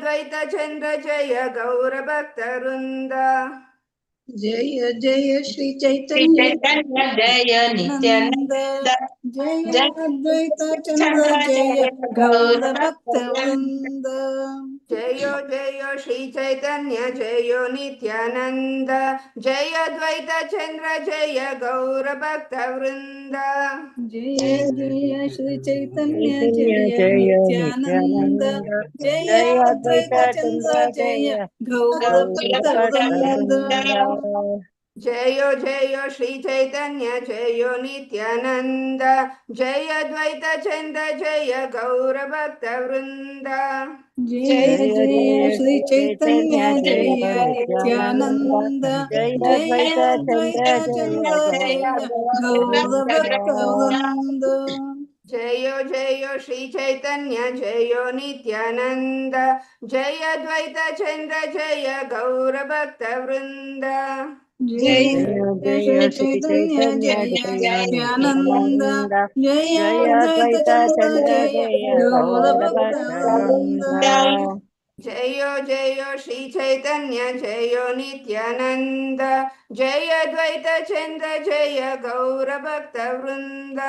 ದ್ವೈತ ಚಂದ್ರ ಜಯ ಗೌರ ಭಕ್ತ ವೃಂದ. ಜಯ ಜಯ ಶ್ರೀ ಶ್ರೀ ಚೈತನ್ಯ ಚೈತನ್ಯ ಜಯ ನಿತ್ಯಾನಂದ ಜಯ ಜಯ ಅದ್ವೈತ ಚಂದ್ರ ಜಯ ಗೌರ ಭಕ್ತ ವೃಂದ. ಜಯ ಜಯ ಶ್ರೀ ಚೈತನ್ಯ ಜಯ ನಿತ್ಯಾನಂದ ಜಯ ದ್ವೈತ ಚಂದ್ರ ಜಯ ಗೌರ ಭಕ್ತ ವೃಂದ. ಜಯ ಜಯ ಶ್ರೀ ಚೈತನ್ಯ ಜಯ ನಿತ್ಯಾನಂದ ಜಯ ಅದ್ವೈತ ಚಂದ್ರ ಜಯ ಗೌರ ಭಕ್ತ ವೃಂದ. ಜಯ ಜಯ ಶ್ರೀ ಚೈತನ್ಯ ಜಯ ನಿತ್ಯಾನಂದ ಜಯ ದ್ವೈತ ಚಂದ್ರ ಜಯ ಗೌರ ಭಕ್ತ ವೃಂದ. ಜಯ ಜಯ ಶ್ರೀ ಚೈತನ್ಯ ಜಯ ನಿತ್ಯಾನಂದ ಜಯ ಅದ್ವೈತ ಚಂದ್ರ ಜಯ ಗೌರ ಭಕ್ತ ವೃಂದ. ಜಯ ಜಯ ಶ್ರೀ ಚೈತನ್ಯ ಜಯ ನಿತ್ಯಾನಂದ ಜಯ ದ್ವೈತ ಚಂದ್ರ ಜಯ ಗೌರ ಭಕ್ತ ವೃಂದ. ಜಯ ಜಯ ಶ್ರೀ ಚೈತನ್ಯ ಜಯ ನಿತ್ಯಾನಂದ ಜಯ ಅದ್ವೈತ ಚಂದ್ರ ಜಯ ಗೌರ ಭಕ್ತ ವೃಂದ. ಜಯ ಜಯ ಶ್ರೀ ಚೈತನ್ಯ ಜಯ ನಿತ್ಯಾನಂದ ಜಯ ದ್ವೈತ ಚಂದ್ರ ಜಯ ಗೌರ ಭಕ್ತ ವೃಂದ.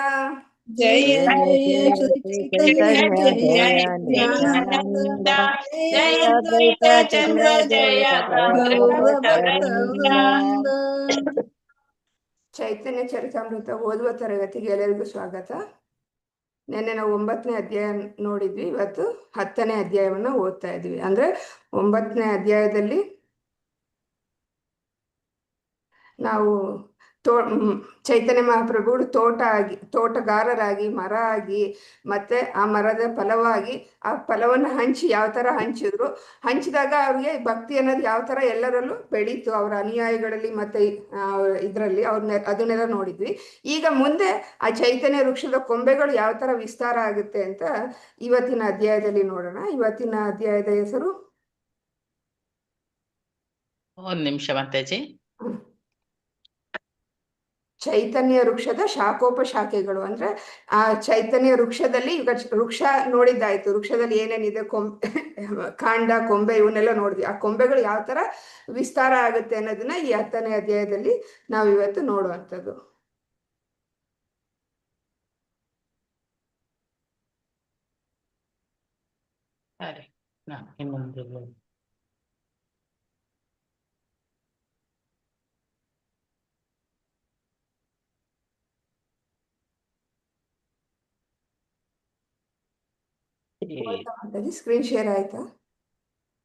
ಜಯ ಜಯ ಶ್ರೀ ಚೈತನ್ಯ ಜಯ ನಿತ್ಯಾನಂದ ಜಯ ಅದ್ವೈತ ಚಂದ್ರ ಜಯ ಗೌರ ಭಕ್ತ ವೃಂದ. ಚೈತನ್ಯ ಚರಿತಾಮೃತ ಓದುವ ತರಗತಿಗೆ ಎಲ್ಲರಿಗೂ ಸ್ವಾಗತ. ನಿನ್ನೆ ನಾವು 9ನೇ ಅಧ್ಯಾಯ ನೋಡಿದ್ವಿ. ಇವತ್ತು 10ನೇ ಅಧ್ಯಾಯವನ್ನ ಓದ್ತಾ ಇದ್ವಿ. ಅಂದ್ರೆ 9ನೇ ಅಧ್ಯಾಯದಲ್ಲಿ ನಾವು ಚೈತನ್ಯ ಮಹಾಪ್ರಭುಗಳು ತೋಟಗಾರರಾಗಿ ಮರ ಆಗಿ ಮತ್ತೆ ಆ ಮರದ ಫಲವಾಗಿ ಆ ಫಲವನ್ನು ಹಂಚಿ ಯಾವ ತರ ಹಂಚಿದ್ರು, ಹಂಚಿದಾಗ ಅವ್ರಿಗೆ ಭಕ್ತಿ ಅನ್ನೋದು ಯಾವ ತರ ಎಲ್ಲರಲ್ಲೂ ಬೆಳೀತು, ಅವರ ಅನುಯಾಯಿಗಳಲ್ಲಿ ಮತ್ತೆ ಇದರಲ್ಲಿ ಅದನ್ನೆಲ್ಲ ನೋಡಿದ್ವಿ. ಈಗ ಮುಂದೆ ಆ ಚೈತನ್ಯ ವೃಕ್ಷದ ಕೊಂಬೆಗಳು ಯಾವ ತರ ವಿಸ್ತಾರ ಆಗುತ್ತೆ ಅಂತ ಇವತ್ತಿನ ಅಧ್ಯಾಯದಲ್ಲಿ ನೋಡೋಣ. ಇವತ್ತಿನ ಅಧ್ಯಾಯದ ಹೆಸರು ಒಂದ್ ನಿಮಿಷ ಮಾತಾಜಿ. ಚೈತನ್ಯ ವೃಕ್ಷದ ಶಾಖೋಪಶಾಖೆಗಳು. ಅಂದ್ರೆ ಆ ಚೈತನ್ಯ ವೃಕ್ಷದಲ್ಲಿ ಈಗ ವೃಕ್ಷ ನೋಡಿದ್ದಾಯ್ತು, ವೃಕ್ಷದಲ್ಲಿ ಏನೇನಿದೆ, ಕಾಂಡ ಕೊಂಬೆ ಇವನ್ನೆಲ್ಲ ನೋಡಿದ್ವಿ. ಆ ಕೊಂಬೆಗಳು ಯಾವ ತರ ವಿಸ್ತಾರ ಆಗುತ್ತೆ ಅನ್ನೋದನ್ನ ಈ 10ನೇ ಅಧ್ಯಾಯದಲ್ಲಿ ನಾವು ಇವತ್ತು ನೋಡುವಂಥದ್ದು. ಇನ್ನೊಂದು ಸ್ಕ್ರೀನ್ ಶೇರ್ ಆಯ್ತಾ?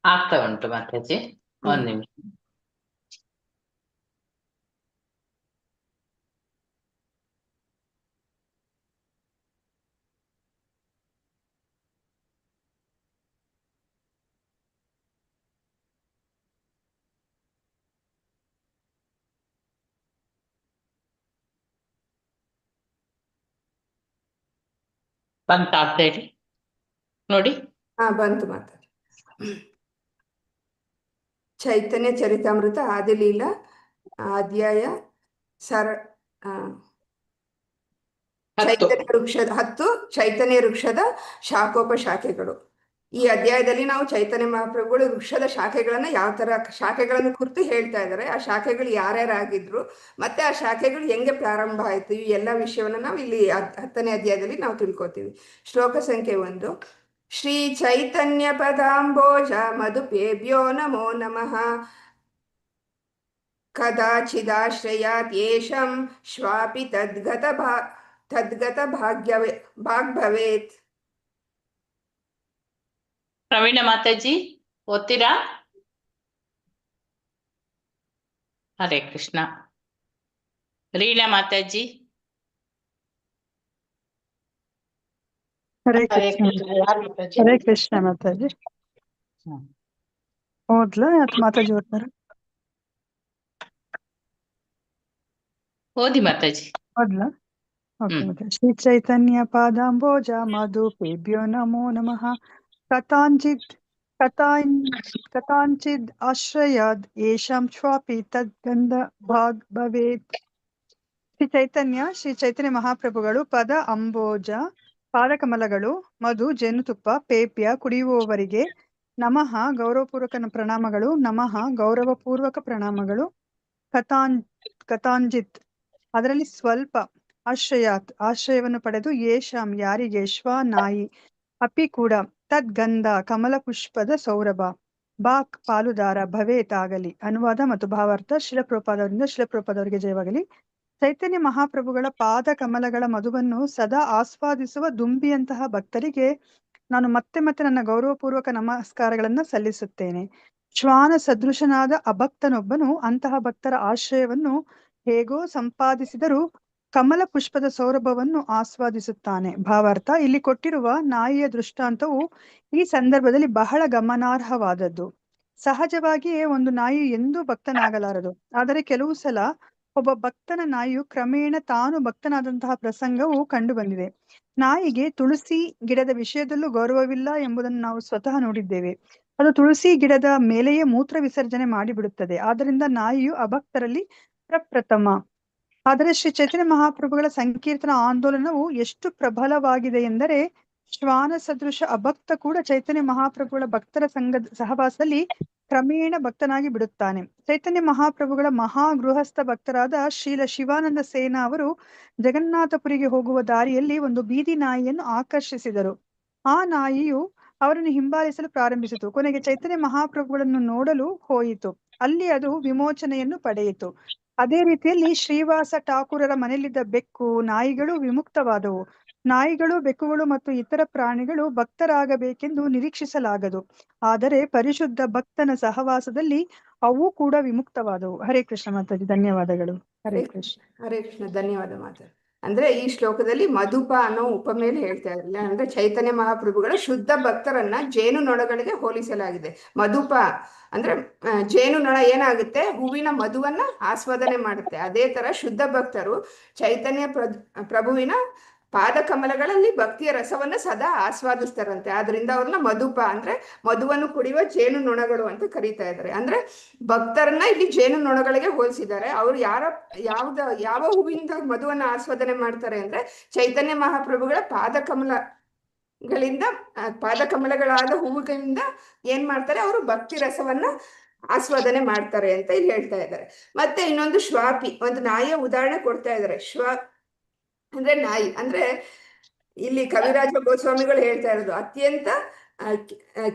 ಆಗ್ತಾ ಉಂಟು ಮಾತಾಜಿ, ಒಂದ್ ನಿಮಿಷ. ಬಂತ ಅಂತ ಹೇಳಿ ನೋಡಿ. ಬಂತು ಮಾತಾಡಿ. ಚೈತನ್ಯ ಚರಿತಾಮೃತ ಆದಿಲೀಲಾ ಅಧ್ಯಾಯ ಚೈತನ್ಯ ವೃಕ್ಷದ 10 ಚೈತನ್ಯ ವೃಕ್ಷದ ಶಾಖೋಪಶಾಖೆಗಳು. ಈ ಅಧ್ಯಾಯದಲ್ಲಿ ನಾವು ಚೈತನ್ಯ ಮಹಾಪ್ರಭುಗಳು ವೃಕ್ಷದ ಶಾಖೆಗಳನ್ನ ಯಾವ ತರ ಶಾಖೆಗಳನ್ನು ಕುರಿತು ಹೇಳ್ತಾ ಇದ್ದಾರೆ, ಆ ಶಾಖೆಗಳು ಯಾರ್ಯಾರಾಗಿದ್ರು ಮತ್ತೆ ಆ ಶಾಖೆಗಳು ಹೆಂಗೆ ಪ್ರಾರಂಭ ಆಯ್ತು, ಈ ಎಲ್ಲ ವಿಷಯವನ್ನ ನಾವು ಇಲ್ಲಿ 10ನೇ ಅಧ್ಯಾಯದಲ್ಲಿ ನಾವು ತಿಳ್ಕೊತೀವಿ. ಶ್ಲೋಕ ಸಂಖ್ಯೆ 1. ಶ್ರೀ ಚೈತನ್ಯ ಪದಾಂಬೋಜ ಮಧುಪೇಭ್ಯೋ ನಮೋ ನಮಃ ಕದಾಚಿದಾಶ್ರಯಾತ್ ಯೇಷಂ ಶ್ವಾಪಿ ತದ್ಗತ ಭಾಗ್ ಭವೇತ್. ಪ್ರವೀಣ ಮಾತಾಜಿ ಓದ್ತೀರಾ? ಹರೇ ಕೃಷ್ಣ. ರೀನಾ ಮಾತಾಜಿ. ಹರೇ ಕೃಷ್ಣ ಮಾತಾಜಿ. ಓದ್ಲಾ ಅಥವಾ ಮಾತಾಜಿ ಓದ್ತಾರ? ಓದಿ ಮಾತಾಜಿ. ಓದ್ಲಾ? ಓಕೆ ಮಾತಾಜಿ. ಶ್ರೀ ಚೈತನ್ಯ ಪಾದಾಂಬೋಜ ಮಧುಪೇಭ್ಯೋ ನಮೋ ನಮಃ ಕಥಾಂಚಿದ್ ಆಶ್ರಯಾದ್ ಯೇಷಾಂ ಶ್ವಾಪಿ ತದ್ಗಂಧ ಭಾಗ್ ಭವೇತ್. ಶ್ರೀ ಚೈತನ್ಯ ಮಹಾಪ್ರಭುಗಳು ಪದ ಅಂಬೋಜ ಪಾದಕಮಲಗಳು, ಮಧು ಜೇನುತುಪ್ಪ, ಪೇಪ್ಯ ಕುಡಿಯುವವರಿಗೆ ನಮಃ ಗೌರವಪೂರ್ವಕ ಪ್ರಣಾಮಗಳು. ನಮಃ ಗೌರವಪೂರ್ವಕ ಪ್ರಣಾಮಗಳು. ಕಥಾಂಜಿತ್ ಅದರಲ್ಲಿ ಸ್ವಲ್ಪ. ಆಶ್ರಯಾತ್ ಆಶ್ರಯವನ್ನು ಪಡೆದು. ಯೇಷಾಂ ಯಾರಿಗೆ. ಶ್ವ ನಾಯಿ. ಅಪಿ ಕೂಡ. ತದ್ಗಂಧ ಕಮಲ ಪುಷ್ಪದ ಸೌರಭ. ಬಾಕ್ ಪಾಲುದಾರ. ಭವೇತ್ ಆಗಲಿ. ಅನುವಾದ ಮತ್ತು ಭಾವಾರ್ಥ. ಶಿಲಪ್ರಭುಪಾದವರಿಗೆ ಜಯವಾಗಲಿ. ಚೈತನ್ಯ ಮಹಾಪ್ರಭುಗಳ ಪಾದ ಕಮಲಗಳ ಮಧುವನ್ನು ಸದಾ ಆಸ್ವಾದಿಸುವ ದುಂಬಿಯಂತಹ ಭಕ್ತರಿಗೆ ನಾನು ಮತ್ತೆ ಮತ್ತೆ ನನ್ನ ಗೌರವಪೂರ್ವಕ ನಮಸ್ಕಾರಗಳನ್ನ ಸಲ್ಲಿಸುತ್ತೇನೆ. ಶ್ವಾನ ಸದೃಶನಾದ ಅಭಕ್ತನೊಬ್ಬನು ಅಂತಹ ಭಕ್ತರ ಆಶ್ರಯವನ್ನು ಹೇಗೋ ಸಂಪಾದಿಸಿದರೂ ಕಮಲ ಪುಷ್ಪದ ಸೌರಭವನ್ನು ಆಸ್ವಾದಿಸುತ್ತಾನೆ. ಭಾವಾರ್ಥ. ಇಲ್ಲಿ ಕೊಟ್ಟಿರುವ ನಾಯಿಯ ದೃಷ್ಟಾಂತವು ಈ ಸಂದರ್ಭದಲ್ಲಿ ಬಹಳ ಗಮನಾರ್ಹವಾದದ್ದು. ಸಹಜವಾಗಿಯೇ ಒಂದು ನಾಯಿ ಎಂದೂ ಭಕ್ತನಾಗಲಾರದು. ಆದರೆ ಕೆಲವು ಸಲ ಒಬ್ಬ ಭಕ್ತನ ನಾಯಿಯು ಕ್ರಮೇಣ ತಾನು ಭಕ್ತನಾದಂತಹ ಪ್ರಸಂಗವು ಕಂಡು ಬಂದಿದೆ. ನಾಯಿಗೆ ತುಳಸಿ ಗಿಡದ ವಿಷಯದಲ್ಲೂ ಗೌರವವಿಲ್ಲ ಎಂಬುದನ್ನು ನಾವು ಸ್ವತಃ ನೋಡಿದ್ದೇವೆ. ಅದು ತುಳಸಿ ಗಿಡದ ಮೇಲೆಯೇ ಮೂತ್ರ ವಿಸರ್ಜನೆ ಮಾಡಿಬಿಡುತ್ತದೆ. ಆದ್ದರಿಂದ ನಾಯಿಯು ಅಭಕ್ತರಲ್ಲಿ ಪ್ರಪ್ರಥಮ. ಆದರೆ ಶ್ರೀ ಚೈತನ್ಯ ಮಹಾಪ್ರಭುಗಳ ಸಂಕೀರ್ತನ ಆಂದೋಲನವು ಎಷ್ಟು ಪ್ರಬಲವಾಗಿದೆ ಎಂದರೆ ಶ್ವಾನ ಸದೃಶ ಅಭಕ್ತ ಕೂಡ ಚೈತನ್ಯ ಮಹಾಪ್ರಭುಗಳ ಭಕ್ತರ ಸಹವಾಸದಲ್ಲಿ ಕ್ರಮೇಣ ಭಕ್ತನಾಗಿ ಬಿಡುತ್ತಾನೆ. ಚೈತನ್ಯ ಮಹಾಪ್ರಭುಗಳ ಮಹಾ ಗೃಹಸ್ಥ ಭಕ್ತರಾದ ಶ್ರೀಲ ಶಿವಾನಂದ ಸೇನಾ ಅವರು ಜಗನ್ನಾಥಪುರಿಗೆ ಹೋಗುವ ದಾರಿಯಲ್ಲಿ ಒಂದು ಬೀದಿ ನಾಯಿಯನ್ನು ಆಕರ್ಷಿಸಿದರು. ಆ ನಾಯಿಯು ಅವರನ್ನು ಹಿಂಬಾಲಿಸಲು ಪ್ರಾರಂಭಿಸಿತು. ಕೊನೆಗೆ ಚೈತನ್ಯ ಮಹಾಪ್ರಭುಗಳನ್ನು ನೋಡಲು ಹೋಯಿತು. ಅಲ್ಲಿ ಅದು ವಿಮೋಚನೆಯನ್ನು ಪಡೆಯಿತು. ಅದೇ ರೀತಿಯಲ್ಲಿ ಶ್ರೀವಾಸ ಠಾಕೂರರ ಮನೆಯಲ್ಲಿದ್ದ ಬೆಕ್ಕು ನಾಯಿಗಳು ವಿಮುಕ್ತವಾದವು. ನಾಯಿಗಳು, ಬೆಕ್ಕುಗಳು ಮತ್ತು ಇತರ ಪ್ರಾಣಿಗಳು ಭಕ್ತರಾಗಬೇಕೆಂದು ನಿರೀಕ್ಷಿಸಲಾಗದು. ಆದರೆ ಪರಿಶುದ್ಧ ಭಕ್ತನ ಸಹವಾಸದಲ್ಲಿ ಅವು ಕೂಡ ವಿಮುಕ್ತವಾದವು. ಹರೇ ಕೃಷ್ಣ ಮಾತಾಜಿ, ಧನ್ಯವಾದಗಳು. ಹರೇ ಕೃಷ್ಣ. ಹರೇ ಕೃಷ್ಣ. ಧನ್ಯವಾದ ಮಾತಾಡಿ. ಅಂದ್ರೆ ಈ ಶ್ಲೋಕದಲ್ಲಿ ಮಧುಪ ಅನ್ನೋ ಉಪಮೇಲೆ ಹೇಳ್ತಾ ಇರಲಿಲ್ಲ. ಅಂದ್ರೆ ಚೈತನ್ಯ ಮಹಾಪ್ರಭುಗಳ ಶುದ್ಧ ಭಕ್ತರನ್ನ ಜೇನು ನೊಣಗಳಿಗೆ ಹೋಲಿಸಲಾಗಿದೆ. ಮಧುಪ ಅಂದ್ರೆ ಜೇನು ನೊಣ ಏನಾಗುತ್ತೆ, ಹೂವಿನ ಮಧುವನ್ನ ಆಸ್ವಾದನೆ ಮಾಡುತ್ತೆ. ಅದೇ ತರ ಶುದ್ಧ ಭಕ್ತರು ಚೈತನ್ಯ ಪ್ರಭುವಿನ ಪಾದ ಕಮಲಗಳಲ್ಲಿ ಭಕ್ತಿಯ ರಸವನ್ನ ಸದಾ ಆಸ್ವಾದಿಸ್ತಾರಂತೆ. ಆದ್ರಿಂದ ಅವ್ರನ್ನ ಮಧುಪ ಅಂದ್ರೆ ಮಧುವನ್ನು ಕುಡಿಯುವ ಜೇನು ನೊಣಗಳು ಅಂತ ಕರೀತಾ ಇದ್ದಾರೆ. ಅಂದ್ರೆ ಭಕ್ತರನ್ನ ಇಲ್ಲಿ ಜೇನು ನೊಣಗಳಿಗೆ ಹೋಲಿಸಿದ್ದಾರೆ. ಅವ್ರು ಯಾವ ಹೂವಿಂದ ಮಧುವನ್ನ ಆಸ್ವಾದನೆ ಮಾಡ್ತಾರೆ ಅಂದ್ರೆ ಚೈತನ್ಯ ಮಹಾಪ್ರಭುಗಳ ಪಾದಕಮಲಗಳಾದ ಹೂವುಗಳಿಂದ ಏನ್ ಮಾಡ್ತಾರೆ, ಅವರು ಭಕ್ತಿ ರಸವನ್ನ ಆಸ್ವಾದನೆ ಮಾಡ್ತಾರೆ ಅಂತ ಇಲ್ಲಿ ಹೇಳ್ತಾ ಇದ್ದಾರೆ. ಮತ್ತೆ ಇನ್ನೊಂದು ಶ್ವಾಪಿ, ಒಂದು ನಾಯಿಯ ಉದಾಹರಣೆ ಕೊಡ್ತಾ ಇದ್ದಾರೆ. ಅಂದ್ರೆ ನಾಯಿ ಅಂದ್ರೆ ಇಲ್ಲಿ ಕವಿರಾಜ ಗೋಸ್ವಾಮಿಗಳು ಹೇಳ್ತಾ ಇರೋದು ಅತ್ಯಂತ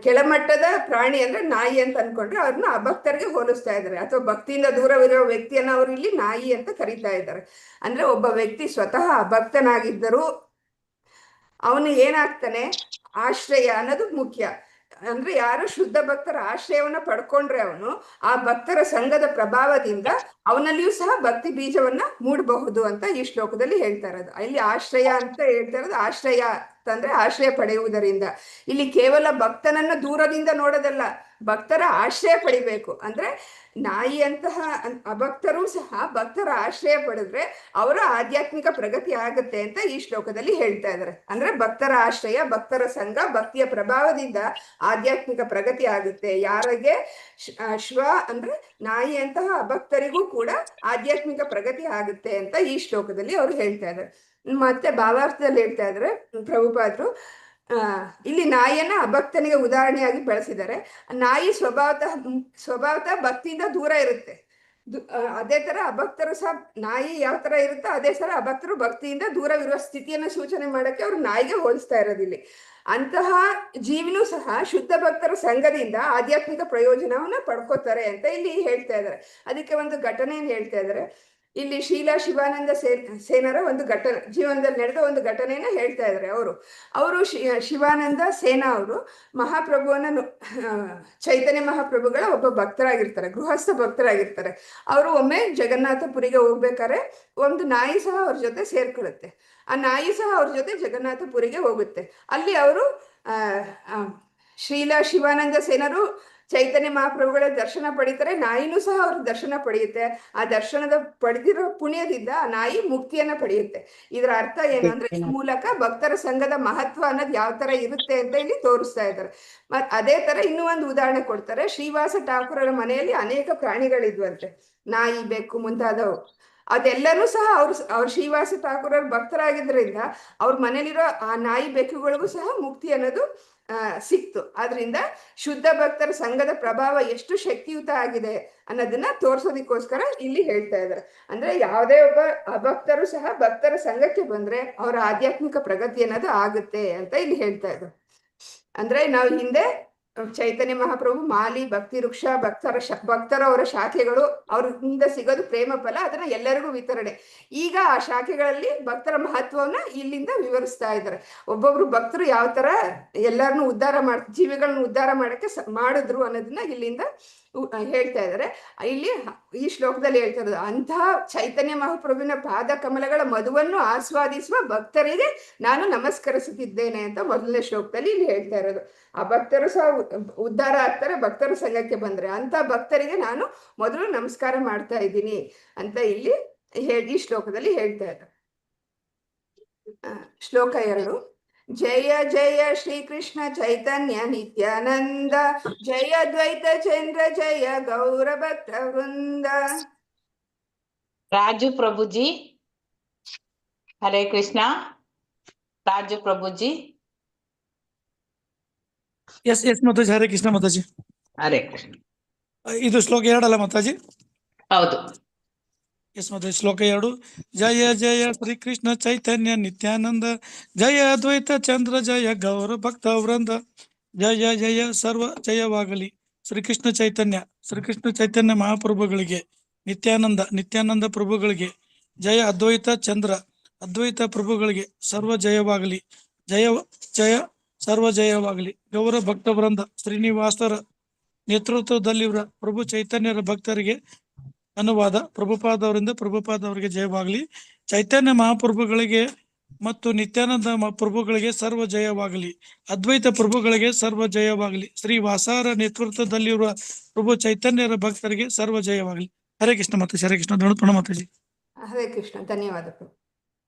ಕೆಳಮಟ್ಟದ ಪ್ರಾಣಿ ಅಂದ್ರೆ ನಾಯಿ ಅಂತ ಅನ್ಕೊಂಡ್ರೆ ಅವ್ರನ್ನ ಅಭಕ್ತರಿಗೆ ಹೋಲಿಸ್ತಾ ಇದ್ದಾರೆ. ಅಥವಾ ಭಕ್ತಿಯಿಂದ ದೂರವಿರೋ ವ್ಯಕ್ತಿಯನ್ನ ಅವರು ಇಲ್ಲಿ ನಾಯಿ ಅಂತ ಕರೀತಾ ಇದ್ದಾರೆ. ಅಂದ್ರೆ ಒಬ್ಬ ವ್ಯಕ್ತಿ ಸ್ವತಃ ಅಭಕ್ತನಾಗಿದ್ದರೂ ಅವನು ಏನಾಗ್ತಾನೆ, ಆಶ್ರಯ ಅನ್ನೋದು ಮುಖ್ಯ. ಅಂದ್ರೆ ಯಾರು ಶುದ್ಧ ಭಕ್ತರ ಆಶ್ರಯವನ್ನ ಪಡ್ಕೊಂಡ್ರೆ ಅವನು ಆ ಭಕ್ತರ ಸಂಘದ ಪ್ರಭಾವದಿಂದ ಅವನಲ್ಲಿಯೂ ಸಹ ಭಕ್ತಿ ಬೀಜವನ್ನ ಮೂಡಬಹುದು ಅಂತ ಈ ಶ್ಲೋಕದಲ್ಲಿ ಹೇಳ್ತಾ ಇರೋದು. ಇಲ್ಲಿ ಆಶ್ರಯ ಅಂತ ಹೇಳ್ತಾ ಇರೋದು, ಆಶ್ರಯ ಅಂತಂದ್ರೆ ಆಶ್ರಯ ಪಡೆಯುವುದರಿಂದ. ಇಲ್ಲಿ ಕೇವಲ ಭಕ್ತನನ್ನ ದೂರದಿಂದ ನೋಡೋದಲ್ಲ, ಭಕ್ತರ ಆಶ್ರಯ ಪಡಿಬೇಕು. ಅಂದ್ರೆ ನಾಯಿಯಂತಹ ಅಭಕ್ತರು ಸಹ ಭಕ್ತರ ಆಶ್ರಯ ಪಡೆದ್ರೆ ಅವರ ಆಧ್ಯಾತ್ಮಿಕ ಪ್ರಗತಿ ಆಗುತ್ತೆ ಅಂತ ಈ ಶ್ಲೋಕದಲ್ಲಿ ಹೇಳ್ತಾ ಇದ್ದಾರೆ. ಅಂದ್ರೆ ಭಕ್ತರ ಆಶ್ರಯ, ಭಕ್ತರ ಸಂಘ, ಭಕ್ತಿಯ ಪ್ರಭಾವದಿಂದ ಆಧ್ಯಾತ್ಮಿಕ ಪ್ರಗತಿ ಆಗುತ್ತೆ. ಯಾರಿಗೆ ಅಂದ್ರೆ ನಾಯಿಯಂತಹ ಅಭಕ್ತರಿಗೂ ಕೂಡ ಆಧ್ಯಾತ್ಮಿಕ ಪ್ರಗತಿ ಆಗುತ್ತೆ ಅಂತ ಈ ಶ್ಲೋಕದಲ್ಲಿ ಅವರು ಹೇಳ್ತಾ ಇದ್ದಾರೆ. ಮತ್ತೆ ಭಾವಾರ್ಥದಲ್ಲಿ ಹೇಳ್ತಾ ಇದ್ದಾರೆ ಪ್ರಭುಪಾದರು, ಇಲ್ಲಿ ನಾಯಿಯನ್ನ ಅಭಕ್ತನಿಗೆ ಉದಾಹರಣೆಯಾಗಿ ಬಳಸಿದ್ದಾರೆ. ನಾಯಿ ಸ್ವಭಾವತಃ ಭಕ್ತಿಯಿಂದ ದೂರ ಇರುತ್ತೆ. ಅದೇ ತರ ಅಭಕ್ತರು ಸಹ, ನಾಯಿ ಯಾವ ತರ ಇರುತ್ತೋ ಅದೇ ತರ ಅಭಕ್ತರು ಭಕ್ತಿಯಿಂದ ದೂರವಿರುವ ಸ್ಥಿತಿಯನ್ನ ಸೂಚನೆ ಮಾಡಕ್ಕೆ ಅವರು ನಾಯಿಗೆ ಹೋಲಿಸ್ತಾ ಇರೋದಿಲ್ಲ. ಅಂತಹ ಜೀವಿನೂ ಸಹ ಶುದ್ಧ ಭಕ್ತರ ಸಂಘದಿಂದ ಆಧ್ಯಾತ್ಮಿಕ ಪ್ರಯೋಜನವನ್ನ ಪಡ್ಕೋತಾರೆ ಅಂತ ಇಲ್ಲಿ ಹೇಳ್ತಾ ಇದ್ದಾರೆ. ಅದಕ್ಕೆ ಒಂದು ಘಟನೆಯನ್ನು ಹೇಳ್ತಾ ಇದ್ದಾರೆ. ಇಲ್ಲಿ ಶ್ರೀಲ ಶಿವಾನಂದ ಸೇನರ ಒಂದು ಜೀವನದಲ್ಲಿ ನಡೆದ ಒಂದು ಘಟನೆಯನ್ನ ಹೇಳ್ತಾ ಇದ್ದಾರೆ. ಅವರು ಶಿವಾನಂದ ಸೇನಾ ಅವರು ಮಹಾಪ್ರಭುವನ್ನ ಚೈತನ್ಯ ಮಹಾಪ್ರಭುಗಳ ಒಬ್ಬ ಭಕ್ತರಾಗಿರ್ತಾರೆ, ಗೃಹಸ್ಥ ಭಕ್ತರಾಗಿರ್ತಾರೆ. ಅವರು ಒಮ್ಮೆ ಜಗನ್ನಾಥಪುರಿಗೆ ಹೋಗ್ಬೇಕಾದ್ರೆ ಒಂದು ನಾಯಿ ಸಹ ಅವ್ರ ಜೊತೆ ಸೇರ್ಕೊಳ್ಳುತ್ತೆ. ಆ ನಾಯಿ ಸಹ ಅವ್ರ ಜೊತೆ ಜಗನ್ನಾಥಪುರಿಗೆ ಹೋಗುತ್ತೆ. ಅಲ್ಲಿ ಅವರು ಶ್ರೀಲ ಶಿವಾನಂದ ಸೇನರು ಚೈತನ್ಯ ಮಹಾಪ್ರಭುಗಳ ದರ್ಶನ ಪಡಿತಾರೆ. ನಾಯಿನೂ ಸಹ ಅವ್ರ ದರ್ಶನ ಪಡೆಯುತ್ತೆ. ಆ ದರ್ಶನದ ಪಡೆದಿರೋ ಪುಣ್ಯದಿಂದ ಆ ನಾಯಿ ಮುಕ್ತಿಯನ್ನ ಪಡೆಯುತ್ತೆ. ಇದರ ಅರ್ಥ ಏನು ಅಂದ್ರೆ, ಈ ಮೂಲಕ ಭಕ್ತರ ಸಂಘದ ಮಹತ್ವ ಅನ್ನೋದು ಯಾವ ತರ ಇರುತ್ತೆ ಅಂತ ಇಲ್ಲಿ ತೋರಿಸ್ತಾ ಇದ್ದಾರೆ. ಅದೇ ತರ ಇನ್ನೂ ಒಂದು ಉದಾಹರಣೆ ಕೊಡ್ತಾರೆ. ಶ್ರೀವಾಸ ಠಾಕೂರರ ಮನೆಯಲ್ಲಿ ಅನೇಕ ಪ್ರಾಣಿಗಳಿದ್ವಂತೆ, ನಾಯಿ, ಬೆಕ್ಕು ಮುಂತಾದವು. ಅದೆಲ್ಲರೂ ಸಹ ಅವ್ರ ಶ್ರೀವಾಸ ಠಾಕೂರರ ಭಕ್ತರಾಗಿದ್ದರಿಂದ ಅವ್ರ ಮನೇಲಿರೋ ಆ ನಾಯಿ ಬೆಕ್ಕುಗಳಿಗೂ ಸಹ ಮುಕ್ತಿ ಅನ್ನೋದು ಸಿಕ್ತು. ಆದ್ರಿಂದ ಶುದ್ಧ ಭಕ್ತರ ಸಂಘದ ಪ್ರಭಾವ ಎಷ್ಟು ಶಕ್ತಿಯುತ ಆಗಿದೆ ಅನ್ನೋದನ್ನ ತೋರ್ಸೋದಕ್ಕೋಸ್ಕರ ಇಲ್ಲಿ ಹೇಳ್ತಾ ಇದ್ದಾರೆ. ಅಂದ್ರೆ ಯಾವುದೇ ಒಬ್ಬ ಅಭಕ್ತರು ಸಹ ಭಕ್ತರ ಸಂಘಕ್ಕೆ ಬಂದ್ರೆ ಅವರ ಆಧ್ಯಾತ್ಮಿಕ ಪ್ರಗತಿ ಅನ್ನೋದು ಆಗುತ್ತೆ ಅಂತ ಇಲ್ಲಿ ಹೇಳ್ತಾ ಇದ್ದಾರೆ. ಅಂದ್ರೆ ನಾವು ಹಿಂದೆ ಚೈತನ್ಯ ಮಹಾಪ್ರಭು ಮಾಲಿ, ಭಕ್ತಿ ವೃಕ್ಷ, ಭಕ್ತರವರ ಶಾಖೆಗಳು, ಅವ್ರಿಂದ ಸಿಗೋದು ಪ್ರೇಮ ಫಲ, ಅದನ್ನ ಎಲ್ಲರಿಗೂ ವಿತರಣೆ. ಈಗ ಆ ಶಾಖೆಗಳಲ್ಲಿ ಭಕ್ತರ ಮಹತ್ವವನ್ನ ಇಲ್ಲಿಂದ ವಿವರಿಸ್ತಾ ಇದ್ದಾರೆ. ಒಬ್ಬೊಬ್ರು ಭಕ್ತರು ಯಾವ ತರ ಎಲ್ಲರನ್ನು ಜೀವಿಗಳನ್ನ ಉದ್ಧಾರ ಮಾಡಕ್ಕೆ ಮಾಡಿದ್ರು ಅನ್ನೋದನ್ನ ಇಲ್ಲಿಂದ ಹೇಳ್ತಾ ಇದ್ದಾರೆ. ಇಲ್ಲಿ ಈ ಶ್ಲೋಕದಲ್ಲಿ ಹೇಳ್ತಾ ಇರೋದು ಅಂತಹ ಚೈತನ್ಯ ಮಹಾಪ್ರಭುವಿನ ಪಾದ ಕಮಲಗಳ ಮಧುವನ್ನು ಆಸ್ವಾದಿಸುವ ಭಕ್ತರಿಗೆ ನಾನು ನಮಸ್ಕರಿಸುತ್ತಿದ್ದೇನೆ ಅಂತ ಮೊದಲನೇ ಶ್ಲೋಕದಲ್ಲಿ ಇಲ್ಲಿ ಹೇಳ್ತಾ ಇರೋದು. ಆ ಭಕ್ತರು ಸಹ ಉದ್ಧಾರ ಆಗ್ತಾರೆ ಭಕ್ತರ ಸಂಘಕ್ಕೆ ಬಂದ್ರೆ. ಅಂತ ಭಕ್ತರಿಗೆ ನಾನು ಮೊದಲು ನಮಸ್ಕಾರ ಮಾಡ್ತಾ ಇದ್ದೀನಿ ಅಂತ ಇಲ್ಲಿ ಈ ಶ್ಲೋಕದಲ್ಲಿ ಹೇಳ್ತಾ ಇದ್ದಾರೆ. ಶ್ಲೋಕ 2. ಜಯ ಜಯ ಶ್ರೀಕೃಷ್ಣ ಚೈತನ್ಯ ನಿತ್ಯಾನಂದ, ಜಯ ದ್ವೈತ ಚಂದ್ರ ಜಯ ಗೌರ ಭಕ್ತ ವೃಂದ. ರಾಜು ಪ್ರಭುಜಿ, ಹರೇ ಕೃಷ್ಣ. ರಾಜು ಪ್ರಭುಜಿ. ಎಸ್ ಮಾತಾಜಿ. ಹರೇ ಕೃಷ್ಣ ಮಾತಾಜಿ. ಹರೇ ಕೃಷ್ಣ. ಇದು ಶ್ಲೋಕ 2 ಅಲ್ಲ ಮಾತಾಜಿ? ಹೌದು. ಎಸ್ ಮಾತಾಜಿ. ಶ್ಲೋಕ 2. ಜಯ ಜಯ ಶ್ರೀಕೃಷ್ಣ ಚೈತನ್ಯ ನಿತ್ಯಾನಂದ, ಜಯ ಅದ್ವೈತ ಚಂದ್ರ ಜಯ ಗೌರ ಭಕ್ತ ವೃಂದ, ಜಯ ಜಯ ಸರ್ವ ಜಯವಾಗಲಿ ಶ್ರೀಕೃಷ್ಣ ಚೈತನ್ಯ ಮಹಾಪ್ರಭುಗಳಿಗೆ, ನಿತ್ಯಾನಂದ ಪ್ರಭುಗಳಿಗೆ, ಜಯ ಅದ್ವೈತ ಪ್ರಭುಗಳಿಗೆ ಸರ್ವ ಜಯವಾಗಲಿ, ಜಯ ಜಯ ಸರ್ವ ಜಯವಾಗಲಿ ಗೌರ ಭಕ್ತ ವೃಂದ, ಶ್ರೀನಿವಾಸರ ನೇತೃತ್ವದಲ್ಲಿರುವ ಪ್ರಭು ಚೈತನ್ಯರ ಭಕ್ತರಿಗೆ ಅನುವಾದ. ಪ್ರಭುಪಾದವರಿಗೆ ಜಯವಾಗಲಿ. ಚೈತನ್ಯ ಮಹಾಪ್ರಭುಗಳಿಗೆ ಮತ್ತು ನಿತ್ಯಾನಂದ ಪ್ರಭುಗಳಿಗೆ ಸರ್ವ ಜಯವಾಗಲಿ. ಅದ್ವೈತ ಪ್ರಭುಗಳಿಗೆ ಸರ್ವ ಜಯವಾಗಲಿ. ಶ್ರೀವಾಸಾರ ನೇತೃತ್ವದಲ್ಲಿರುವ ಪ್ರಭು ಚೈತನ್ಯರ ಭಕ್ತರಿಗೆ ಸರ್ವ ಜಯವಾಗಲಿ. ಹರೇ ಕೃಷ್ಣ ಮಾತಾಜಿ. ಹರೇ ಕೃಷ್ಣ. ಧನ್ಯವಾದ ಮಾತಾಜಿ. ಹರೇ ಕೃಷ್ಣ. ಧನ್ಯವಾದಗಳು.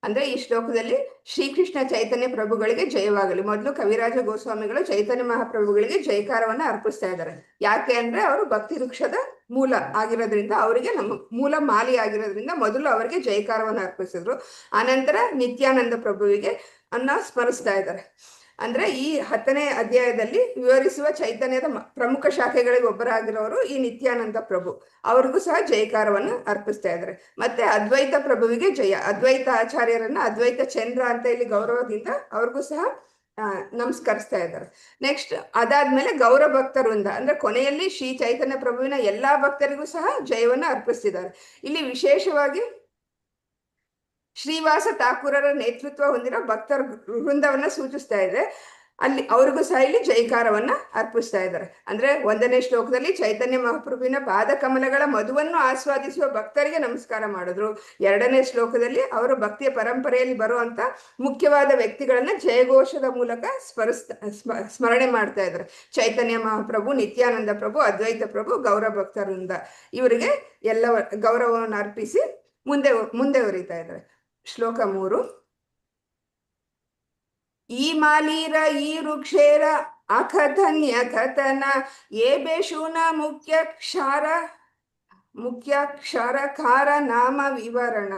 ಅಂದ್ರೆ ಈ ಶ್ಲೋಕದಲ್ಲಿ ಶ್ರೀಕೃಷ್ಣ ಚೈತನ್ಯ ಪ್ರಭುಗಳಿಗೆ ಜಯವಾಗಲಿ. ಮೊದಲು ಕವಿರಾಜ ಗೋಸ್ವಾಮಿಗಳು ಚೈತನ್ಯ ಮಹಾಪ್ರಭುಗಳಿಗೆ ಜಯಕಾರವನ್ನ ಅರ್ಪಿಸ್ತಾ ಇದ್ದಾರೆ. ಯಾಕೆ ಅಂದ್ರೆ ಅವರು ಭಕ್ತಿ ವೃಕ್ಷದ ಮೂಲ ಆಗಿರೋದ್ರಿಂದ, ಅವರಿಗೆ ನಮ್ಮ ಮೂಲ ಮಾಲಿ ಆಗಿರೋದ್ರಿಂದ ಮೊದಲು ಅವರಿಗೆ ಜಯಕಾರವನ್ನು ಅರ್ಪಿಸಿದ್ರು. ಆನಂತರ ನಿತ್ಯಾನಂದ ಪ್ರಭುವಿಗೆ ಸ್ಮರಿಸ್ತಾ ಇದ್ದಾರೆ. ಅಂದ್ರೆ ಈ 10ನೇ ಅಧ್ಯಾಯದಲ್ಲಿ ವಿವರಿಸುವ ಚೈತನ್ಯದ ಪ್ರಮುಖ ಶಾಖೆಗಳಿಗೆ ಒಬ್ಬರಾಗಿರೋರು ಈ ನಿತ್ಯಾನಂದ ಪ್ರಭು. ಅವ್ರಿಗೂ ಸಹ ಜಯಕಾರವನ್ನ ಅರ್ಪಿಸ್ತಾ ಇದ್ದಾರೆ. ಮತ್ತೆ ಅದ್ವೈತ ಪ್ರಭುವಿಗೆ ಜಯ. ಅದ್ವೈತ ಆಚಾರ್ಯರನ್ನ ಅದ್ವೈತ ಚಂದ್ರ ಅಂತ ಇಲ್ಲಿ ಗೌರವದಿಂದ ಅವ್ರಿಗೂ ಸಹ ನಮಸ್ಕರಿಸ್ತಾ ಇದ್ದಾರೆ. ನೆಕ್ಸ್ಟ್ ಅದಾದ್ಮೇಲೆ ಗೌರ ಭಕ್ತರಿಂದ ಅಂದ್ರೆ ಕೊನೆಯಲ್ಲಿ ಶ್ರೀ ಚೈತನ್ಯ ಪ್ರಭುವಿನ ಎಲ್ಲಾ ಭಕ್ತರಿಗೂ ಸಹ ಜಯವನ್ನ ಅರ್ಪಿಸ್ತಿದ್ದಾರೆ. ಇಲ್ಲಿ ವಿಶೇಷವಾಗಿ ಶ್ರೀವಾಸ ಠಾಕೂರರ ನೇತೃತ್ವ ಹೊಂದಿರೋ ಭಕ್ತರ ವೃಂದವನ್ನ ಸೂಚಿಸ್ತಾ ಇದೆ. ಅಲ್ಲಿ ಅವ್ರಿಗೂ ಸಹ ಇಲ್ಲಿ ಜಯಕಾರವನ್ನ ಅರ್ಪಿಸ್ತಾ ಇದ್ದಾರೆ. ಅಂದ್ರೆ 1ನೇ ಶ್ಲೋಕದಲ್ಲಿ ಚೈತನ್ಯ ಮಹಾಪ್ರಭುವಿನ ಪಾದ ಕಮಲಗಳ ಮಧುವನ್ನು ಆಸ್ವಾದಿಸುವ ಭಕ್ತರಿಗೆ ನಮಸ್ಕಾರ ಮಾಡಿದ್ರು. 2ನೇ ಶ್ಲೋಕದಲ್ಲಿ ಅವರ ಭಕ್ತಿಯ ಪರಂಪರೆಯಲ್ಲಿ ಬರುವಂತ ಮುಖ್ಯವಾದ ವ್ಯಕ್ತಿಗಳನ್ನ ಜಯಘೋಷದ ಮೂಲಕ ಸ್ಮರಣೆ ಮಾಡ್ತಾ ಇದ್ದಾರೆ. ಚೈತನ್ಯ ಮಹಾಪ್ರಭು, ನಿತ್ಯಾನಂದ ಪ್ರಭು, ಅದ್ವೈತ ಪ್ರಭು, ಗೌರ ಭಕ್ತರಿಂದ ಇವರಿಗೆ ಎಲ್ಲ ಗೌರವವನ್ನು ಅರ್ಪಿಸಿ ಮುಂದೆ ಇದ್ದಾರೆ. ಶ್ಲೋಕ 3. ಈ ಮಾಲೀರ ಈ ವೃಕ್ಷೇರ ಅಕಥನ್ಯ ಕಥನ ಏ ಬೇಶೂನ ಮುಖ್ಯ ಕ್ಷಾರಕಾರ ನಾಮ ವಿವರಣ.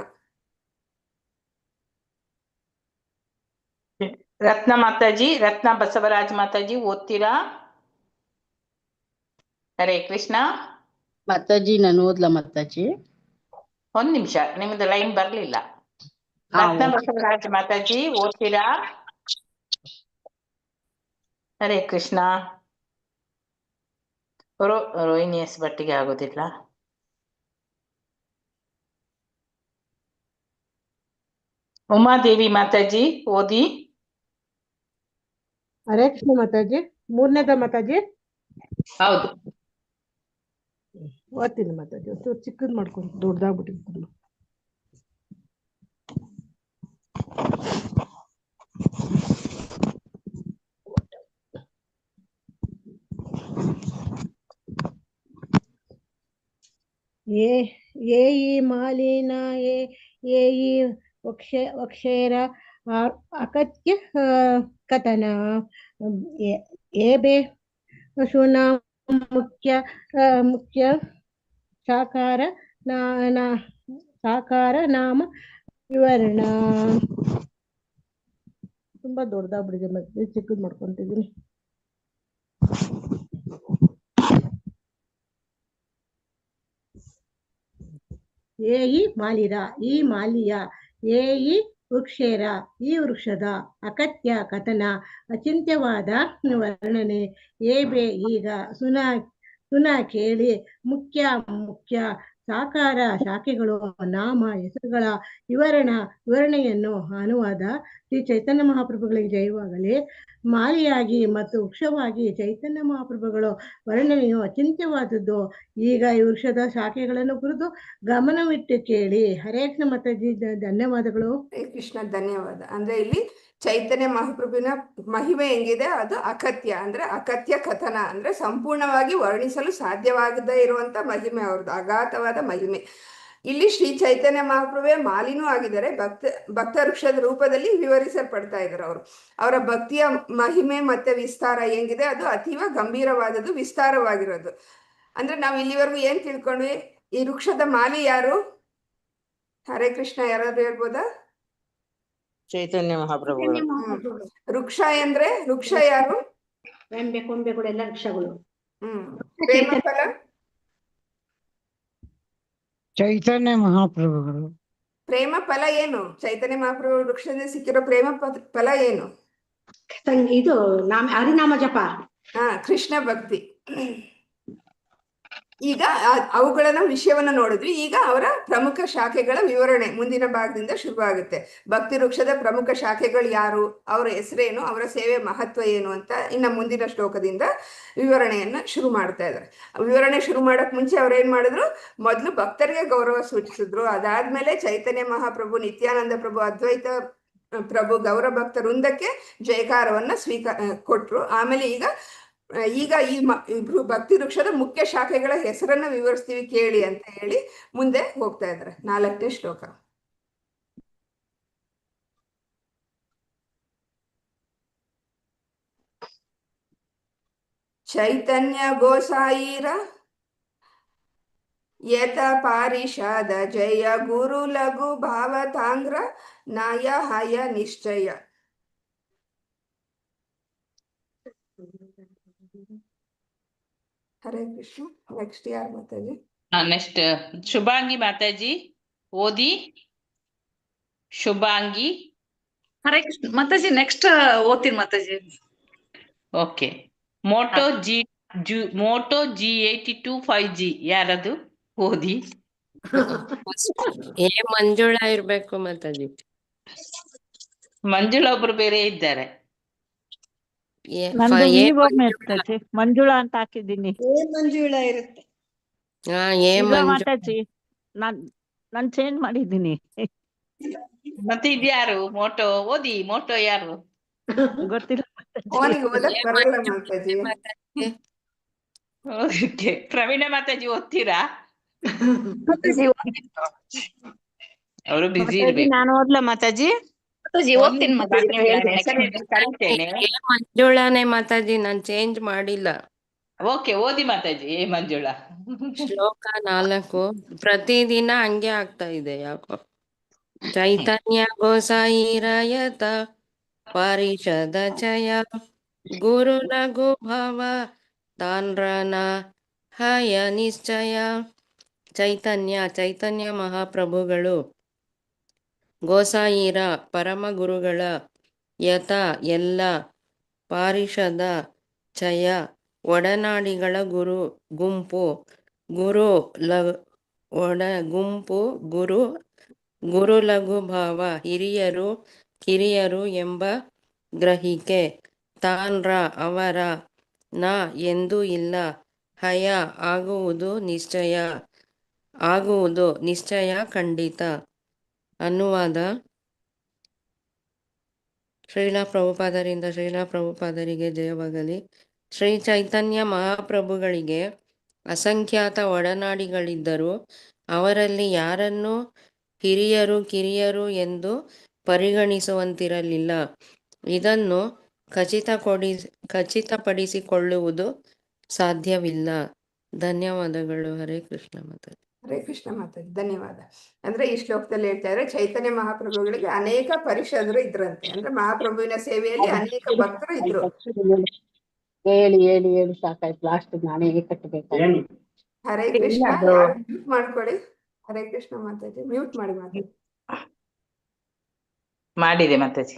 ರತ್ನ ಮಾತಾಜಿ, ರತ್ನ ಬಸವರಾಜ್ ಮಾತಾಜಿ ಓದ್ತೀರಾ? ಹರೇ ಕೃಷ್ಣ ಮಾತಾಜಿ. ನಾನು ಓದ್ಲಾ ಮಾತಾಜಿ? 1 ನಿಮಿಷ, ನಿಮ್ದು ಲೈನ್ ಬರ್ಲಿಲ್ಲ. ರತ್ನ ಬಸವರಾಜ್ ಮಾತಾಜಿ ಓದ್ತೀರಾ? ಹರೇ ಕೃಷ್ಣ. ರೋಹಿಣಿ ಎಸ್ ಭಟ್ಟಿಗೆ ಆಗೋದಿಲ್ಲ. ಉಮಾದೇವಿ ಮಾತಾಜಿ ಓದಿ. ಹರೇ ಕೃಷ್ಣ ಮಾತಾಜಿ. 3ನೇದ ಮಾತಾಜಿ? ಹೌದು. ಓದ್ತೀನಿ ಮಾತಾಜಿ. ಒಂಚೂರು ಚಿಕ್ಕದ್ ಮಾಡ್ಕೊಂಡು ದೊಡ್ಡದಾಗ್ಬಿಟ್ಟಿರ್ತೀನಿ. ಏ ಈ ಮಾಲಿನ ಏ ಈ ವಕ್ಷೇರ ಅಕತ್ಯ ಕಥನ ಏ ಬೇ ಶೂನ ಮುಖ್ಯ ಸಾಕಾರ ನಾಮ ವಿವರಣ. ತುಂಬಾ ದೊಡ್ಡದಾಗ್ಬಿಟ್ಟಿದೆ ಮತ್ತೆ ಚಿಕ್ಕದ್ ಮಾಡ್ಕೊಂತಿದ್ದೀನಿ. ಏಯಿ ಮಾಲಿರ ಈ ಮಾಲಿಯ, ಏಯಿ ವೃಕ್ಷೇರ ಈ ವೃಕ್ಷದ, ಅಕತ್ಯ ಕಥನ ಅಚಿಂತ್ಯವಾದ ವರ್ಣನೆ, ಏಬೆ ಈಗ, ಸುನ ಕೇಳಿ, ಮುಖ್ಯ ಮುಖ್ಯ, ಸಾಕಾರ ಶಾಖೆಗಳು, ನಾಮ ಹೆಸರುಗಳ ವಿವರಣೆಯನ್ನು ಅನುವಾದ. ಶ್ರೀ ಚೈತನ್ಯ ಮಹಾಪ್ರಭುಗಳಿಗೆ ಜಯವಾಗಲಿ. ಮಾಲಿಯಾಗಿ ಮತ್ತು ವೃಕ್ಷವಾಗಿ ಚೈತನ್ಯ ಮಹಾಪ್ರಭುಗಳು ವರ್ಣನೆಯು ಅಚಿಂತ್ಯವಾದದ್ದು. ಈಗ ಈ ವೃಕ್ಷದ ಶಾಖೆಗಳನ್ನು ಕುರಿತು ಗಮನವಿಟ್ಟು ಕೇಳಿ. ಹರೇ ಕೃಷ್ಣ ಮಾತಾಜಿ, ಧನ್ಯವಾದಗಳು. ಹರೇ ಕೃಷ್ಣ, ಧನ್ಯವಾದ. ಅಂದ್ರೆ ಇಲ್ಲಿ ಚೈತನ್ಯ ಮಹಾಪ್ರಭುವಿನ ಮಹಿಮೆ ಹೆಂಗಿದೆ, ಅದು ಅಕಥ್ಯ, ಅಂದ್ರೆ ಅಕಥ್ಯ ಕಥನ, ಅಂದ್ರೆ ಸಂಪೂರ್ಣವಾಗಿ ವರ್ಣಿಸಲು ಸಾಧ್ಯವಾಗದೇ ಇರುವಂತ ಮಹಿಮೆ, ಅವ್ರದ್ದು ಅಗಾಧವಾದ ಮಹಿಮೆ. ಇಲ್ಲಿ ಶ್ರೀ ಚೈತನ್ಯ ಮಹಾಪ್ರಭುವೇ ಮಾಲಿನೂ ಆಗಿದ್ದಾರೆ, ಭಕ್ತ ವೃಕ್ಷದ ರೂಪದಲ್ಲಿ ವಿವರಿಸಲ್ಪಡ್ತಾ ಇದ್ದಾರೆ. ಅವರ ಭಕ್ತಿಯ ಮಹಿಮೆ ಮತ್ತೆ ವಿಸ್ತಾರ ಹೆಂಗಿದೆ, ಅದು ಅತೀವ ಗಂಭೀರವಾದದ್ದು, ವಿಸ್ತಾರವಾಗಿರೋದು. ಅಂದ್ರೆ ನಾವು ಇಲ್ಲಿವರೆಗೂ ಏನ್ ತಿಳ್ಕೊಂಡ್ವಿ? ಈ ವೃಕ್ಷದ ಮಾಲಿ ಯಾರು? ಹರೇ ಕೃಷ್ಣ, ಯಾರಾದ್ರೂ ಹೇಳ್ಬೋದಾ? ಚೈತನ್ಯ ಮಹಾಪ್ರಭುಗಳು. ವೃಕ್ಷ ಅಂದ್ರೆ ವೃಕ್ಷ ಯಾರು? ರೆಂಬೆ ಕೊಂಬೆಗಳು ಎಲ್ಲ ವೃಕ್ಷಗಳು. ಪ್ರೇಮ ಫಲ? ಚೈತನ್ಯ ಮಹಾಪ್ರಭುಗಳು. ಪ್ರೇಮ ಫಲ ಏನು? ಚೈತನ್ಯ ಮಹಾಪ್ರಭು ವೃಕ್ಷದಿಂದ ಸಿಕ್ಕಿರೋ ಪ್ರೇಮ ಫಲ ಏನು? ಇದು ಹರಿನಾಮ ಜಪ. ಕೃಷ್ಣ ಭಕ್ತಿ. ಈಗ ಅವುಗಳನ್ನ ವಿಷಯವನ್ನ ನೋಡಿದ್ವಿ. ಈಗ ಅವರ ಪ್ರಮುಖ ಶಾಖೆಗಳ ವಿವರಣೆ ಮುಂದಿನ ಭಾಗದಿಂದ ಶುರುವಾಗುತ್ತೆ. ಭಕ್ತಿ ವೃಕ್ಷದ ಪ್ರಮುಖ ಶಾಖೆಗಳು ಯಾರು, ಅವರ ಹೆಸರೇನು, ಅವರ ಸೇವೆ ಮಹತ್ವ ಏನು ಅಂತ ಇನ್ನು ಮುಂದಿನ ಶ್ಲೋಕದಿಂದ ವಿವರಣೆಯನ್ನ ಶುರು ಮಾಡ್ತಾ ಇದ್ದಾರೆ. ವಿವರಣೆ ಶುರು ಮಾಡಕ್ ಮುಂಚೆ ಅವ್ರು ಏನ್ ಮಾಡಿದ್ರು? ಮೊದಲು ಭಕ್ತರಿಗೆ ಗೌರವ ಸೂಚಿಸಿದ್ರು. ಅದಾದ್ಮೇಲೆ ಚೈತನ್ಯ ಮಹಾಪ್ರಭು, ನಿತ್ಯಾನಂದ ಪ್ರಭು, ಅದ್ವೈತ ಪ್ರಭು, ಗೌರ ಭಕ್ತ ವೃಂದಕ್ಕೆ ಜಯಕಾರವನ್ನ ಕೊಟ್ರು. ಆಮೇಲೆ ಈಗ ಈ ಭಕ್ತಿ ವೃಕ್ಷದ ಮುಖ್ಯ ಶಾಖೆಗಳ ಹೆಸರನ್ನ ವಿವರಿಸ್ತೀವಿ ಕೇಳಿ ಅಂತ ಹೇಳಿ ಮುಂದೆ ಹೋಗ್ತಾ ಇದ್ದಾರೆ. 4ನೇ ಶ್ಲೋಕ. ಚೈತನ್ಯ ಗೋಸಾಯಿರ ಯತ ಪಾರಿಷಾದ ಜಯ ಗುರು ಲಘು ಭಾವತಾಂಗ್ರ ನಾಯ ಹಯ ನಿಶ್ಚಯ. ಹರೇ ಕೃಷ್ಣ. ನೆಕ್ಸ್ಟ್ ಯಾರು ಮಾತಾಜಿ? ನೆಕ್ಸ್ಟ್ ಶುಭಾಂಗಿ ಮಾತಾಜಿ ಓದಿ. ಶುಭಾಂಗಿ. ಹರೇ ಕೃಷ್ಣ ಮಾತಾಜಿ, ನೆಕ್ಸ್ಟ್ ಓದ್ತೀನಿ Mataji. Okay. Moto G82 5G ಯಾರದು? ಓದಿ. ಮಂಜುಳಾ ಇರ್ಬೇಕು ಮಾತಾಜಿ. ಮಂಜುಳಾ ಒಬ್ರು ಬೇರೆ ಇದ್ದಾರೆ. ಮಂಜುಳಾ ಅಂತ ಹಾಕಿದ್ದೀನಿ. ಮಂಜುಳಾ ಇರುತ್ತೆ. ಮಾತಾಜಿ, ನಾನ್ ಚೇಂಜ್ ಮಾಡಿದ್ದೀನಿ. ಮತ್ತೆ ಇದ್ಯಾರು? ಮೋಟೋ ಓದಿ. ಮೋಟೋ ಯಾರು? ಗೊತ್ತಿಲ್ಲ. ಅವನಿಗೆ ಓದಕ್ ಬರಲ್ಲ ಮಾತಾಜಿ. ಓಕೆ. ಪ್ರವೀಣ ಮಾತಾಜಿ ಓದ್ತೀರಾ? ಅವರು ಬಿಸಿ ಇರ್ಬೇಕು. ನಾನು ಓದ್ಲಾ ಮಾತಾಜಿ? ಓದ್ತೀನಿ ಮಂಜುಳಾನೇ ಮಾತಾಜಿ, ನಾನ್ ಚೇಂಜ್ ಮಾಡಿಲ್ಲ. ಓಕೆ, ಓದಿ ಮಾತಾಜಿ. ಮಂಜುಳಾ. ಶ್ಲೋಕ 4. ಪ್ರತಿದಿನ ಹಂಗೆ ಆಗ್ತಾ ಇದೆ ಯಾಕೋ. ಚೈತನ್ಯ ಗೋಸಾಯಿರಯತ ಪಾರಿಷದ ಜಯ ಗುರು ಲಘು ಭಾವ ತಾನ್ರನ ಹಯ ನಿಶ್ಚಯ. ಚೈತನ್ಯ ಮಹಾಪ್ರಭುಗಳು, ಗೋಸಾಯಿರ ಪರಮ ಗುರುಗಳ, ಯತ ಎಲ್ಲ, ಪಾರಿಷದ ಚಯ ಒಡನಾಡಿಗಳ ಗುಂಪು, ಗುರು ಲಘು ಭಾವ ಕಿರಿಯರು ಎಂಬ ಗ್ರಹಿಕೆ, ತಾನ್ರ ಅವರ, ನ ಎಂದೂ ಇಲ್ಲ, ಹಯ ಆಗುವುದು ನಿಶ್ಚಯ ಖಂಡಿತ. ಅನುವಾದ. ಶ್ರೀಲ ಪ್ರಭುಪಾದರಿಗೆ ಜಯವಾಗಲಿ. ಶ್ರೀ ಚೈತನ್ಯ ಮಹಾಪ್ರಭುಗಳಿಗೆ ಅಸಂಖ್ಯಾತ ಒಡನಾಡಿಗಳಿದ್ದರು. ಅವರಲ್ಲಿ ಯಾರನ್ನೂ ಕಿರಿಯರು ಎಂದು ಪರಿಗಣಿಸುವಂತಿರಲಿಲ್ಲ. ಇದನ್ನು ಖಚಿತಪಡಿಸಿಕೊಳ್ಳುವುದು ಸಾಧ್ಯವಿಲ್ಲ. ಧನ್ಯವಾದಗಳು. ಹರೇ ಕೃಷ್ಣ ಮಾತಾಜಿ. ಹರೇ ಕೃಷ್ಣ ಮಾತಾಜಿ, ಧನ್ಯವಾದ. ಅಂದ್ರೆ ಈ ಶ್ಲೋಕದಲ್ಲಿ ಹೇಳ್ತಾ ಇದ್ರೆ ಚೈತನ್ಯ ಮಹಾಪ್ರಭುಗಳಿಗೆ ಅನೇಕ ಪರಿಷದರು ಇದ್ರಂತೆ. ಅಂದ್ರೆ ಮಹಾಪ್ರಭುವಿನ ಸೇವೆಯಲ್ಲಿ ಅನೇಕ ಭಕ್ತರು ಇದ್ರು. ಹೇಳಿ ಸಾಕಾಯ್ತು. ಲಾಸ್ಟ್ ನಾನೇ ಕಟ್ಟಬೇಕು. ಹರೇ ಕೃಷ್ಣ. ಮಾಡ್ಕೊಳ್ಳಿ. ಹರೇ ಕೃಷ್ಣ ಮಾತಾಜಿ. ಮ್ಯೂಟ್ ಮಾಡಿ ಮಾತಾಡಿ. ಮಾಡಿದೆ ಮಾತಾಜಿ.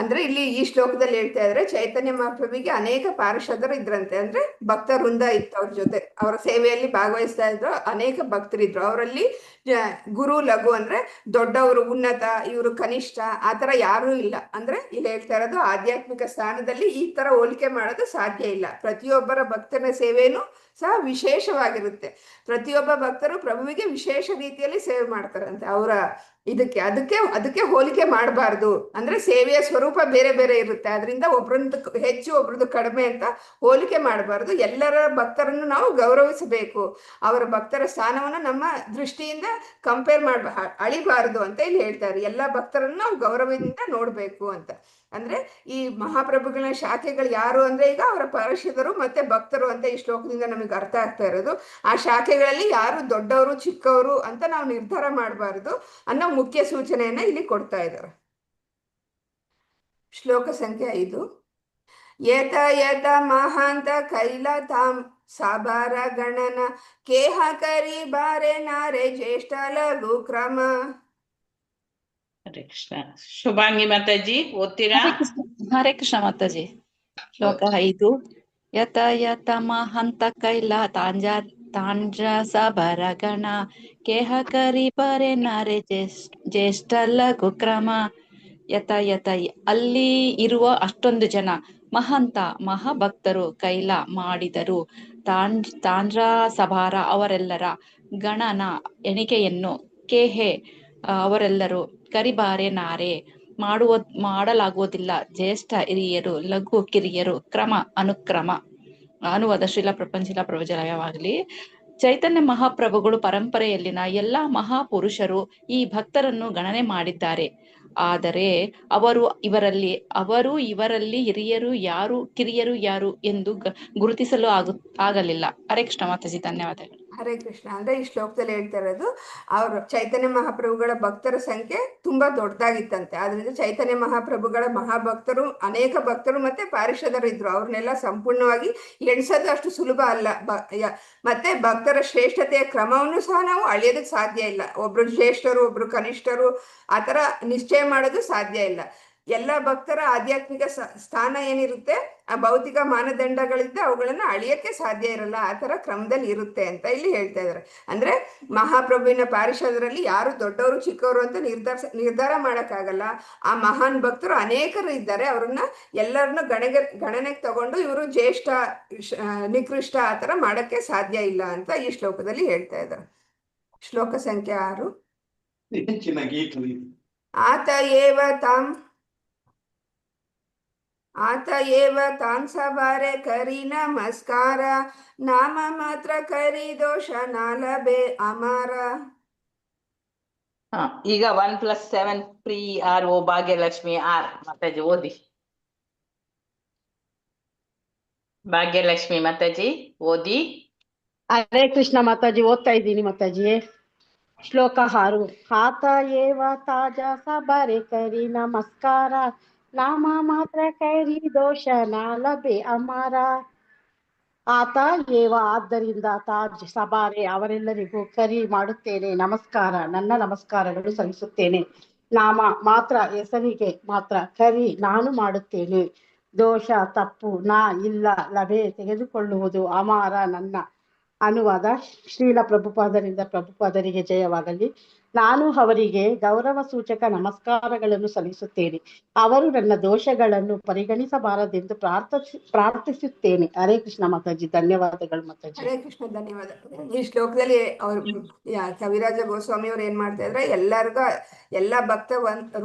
ಅಂದ್ರೆ ಇಲ್ಲಿ ಈ ಶ್ಲೋಕದಲ್ಲಿ ಹೇಳ್ತಾ ಇದ್ರೆ ಚೈತನ್ಯ ಮಹಾಪ್ರಭುವಿಗೆ ಅನೇಕ ಪಾರ್ಷದರು ಇದ್ರಂತೆ. ಅಂದ್ರೆ ಭಕ್ತ ವೃಂದ ಇತ್ತು ಅವ್ರ ಜೊತೆ, ಅವರ ಸೇವೆಯಲ್ಲಿ ಭಾಗವಹಿಸ್ತಾ ಇದ್ರು ಅನೇಕ ಭಕ್ತರಿದ್ರು. ಅವರಲ್ಲಿ ಗುರು ಲಘು ಅಂದ್ರೆ ದೊಡ್ಡವರು ಉನ್ನತ, ಇವರು ಕನಿಷ್ಠ, ಆತರ ಯಾರೂ ಇಲ್ಲ. ಅಂದ್ರೆ ಇಲ್ಲಿ ಹೇಳ್ತಾ ಇರೋದು ಆಧ್ಯಾತ್ಮಿಕ ಸ್ಥಾನದಲ್ಲಿ ಈ ತರ ಹೋಲಿಕೆ ಮಾಡೋದು ಸಾಧ್ಯ ಇಲ್ಲ. ಪ್ರತಿಯೊಬ್ಬರ ಭಕ್ತನ ಸೇವೆನೂ ಸಹ ವಿಶೇಷವಾಗಿರುತ್ತೆ. ಪ್ರತಿಯೊಬ್ಬ ಭಕ್ತರು ಪ್ರಭುವಿಗೆ ವಿಶೇಷ ರೀತಿಯಲ್ಲಿ ಸೇವೆ ಮಾಡ್ತಾರಂತೆ. ಅವರ ಅದಕ್ಕೆ ಹೋಲಿಕೆ ಮಾಡಬಾರ್ದು. ಅಂದ್ರೆ ಸೇವೆಯ ಸ್ವರೂಪ ಬೇರೆ ಬೇರೆ ಇರುತ್ತೆ. ಅದರಿಂದ ಒಬ್ರದ್ದು ಹೆಚ್ಚು ಒಬ್ರದ್ದು ಕಡಿಮೆ ಅಂತ ಹೋಲಿಕೆ ಮಾಡಬಾರ್ದು. ಎಲ್ಲರ ಭಕ್ತರನ್ನು ನಾವು ಗೌರವಿಸಬೇಕು. ಅವರ ಭಕ್ತರ ಸ್ಥಾನವನ್ನು ನಮ್ಮ ದೃಷ್ಟಿಯಿಂದ ಕಂಪೇರ್ ಅಳಿಬಾರ್ದು ಅಂತ ಇಲ್ಲಿ ಹೇಳ್ತಾರೆ. ಎಲ್ಲ ಭಕ್ತರನ್ನು ನಾವು ಗೌರವದಿಂದ ನೋಡ್ಬೇಕು ಅಂತ. ಅಂದ್ರೆ ಈ ಮಹಾಪ್ರಭುಗಳ ಶಾಖೆಗಳು ಯಾರು ಅಂದ್ರೆ ಈಗ ಅವರ ಪಾರ್ಷದರು ಮತ್ತೆ ಭಕ್ತರು ಅಂತ ಈ ಶ್ಲೋಕದಿಂದ ನಮಗೆ ಅರ್ಥ ಆಗ್ತಾ ಇರೋದು. ಆ ಶಾಖೆಗಳಲ್ಲಿ ಯಾರು ದೊಡ್ಡವರು ಚಿಕ್ಕವರು ಅಂತ ನಾವು ನಿರ್ಧಾರ ಮಾಡಬಾರ್ದು ಅನ್ನೋ ಮುಖ್ಯ ಸೂಚನೆಯನ್ನ ಇಲ್ಲಿ ಕೊಡ್ತಾ ಇದ್ದಾರೆ. ಶ್ಲೋಕ ಸಂಖ್ಯೆ 5. ಯತ ಯತ ಮಹಾಂತ ಕೈಲ ತಾಂ ಸಾಬಾರ ಗಣನ ಕೇಹ ಕರಿ ಬಾರೆ ನಾರೆ ಜ್ಯೇಷ್ಠ ಲಘು ಕ್ರಮ. ಹರೇ ಕೃಷ್ಣ. ಶುಭಾಂಗಿ ಮಾತಾಜಿ ಓದ್ತೀರಾ? ಹರೇ ಕೃಷ್ಣ ಮಾತಾಜಿ. ಶ್ಲೋಕ 5. ಯತ ಯತ ಮಹಂತ ಕೈಲ ತಾಂಜ ಸಬರ ಗಣ ಕೇಹ ಕರಿ ಪರೆ ನರೆ ಜ್ಯೇಷ್ಠ ಲಘು ಕ್ರಮ. ಯತ ಯತ ಅಲ್ಲಿ ಇರುವ ಅಷ್ಟೊಂದು ಜನ, ಮಹಂತ ಮಹಾಭಕ್ತರು, ಕೈಲ ಮಾಡಿದರು, ತಾಂಡ್ರ ಸಭಾರ ಅವರೆಲ್ಲರ, ಗಣನ ಎಣಿಕೆಯನ್ನು, ಕೇಹೆ ಅವರೆಲ್ಲರೂ, ಕರಿಬಾರೆ ನಾರೆ ಮಾಡಲಾಗುವುದಿಲ್ಲ, ಜ್ಯೇಷ್ಠ ಹಿರಿಯರು, ಲಘು ಕಿರಿಯರು, ಕ್ರಮ ಅನುಕ್ರಮ. ಅನುವಾದ ಶ್ರೀಲ ಪ್ರಪಂಚೀಲ ಪ್ರವಚನವಾಗಲಿ. ಚೈತನ್ಯ ಮಹಾಪ್ರಭುಗಳು ಪರಂಪರೆಯಲ್ಲಿನ ಎಲ್ಲಾ ಮಹಾಪುರುಷರು ಈ ಭಕ್ತರನ್ನು ಗಣನೆ ಮಾಡಿದ್ದಾರೆ. ಆದರೆ ಅವರು ಇವರಲ್ಲಿ ಹಿರಿಯರು ಯಾರು ಕಿರಿಯರು ಯಾರು ಎಂದು ಗುರುತಿಸಲು ಆಗಲಿಲ್ಲ. ಹರೇ ಕೃಷ್ಣ ಮಾತಾಜಿ, ಧನ್ಯವಾದಗಳು. ಹರೇ ಕೃಷ್ಣ. ಅಂದ್ರೆ ಈ ಶ್ಲೋಕದಲ್ಲಿ ಹೇಳ್ತಾ ಇರೋದು ಅವರು ಚೈತನ್ಯ ಮಹಾಪ್ರಭುಗಳ ಭಕ್ತರ ಸಂಖ್ಯೆ ತುಂಬಾ ದೊಡ್ಡದಾಗಿತ್ತಂತೆ. ಆದ್ರಿಂದ ಚೈತನ್ಯ ಮಹಾಪ್ರಭುಗಳ ಮಹಾಭಕ್ತರು, ಅನೇಕ ಭಕ್ತರು ಮತ್ತೆ ಪಾರಿಷದರು ಇದ್ರು. ಅವ್ರನ್ನೆಲ್ಲ ಸಂಪೂರ್ಣವಾಗಿ ಎಣಿಸೋದು ಅಷ್ಟು ಸುಲಭ ಅಲ್ಲ. ಮತ್ತೆ ಭಕ್ತರ ಶ್ರೇಷ್ಠತೆಯ ಕ್ರಮವನ್ನು ಸಹ ನಾವು ಅಳಿಯೋದಕ್ಕೆ ಸಾಧ್ಯ ಇಲ್ಲ. ಒಬ್ರು ಶ್ರೇಷ್ಠರು, ಒಬ್ರು ಕನಿಷ್ಠರು ಆತರ ನಿಶ್ಚಯ ಮಾಡೋದು ಸಾಧ್ಯ ಇಲ್ಲ. ಎಲ್ಲ ಭಕ್ತರ ಆಧ್ಯಾತ್ಮಿಕ ಸ್ಥಾನ ಏನಿರುತ್ತೆ, ಆ ಭೌತಿಕ ಮಾನದಂಡಗಳಿಂದ ಅವುಗಳನ್ನ ಅಳಿಯಕ್ಕೆ ಸಾಧ್ಯ ಇರಲ್ಲ. ಆ ತರ ಕ್ರಮದಲ್ಲಿ ಇರುತ್ತೆ ಅಂತ ಇಲ್ಲಿ ಹೇಳ್ತಾ ಇದ್ದಾರೆ. ಅಂದ್ರೆ ಮಹಾಪ್ರಭುವಿನ ಪಾರಿಷದರಲ್ಲಿ ಯಾರು ದೊಡ್ಡವರು ಚಿಕ್ಕವರು ಅಂತ ನಿರ್ಧಾರ ಮಾಡಕ್ಕಾಗಲ್ಲ. ಆ ಮಹಾನ್ ಭಕ್ತರು ಅನೇಕರು ಇದ್ದಾರೆ. ಅವ್ರನ್ನ ಎಲ್ಲರನ್ನ ಗಣನೆಗೆ ತಗೊಂಡು ಇವರು ಜ್ಯೇಷ್ಠ ನಿಕೃಷ್ಟ ಆ ತರ ಮಾಡಕ್ಕೆ ಸಾಧ್ಯ ಇಲ್ಲ ಅಂತ ಈ ಶ್ಲೋಕದಲ್ಲಿ ಹೇಳ್ತಾ ಇದ್ದಾರೆ. ಶ್ಲೋಕ ಸಂಖ್ಯೆ 6. ಆತ ಏವ ತಾಂ ಸಬಾರೆ ಕರಿ ನಮಸ್ಕಾರ ನಾಮ ಮಾತ್ರ ಕರಿ ದೋಷ ನಾಲಬೆ ಅಮಾರ. ಈಗ 1+7 ಪ್ರೀ ಆರ್ ಓ ಭಾಗ್ಯಲಕ್ಷ್ಮಿ ಆರ್ ಮಾತಾಜಿ ಓದಿ. ಭಾಗ್ಯಲಕ್ಷ್ಮಿ ಮಾತಾಜಿ ಓದಿ. ಹರೇ ಕೃಷ್ಣ ಮಾತಾಜಿ, ಓದ್ತಾ ಇದ್ದೀನಿ ಮಾತಾಜಿ. ಶ್ಲೋಕ 6. ಆತ ಏವ ತಾಜ ಸಬರೆ ಕರಿ ನಮಸ್ಕಾರ ನಾಮ ಮಾತ್ರ ಕರಿ ದೋಷ ನಾಲಬೆ ಅಮರ. ಆತ ಏವ ಆದ್ದರಿಂದ ತಾಜ್ ಸಬಾರೆ ಅವರೆಲ್ಲರಿಗೂ ಕರಿ ಮಾಡುತ್ತೇನೆ, ನಮಸ್ಕಾರ ನನ್ನ ನಮಸ್ಕಾರಗಳು ಸಲ್ಲಿಸುತ್ತೇನೆ. ನಾಮ ಮಾತ್ರ ಹೆಸರಿಗೆ ಮಾತ್ರ, ಕರಿ ನಾನು ಮಾಡುತ್ತೇನೆ, ದೋಷ ತಪ್ಪು ನಾ ಇಲ್ಲ, ಲಭೆ ತೆಗೆದುಕೊಳ್ಳುವುದು, ಅಮಾರ ನನ್ನ. ಅನುವಾದ ಶ್ರೀಲ ಪ್ರಭುಪಾದರಿಗೆ ಜಯವಾಗಲಿ. ನಾನು ಅವರಿಗೆ ಗೌರವ ಸೂಚಕ ನಮಸ್ಕಾರಗಳನ್ನು ಸಲ್ಲಿಸುತ್ತೇನೆ. ಅವರು ನನ್ನ ದೋಷಗಳನ್ನು ಪರಿಗಣಿಸಬಾರದೆಂದು ಪ್ರಾರ್ಥಿಸುತ್ತೇನೆ. ಹರೇ ಕೃಷ್ಣ ಮಾತಾಜಿ, ಧನ್ಯವಾದಗಳು ಮಾತಾಜಿ. ಹರೇ ಕೃಷ್ಣ, ಧನ್ಯವಾದ. ಈ ಶ್ಲೋಕದಲ್ಲಿ ಕವಿರಾಜ ಗೋಸ್ವಾಮಿ ಅವ್ರು ಏನ್ ಮಾಡ್ತಾ ಇದ್ರೆ ಎಲ್ಲಾ ಭಕ್ತ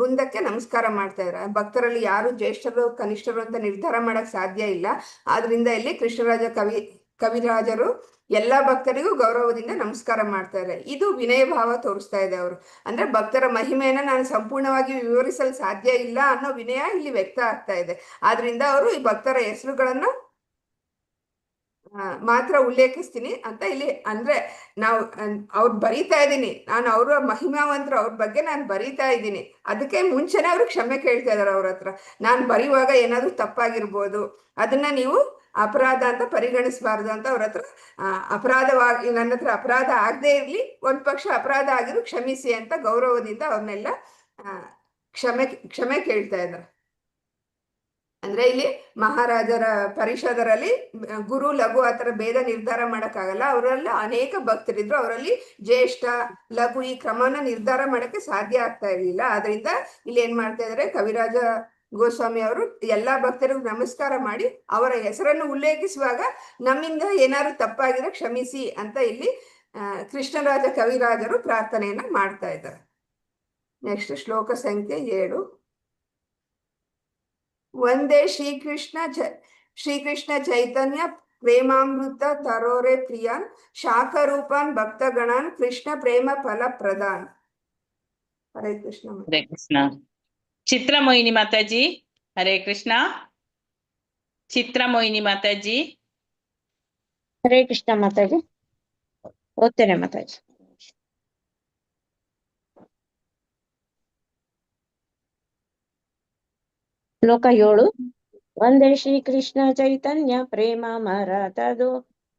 ವೃಂದಕ್ಕೆ ನಮಸ್ಕಾರ ಮಾಡ್ತಾ ಇದ್ರ. ಭಕ್ತರಲ್ಲಿ ಯಾರು ಜ್ಯೇಷ್ಠರು ಕನಿಷ್ಠರು ಅಂತ ನಿರ್ಧಾರ ಮಾಡಕ್ ಸಾಧ್ಯ ಇಲ್ಲ. ಆದ್ರಿಂದ ಇಲ್ಲಿ ಕೃಷ್ಣರಾಜ ಕವಿರಾಜರು ಎಲ್ಲಾ ಭಕ್ತರಿಗೂ ಗೌರವದಿಂದ ನಮಸ್ಕಾರ ಮಾಡ್ತಾರೆ. ಇದು ವಿನಯ ಭಾವ ತೋರಿಸ್ತಾ ಇದೆ ಅವರು. ಅಂದ್ರೆ ಭಕ್ತರ ಮಹಿಮೆಯನ್ನ ನಾನು ಸಂಪೂರ್ಣವಾಗಿ ವಿವರಿಸಲು ಸಾಧ್ಯ ಇಲ್ಲ ಅನ್ನೋ ವಿನಯ ಇಲ್ಲಿ ವ್ಯಕ್ತ ಆಗ್ತಾ ಇದೆ. ಆದ್ರಿಂದ ಅವರು ಈ ಭಕ್ತರ ಹೆಸರುಗಳನ್ನ ಮಾತ್ರ ಉಲ್ಲೇಖಿಸ್ತೀನಿ ಅಂತ ಇಲ್ಲಿ. ಅಂದ್ರೆ ಅವ್ರು ಬರೀತಾ ಇದ್ದೀನಿ, ನಾನು ಅವರ ಮಹಿಮಾವಂತರು, ಅವ್ರ ಬಗ್ಗೆ ನಾನು ಬರೀತಾ ಇದ್ದೀನಿ. ಅದಕ್ಕೆ ಮುಂಚೆನೆ ಅವ್ರು ಕ್ಷಮೆ ಕೇಳ್ತಾ ಇದಾರೆ ಅವ್ರ ಹತ್ರ. ನಾನು ಬರೆಯುವಾಗ ಏನಾದ್ರು ತಪ್ಪಾಗಿರ್ಬೋದು, ಅದನ್ನ ನೀವು ಅಪರಾಧ ಅಂತ ಪರಿಗಣಿಸಬಾರ್ದು ಅಂತ ಅವ್ರ ಹತ್ರ ಅಪರಾಧವಾಗಿ ನನ್ನ ಹತ್ರ ಅಪರಾಧ ಆಗದೆ ಇರ್ಲಿ, ಒಂದ್ ಪಕ್ಷ ಅಪರಾಧ ಆಗಿದ್ರು ಕ್ಷಮಿಸಿ ಅಂತ ಗೌರವದಿಂದ ಅವ್ರನ್ನೆಲ್ಲ ಕ್ಷಮೆ ಕೇಳ್ತಾ ಇದ್ದಾರೆ. ಅಂದ್ರೆ ಇಲ್ಲಿ ಮಹಾರಾಜರ ಪರಿಷದರಲ್ಲಿ ಗುರು ಲಘು ಆತರ ಭೇದ ನಿರ್ಧಾರ ಮಾಡಕ್ಕಾಗಲ್ಲ. ಅವರೆಲ್ಲ ಅನೇಕ ಭಕ್ತರಿದ್ರು, ಅವರಲ್ಲಿ ಜ್ಯೇಷ್ಠ ಲಘು ಈ ಕ್ರಮನ ನಿರ್ಧಾರ ಮಾಡಕ್ಕೆ ಸಾಧ್ಯ ಆಗ್ತಾ ಇರ್ಲಿಲ್ಲ. ಆದ್ರಿಂದ ಇಲ್ಲಿ ಏನ್ ಮಾಡ್ತಾ ಇದಾರೆ, ಕವಿರಾಜ ಗೋಸ್ವಾಮಿ ಅವರು ಎಲ್ಲಾ ಭಕ್ತರಿಗೂ ನಮಸ್ಕಾರ ಮಾಡಿ ಅವರ ಹೆಸರನ್ನು ಉಲ್ಲೇಖಿಸುವಾಗ ನಮ್ಮಿಂದ ಏನಾದ್ರು ತಪ್ಪಾಗಿದ್ರೆ ಕ್ಷಮಿಸಿ ಅಂತ ಇಲ್ಲಿ ಕೃಷ್ಣರಾಜ ಕವಿರಾಜರು ಪ್ರಾರ್ಥನೆಯನ್ನ ಮಾಡ್ತಾ ಇದ್ದಾರೆ. ನೆಕ್ಸ್ಟ್ ಶ್ಲೋಕ ಸಂಖ್ಯೆ 7. ವಂದೇ ಶ್ರೀಕೃಷ್ಣ ಚೈತನ್ಯ ಪ್ರೇಮಾಮೃತ ತರೋರೆ ಪ್ರಿಯಾನ್ ಶಾಖರೂಪಾನ್ ಭಕ್ತಗಣಾನ್ ಕೃಷ್ಣ ಪ್ರೇಮ ಫಲ ಪ್ರದಾನ್. ಹರೇ ಕೃಷ್ಣ. ಹರೇ ಕೃಷ್ಣ. ಚಿತ್ರಮೋಹಿನಿ ಮಾತಾಜಿ ಹರೇ ಕೃಷ್ಣ. ಚಿತ್ರಮೋಹಿನಿ ಮಾತಾಜಿ. ಹರೇ ಕೃಷ್ಣ ಮಾತಾಜಿ. ಓದ್ತೇನೆ ಮಾತಾಜಿ. ಶ್ಲೋಕ 7. ವಂದೇ ಶ್ರೀಕೃಷ್ಣ ಚೈತನ್ಯ ಪ್ರೇಮಾಮರ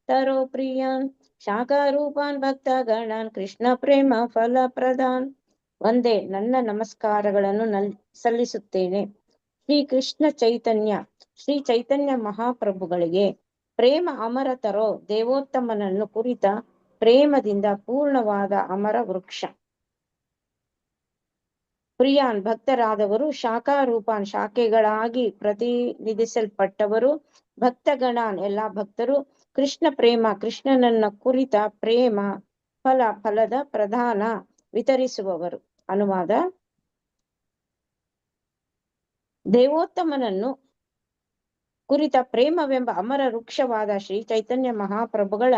ತರೋ ಪ್ರಿಯಾನ್ ಶಾಖರೂಪಾನ್ ಭಕ್ತ ಗಣಾನ್ ಕೃಷ್ಣ ಪ್ರೇಮ ಫಲ ಪ್ರದಾನ್. ಒಂದೇ ನನ್ನ ನಮಸ್ಕಾರಗಳನ್ನು ಸಲ್ಲಿಸುತ್ತೇನೆ ಶ್ರೀ ಚೈತನ್ಯ ಮಹಾಪ್ರಭುಗಳಿಗೆ, ಪ್ರೇಮ ಅಮರ ತರೋ ದೇವೋತ್ತಮನನ್ನು ಕುರಿತ ಪ್ರೇಮದಿಂದ ಪೂರ್ಣವಾದ ಅಮರ ವೃಕ್ಷ. ಪ್ರಿಯಾನ್ ಭಕ್ತರಾದವರು, ಶಾಖಾರೂಪಾನ್ ಶಾಖೆಗಳಾಗಿ ಪ್ರತಿನಿಧಿಸಲ್ಪಟ್ಟವರು, ಭಕ್ತಗಣಾನ್ ಎಲ್ಲಾ ಭಕ್ತರು, ಕೃಷ್ಣ ಪ್ರೇಮ ಕೃಷ್ಣನನ್ನ ಕುರಿತ ಪ್ರೇಮ ಫಲದ ಪ್ರಧಾನ ವಿತರಿಸುವವರು. ಅನುವಾದ: ದೇವೋತ್ತಮನನ್ನು ಕುರಿತ ಪ್ರೇಮವೆಂಬ ಅಮರ ವೃಕ್ಷವಾದ ಶ್ರೀ ಚೈತನ್ಯ ಮಹಾಪ್ರಭುಗಳ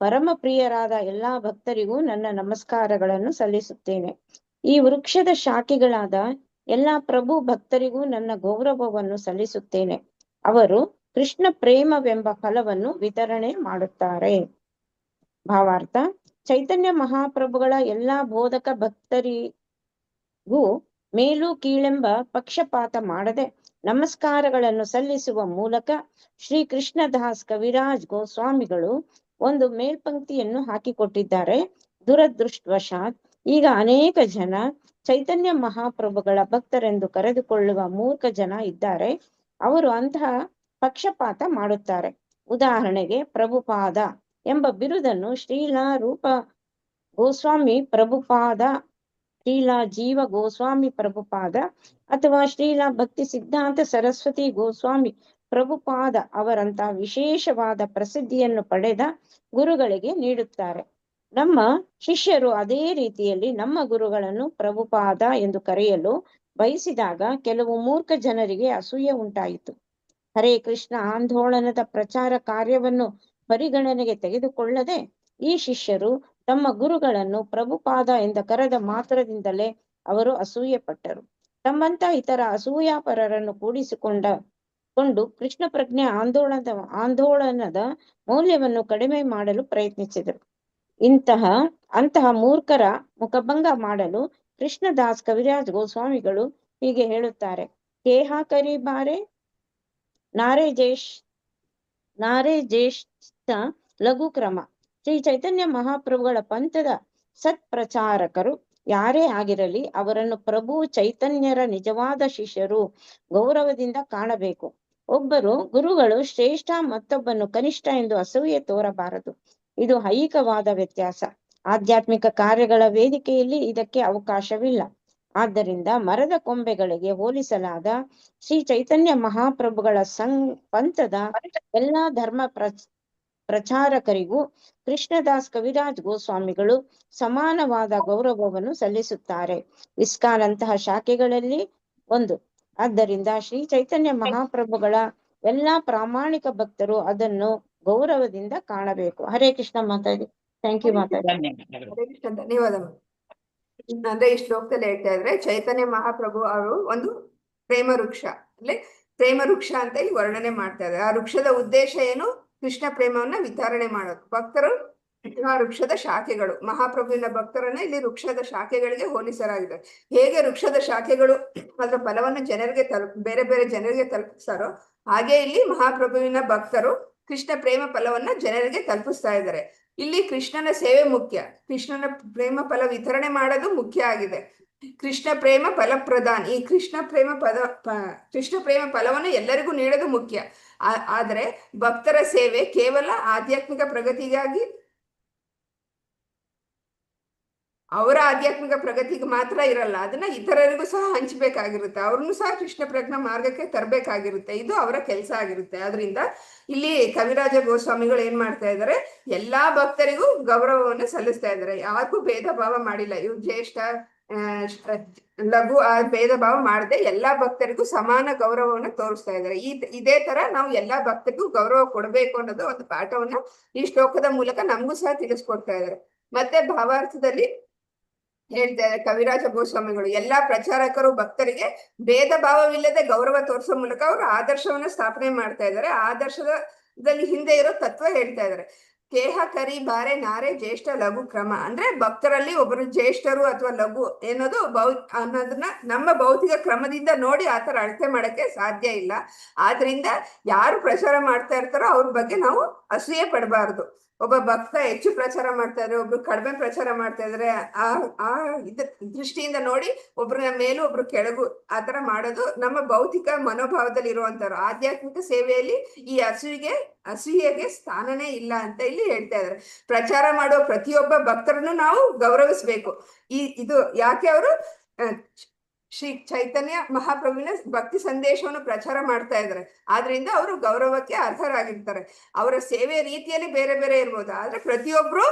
ಪರಮ ಪ್ರಿಯರಾದ ಎಲ್ಲಾ ಭಕ್ತರಿಗೂ ನನ್ನ ನಮಸ್ಕಾರಗಳನ್ನು ಸಲ್ಲಿಸುತ್ತೇನೆ. ಈ ವೃಕ್ಷದ ಶಾಖೆಗಳಾದ ಎಲ್ಲಾ ಪ್ರಭು ಭಕ್ತರಿಗೂ ನನ್ನ ಗೌರವವನ್ನು ಸಲ್ಲಿಸುತ್ತೇನೆ. ಅವರು ಕೃಷ್ಣ ಪ್ರೇಮವೆಂಬ ಫಲವನ್ನು ವಿತರಣೆ ಮಾಡುತ್ತಾರೆ. ಭಾವಾರ್ಥ: ಚೈತನ್ಯ ಮಹಾಪ್ರಭುಗಳ ಎಲ್ಲಾ ಬೋಧಕ ಭಕ್ತರಿಗೂ ಮೇಲು ಕೀಳೆಂಬ ಪಕ್ಷಪಾತ ಮಾಡದೆ ನಮಸ್ಕಾರಗಳನ್ನು ಸಲ್ಲಿಸುವ ಮೂಲಕ ಶ್ರೀ ಕೃಷ್ಣದಾಸ್ ಕವಿರಾಜ್ ಗೋಸ್ವಾಮಿಗಳು ಒಂದು ಮೇಲ್ಪಂಕ್ತಿಯನ್ನು ಹಾಕಿಕೊಟ್ಟಿದ್ದಾರೆ. ದುರದೃಷ್ಟವಶಾತ್ ಈಗ ಅನೇಕ ಜನ ಚೈತನ್ಯ ಮಹಾಪ್ರಭುಗಳ ಭಕ್ತರೆಂದು ಕರೆದುಕೊಳ್ಳುವ ಮೂರ್ಖ ಜನ ಇದ್ದಾರೆ. ಅವರು ಅಂತಹ ಪಕ್ಷಪಾತ ಮಾಡುತ್ತಾರೆ. ಉದಾಹರಣೆಗೆ, ಪ್ರಭುಪಾದ ಎಂಬ ಬಿರುದನ್ನು ಶ್ರೀಲಾ ರೂಪ ಗೋಸ್ವಾಮಿ ಪ್ರಭುಪಾದ, ಶ್ರೀಲಾ ಜೀವ ಗೋಸ್ವಾಮಿ ಪ್ರಭುಪಾದ ಅಥವಾ ಶ್ರೀಲಾ ಭಕ್ತಿ ಸಿದ್ಧಾಂತ ಸರಸ್ವತಿ ಗೋಸ್ವಾಮಿ ಪ್ರಭುಪಾದ ಅವರಂತ ವಿಶೇಷವಾದ ಪ್ರಸಿದ್ಧಿಯನ್ನು ಪಡೆದ ಗುರುಗಳಿಗೆ ನೀಡುತ್ತಾರೆ. ನಮ್ಮ ಶಿಷ್ಯರು ಅದೇ ರೀತಿಯಲ್ಲಿ ನಮ್ಮ ಗುರುಗಳನ್ನು ಪ್ರಭುಪಾದ ಎಂದು ಕರೆಯಲು ಬಯಸಿದಾಗ ಕೆಲವು ಮೂರ್ಖ ಜನರಿಗೆ ಅಸೂಯೆ ಉಂಟಾಯಿತು. ಹರೇ ಕೃಷ್ಣ ಆಂದೋಲನದ ಪ್ರಚಾರ ಕಾರ್ಯವನ್ನು ಪರಿಗಣನೆಗೆ ತೆಗೆದುಕೊಳ್ಳದೆ ಈ ಶಿಷ್ಯರು ತಮ್ಮ ಗುರುಗಳನ್ನು ಪ್ರಭುಪಾದ ಎಂದ ಕರೆದ ಮಾತ್ರದಿಂದಲೇ ಅವರು ಅಸೂಯೆ ಪಟ್ಟರು. ತಮ್ಮಂತ ಇತರ ಅಸೂಯಾಪರರನ್ನು ಕೂಡಿಸಿಕೊಂಡು ಕೃಷ್ಣ ಪ್ರಜ್ಞೆ ಆಂದೋಲನದ ಮೌಲ್ಯವನ್ನು ಕಡಿಮೆ ಮಾಡಲು ಪ್ರಯತ್ನಿಸಿದರು. ಅಂತಹ ಮೂರ್ಖರ ಮುಖಭಂಗ ಮಾಡಲು ಕೃಷ್ಣದಾಸ್ ಕವಿರಾಜ್ ಗೋಸ್ವಾಮಿಗಳು ಹೀಗೆ ಹೇಳುತ್ತಾರೆ: ಕೇಹಾ ಕರಿ ಬಾರೆ ನಾರೆ ಜ್ಯೇಷ್ಠ ಲಘು ಕ್ರಮ. ಶ್ರೀ ಚೈತನ್ಯ ಮಹಾಪ್ರಭುಗಳ ಪಂಥದ ಸತ್ಪ್ರಚಾರಕರು ಯಾರೇ ಆಗಿರಲಿ ಅವರನ್ನು ಪ್ರಭು ಚೈತನ್ಯರ ನಿಜವಾದ ಶಿಷ್ಯರು ಗೌರವದಿಂದ ಕಾಣಬೇಕು. ಒಬ್ಬರು ಗುರುಗಳು ಶ್ರೇಷ್ಠ ಮತ್ತೊಬ್ಬನು ಕನಿಷ್ಠ ಎಂದು ಅಸೂಯೆ ತೋರಬಾರದು. ಇದು ಐಹಿಕವಾದ ವ್ಯತ್ಯಾಸ. ಆಧ್ಯಾತ್ಮಿಕ ಕಾರ್ಯಗಳ ವೇದಿಕೆಯಲ್ಲಿ ಇದಕ್ಕೆ ಅವಕಾಶವಿಲ್ಲ. ಆದ್ದರಿಂದ ಮರದ ಕೊಂಬೆಗಳಿಗೆ ಹೋಲಿಸಲಾದ ಶ್ರೀ ಚೈತನ್ಯ ಮಹಾಪ್ರಭುಗಳ ಪಂಥದ ಎಲ್ಲಾ ಧರ್ಮ ಪ್ರಚಾರಕರಿಗೂ ಕೃಷ್ಣದಾಸ್ ಕವಿರಾಜ್ ಗೋಸ್ವಾಮಿಗಳು ಸಮಾನವಾದ ಗೌರವವನ್ನು ಸಲ್ಲಿಸುತ್ತಾರೆ. ಇಸ್ಕಾನ್ ಅಂತಹ ಶಾಖೆಗಳಲ್ಲಿ ಒಂದು. ಆದ್ದರಿಂದ ಶ್ರೀ ಚೈತನ್ಯ ಮಹಾಪ್ರಭುಗಳ ಎಲ್ಲಾ ಪ್ರಾಮಾಣಿಕ ಭಕ್ತರು ಅದನ್ನು ಗೌರವದಿಂದ ಕಾಣಬೇಕು. ಹರೇ ಕೃಷ್ಣ ಮಾತಾಡಿ. ಥ್ಯಾಂಕ್ ಯು ಮಾತಾಡಿ. ಹರೇ ಕೃಷ್ಣ, ಧನ್ಯವಾದಗಳು. ಅಂದ್ರೆ ಈ ಶ್ಲೋಕದಲ್ಲಿ ಹೇಳ್ತಾ ಇದ್ರೆ ಚೈತನ್ಯ ಮಹಾಪ್ರಭು ಅವರು ಒಂದು ಪ್ರೇಮ ವೃಕ್ಷ, ಅಂದ್ರೆ ಪ್ರೇಮ ವೃಕ್ಷ ಅಂತ ಇಲ್ಲಿ ವರ್ಣನೆ ಮಾಡ್ತಾ ಇದ್ದಾರೆ. ಆ ವೃಕ್ಷದ ಉದ್ದೇಶ ಏನು? ಕೃಷ್ಣ ಪ್ರೇಮವನ್ನ ವಿತರಣೆ ಮಾಡೋದು. ಭಕ್ತರು ಆ ವೃಕ್ಷದ ಶಾಖೆಗಳು. ಮಹಾಪ್ರಭುವಿನ ಭಕ್ತರನ್ನ ಇಲ್ಲಿ ವೃಕ್ಷದ ಶಾಖೆಗಳಿಗೆ ಹೋಲಿಸಲಾಗಿದೆ. ಹೇಗೆ ವೃಕ್ಷದ ಶಾಖೆಗಳು ಅದರ ಫಲವನ್ನು ಜನರಿಗೆ ಬೇರೆ ಬೇರೆ ಜನರಿಗೆ ತಲುಪಿಸ್ತಾರೋ ಹಾಗೆ ಇಲ್ಲಿ ಮಹಾಪ್ರಭುವಿನ ಭಕ್ತರು ಕೃಷ್ಣ ಪ್ರೇಮ ಫಲವನ್ನ ಜನರಿಗೆ ತಲುಪಿಸ್ತಾ ಇದ್ದಾರೆ. ಇಲ್ಲಿ ಕೃಷ್ಣನ ಸೇವೆ ಮುಖ್ಯ, ಕೃಷ್ಣನ ಪ್ರೇಮ ಫಲ ವಿತರಣೆ ಮಾಡೋದು ಮುಖ್ಯ ಆಗಿದೆ. ಕೃಷ್ಣ ಪ್ರೇಮ ಫಲಪ್ರದಾನ್, ಈ ಕೃಷ್ಣ ಪ್ರೇಮ ಫಲವನ್ನು ಎಲ್ಲರಿಗೂ ನೀಡೋದು ಮುಖ್ಯ. ಆದರೆ ಭಕ್ತರ ಸೇವೆ ಕೇವಲ ಆಧ್ಯಾತ್ಮಿಕ ಪ್ರಗತಿಗಾಗಿ, ಅವರ ಆಧ್ಯಾತ್ಮಿಕ ಪ್ರಗತಿಗೆ ಮಾತ್ರ ಇರಲ್ಲ, ಅದನ್ನ ಇತರರಿಗೂ ಸಹ ಹಂಚಬೇಕಾಗಿರುತ್ತೆ, ಅವ್ರನ್ನು ಸಹ ಕೃಷ್ಣ ಪ್ರಜ್ಞ ಮಾರ್ಗಕ್ಕೆ ತರಬೇಕಾಗಿರುತ್ತೆ. ಇದು ಅವರ ಕೆಲಸ ಆಗಿರುತ್ತೆ. ಆದ್ರಿಂದ ಇಲ್ಲಿ ಕವಿರಾಜ ಗೋಸ್ವಾಮಿಗಳು ಏನ್ ಮಾಡ್ತಾ ಇದ್ದಾರೆ, ಎಲ್ಲಾ ಭಕ್ತರಿಗೂ ಗೌರವವನ್ನು ಸಲ್ಲಿಸ್ತಾ ಇದ್ದಾರೆ. ಯಾರಿಗೂ ಭೇದ ಭಾವ ಮಾಡಿಲ್ಲ. ಇವ್ರು ಜ್ಯೇಷ್ಠ ಲಘು ಆ ಭೇದ ಭಾವ ಮಾಡದೆ ಎಲ್ಲಾ ಭಕ್ತರಿಗೂ ಸಮಾನ ಗೌರವವನ್ನು ತೋರಿಸ್ತಾ ಇದ್ದಾರೆ. ಇದೇ ತರ ನಾವು ಎಲ್ಲಾ ಭಕ್ತರಿಗೂ ಗೌರವ ಕೊಡಬೇಕು ಅನ್ನೋದು ಒಂದು ಪಾಠವನ್ನ ಈ ಶ್ಲೋಕದ ಮೂಲಕ ನಮಗೂ ಸಹ ತಿಳಿಸ್ಕೊಡ್ತಾ ಇದ್ದಾರೆ. ಮತ್ತೆ ಭಾವಾರ್ಥದಲ್ಲಿ ಹೇಳ್ತಾ ಇದ್ದಾರೆ ಕವಿರಾಜ ಗೋಸ್ವಾಮಿಗಳು, ಎಲ್ಲಾ ಪ್ರಚಾರಕರು ಭಕ್ತರಿಗೆ ಭೇದ ಭಾವವಿಲ್ಲದೆ ಗೌರವ ತೋರಿಸೋ ಮೂಲಕ ಅವರು ಆದರ್ಶವನ್ನ ಸ್ಥಾಪನೆ ಮಾಡ್ತಾ ಇದ್ದಾರೆ. ಆದರ್ಶದಲ್ಲಿ ಹಿಂದೆ ಇರೋ ತತ್ವ ಹೇಳ್ತಾ ಇದ್ದಾರೆ. ಕೇಹ ಕರಿ ಬಾರೆ ನಾರೆ ಜ್ಯೇಷ್ಠ ಲಘು ಕ್ರಮ, ಅಂದ್ರೆ ಭಕ್ತರಲ್ಲಿ ಒಬ್ಬರು ಜ್ಯೇಷ್ಠರು ಅಥವಾ ಲಘು ಅನ್ನೋದು ಅನ್ನೋದನ್ನ ನಮ್ಮ ಭೌತಿಕ ಕ್ರಮದಿಂದ ನೋಡಿ ಆತರ ಅಳತೆ ಮಾಡಕ್ಕೆ ಸಾಧ್ಯ ಇಲ್ಲ. ಆದ್ರಿಂದ ಯಾರು ಪ್ರಚಾರ ಮಾಡ್ತಾ ಇರ್ತಾರೋ ಅವ್ರ ಬಗ್ಗೆ ನಾವು ಅಸೂಯೆ ಪಡಬಾರ್ದು. ಒಬ್ಬ ಭಕ್ತ ಹೆಚ್ಚು ಪ್ರಚಾರ ಮಾಡ್ತಾ ಇದ್ರೆ, ಒಬ್ರು ಕಡಿಮೆ ಪ್ರಚಾರ ಮಾಡ್ತಾ ಇದ್ರೆ, ಆ ದೃಷ್ಟಿಯಿಂದ ನೋಡಿ ಒಬ್ರನ್ನ ಮೇಲೂ ಒಬ್ರು ಕೆಳಗು ಆತರ ಮಾಡೋದು ನಮ್ಮ ಭೌತಿಕ ಮನೋಭಾವದಲ್ಲಿ ಇರುವಂತವ್ರು. ಆಧ್ಯಾತ್ಮಿಕ ಸೇವೆಯಲ್ಲಿ ಈ ಅಸೂಯೆಗೆ ಸ್ಥಾನನೇ ಇಲ್ಲ ಅಂತ ಇಲ್ಲಿ ಹೇಳ್ತಾ ಇದ್ದಾರೆ. ಪ್ರಚಾರ ಮಾಡೋ ಪ್ರತಿಯೊಬ್ಬ ಭಕ್ತರನ್ನು ನಾವು ಗೌರವಿಸ್ಬೇಕು. ಇದು ಯಾಕೆ ಅವರು ಶ್ರೀ ಚೈತನ್ಯ ಮಹಾಪ್ರಭುವಿನ ಭಕ್ತಿ ಸಂದೇಶವನ್ನು ಪ್ರಚಾರ ಮಾಡ್ತಾ ಇದ್ದಾರೆ. ಆದ್ರಿಂದ ಅವರು ಗೌರವಕ್ಕೆ ಅರ್ಹರಾಗಿರ್ತಾರೆ. ಅವರ ಸೇವೆ ರೀತಿಯಲ್ಲಿ ಬೇರೆ ಬೇರೆ ಇರ್ಬೋದು, ಆದ್ರೆ ಪ್ರತಿಯೊಬ್ರು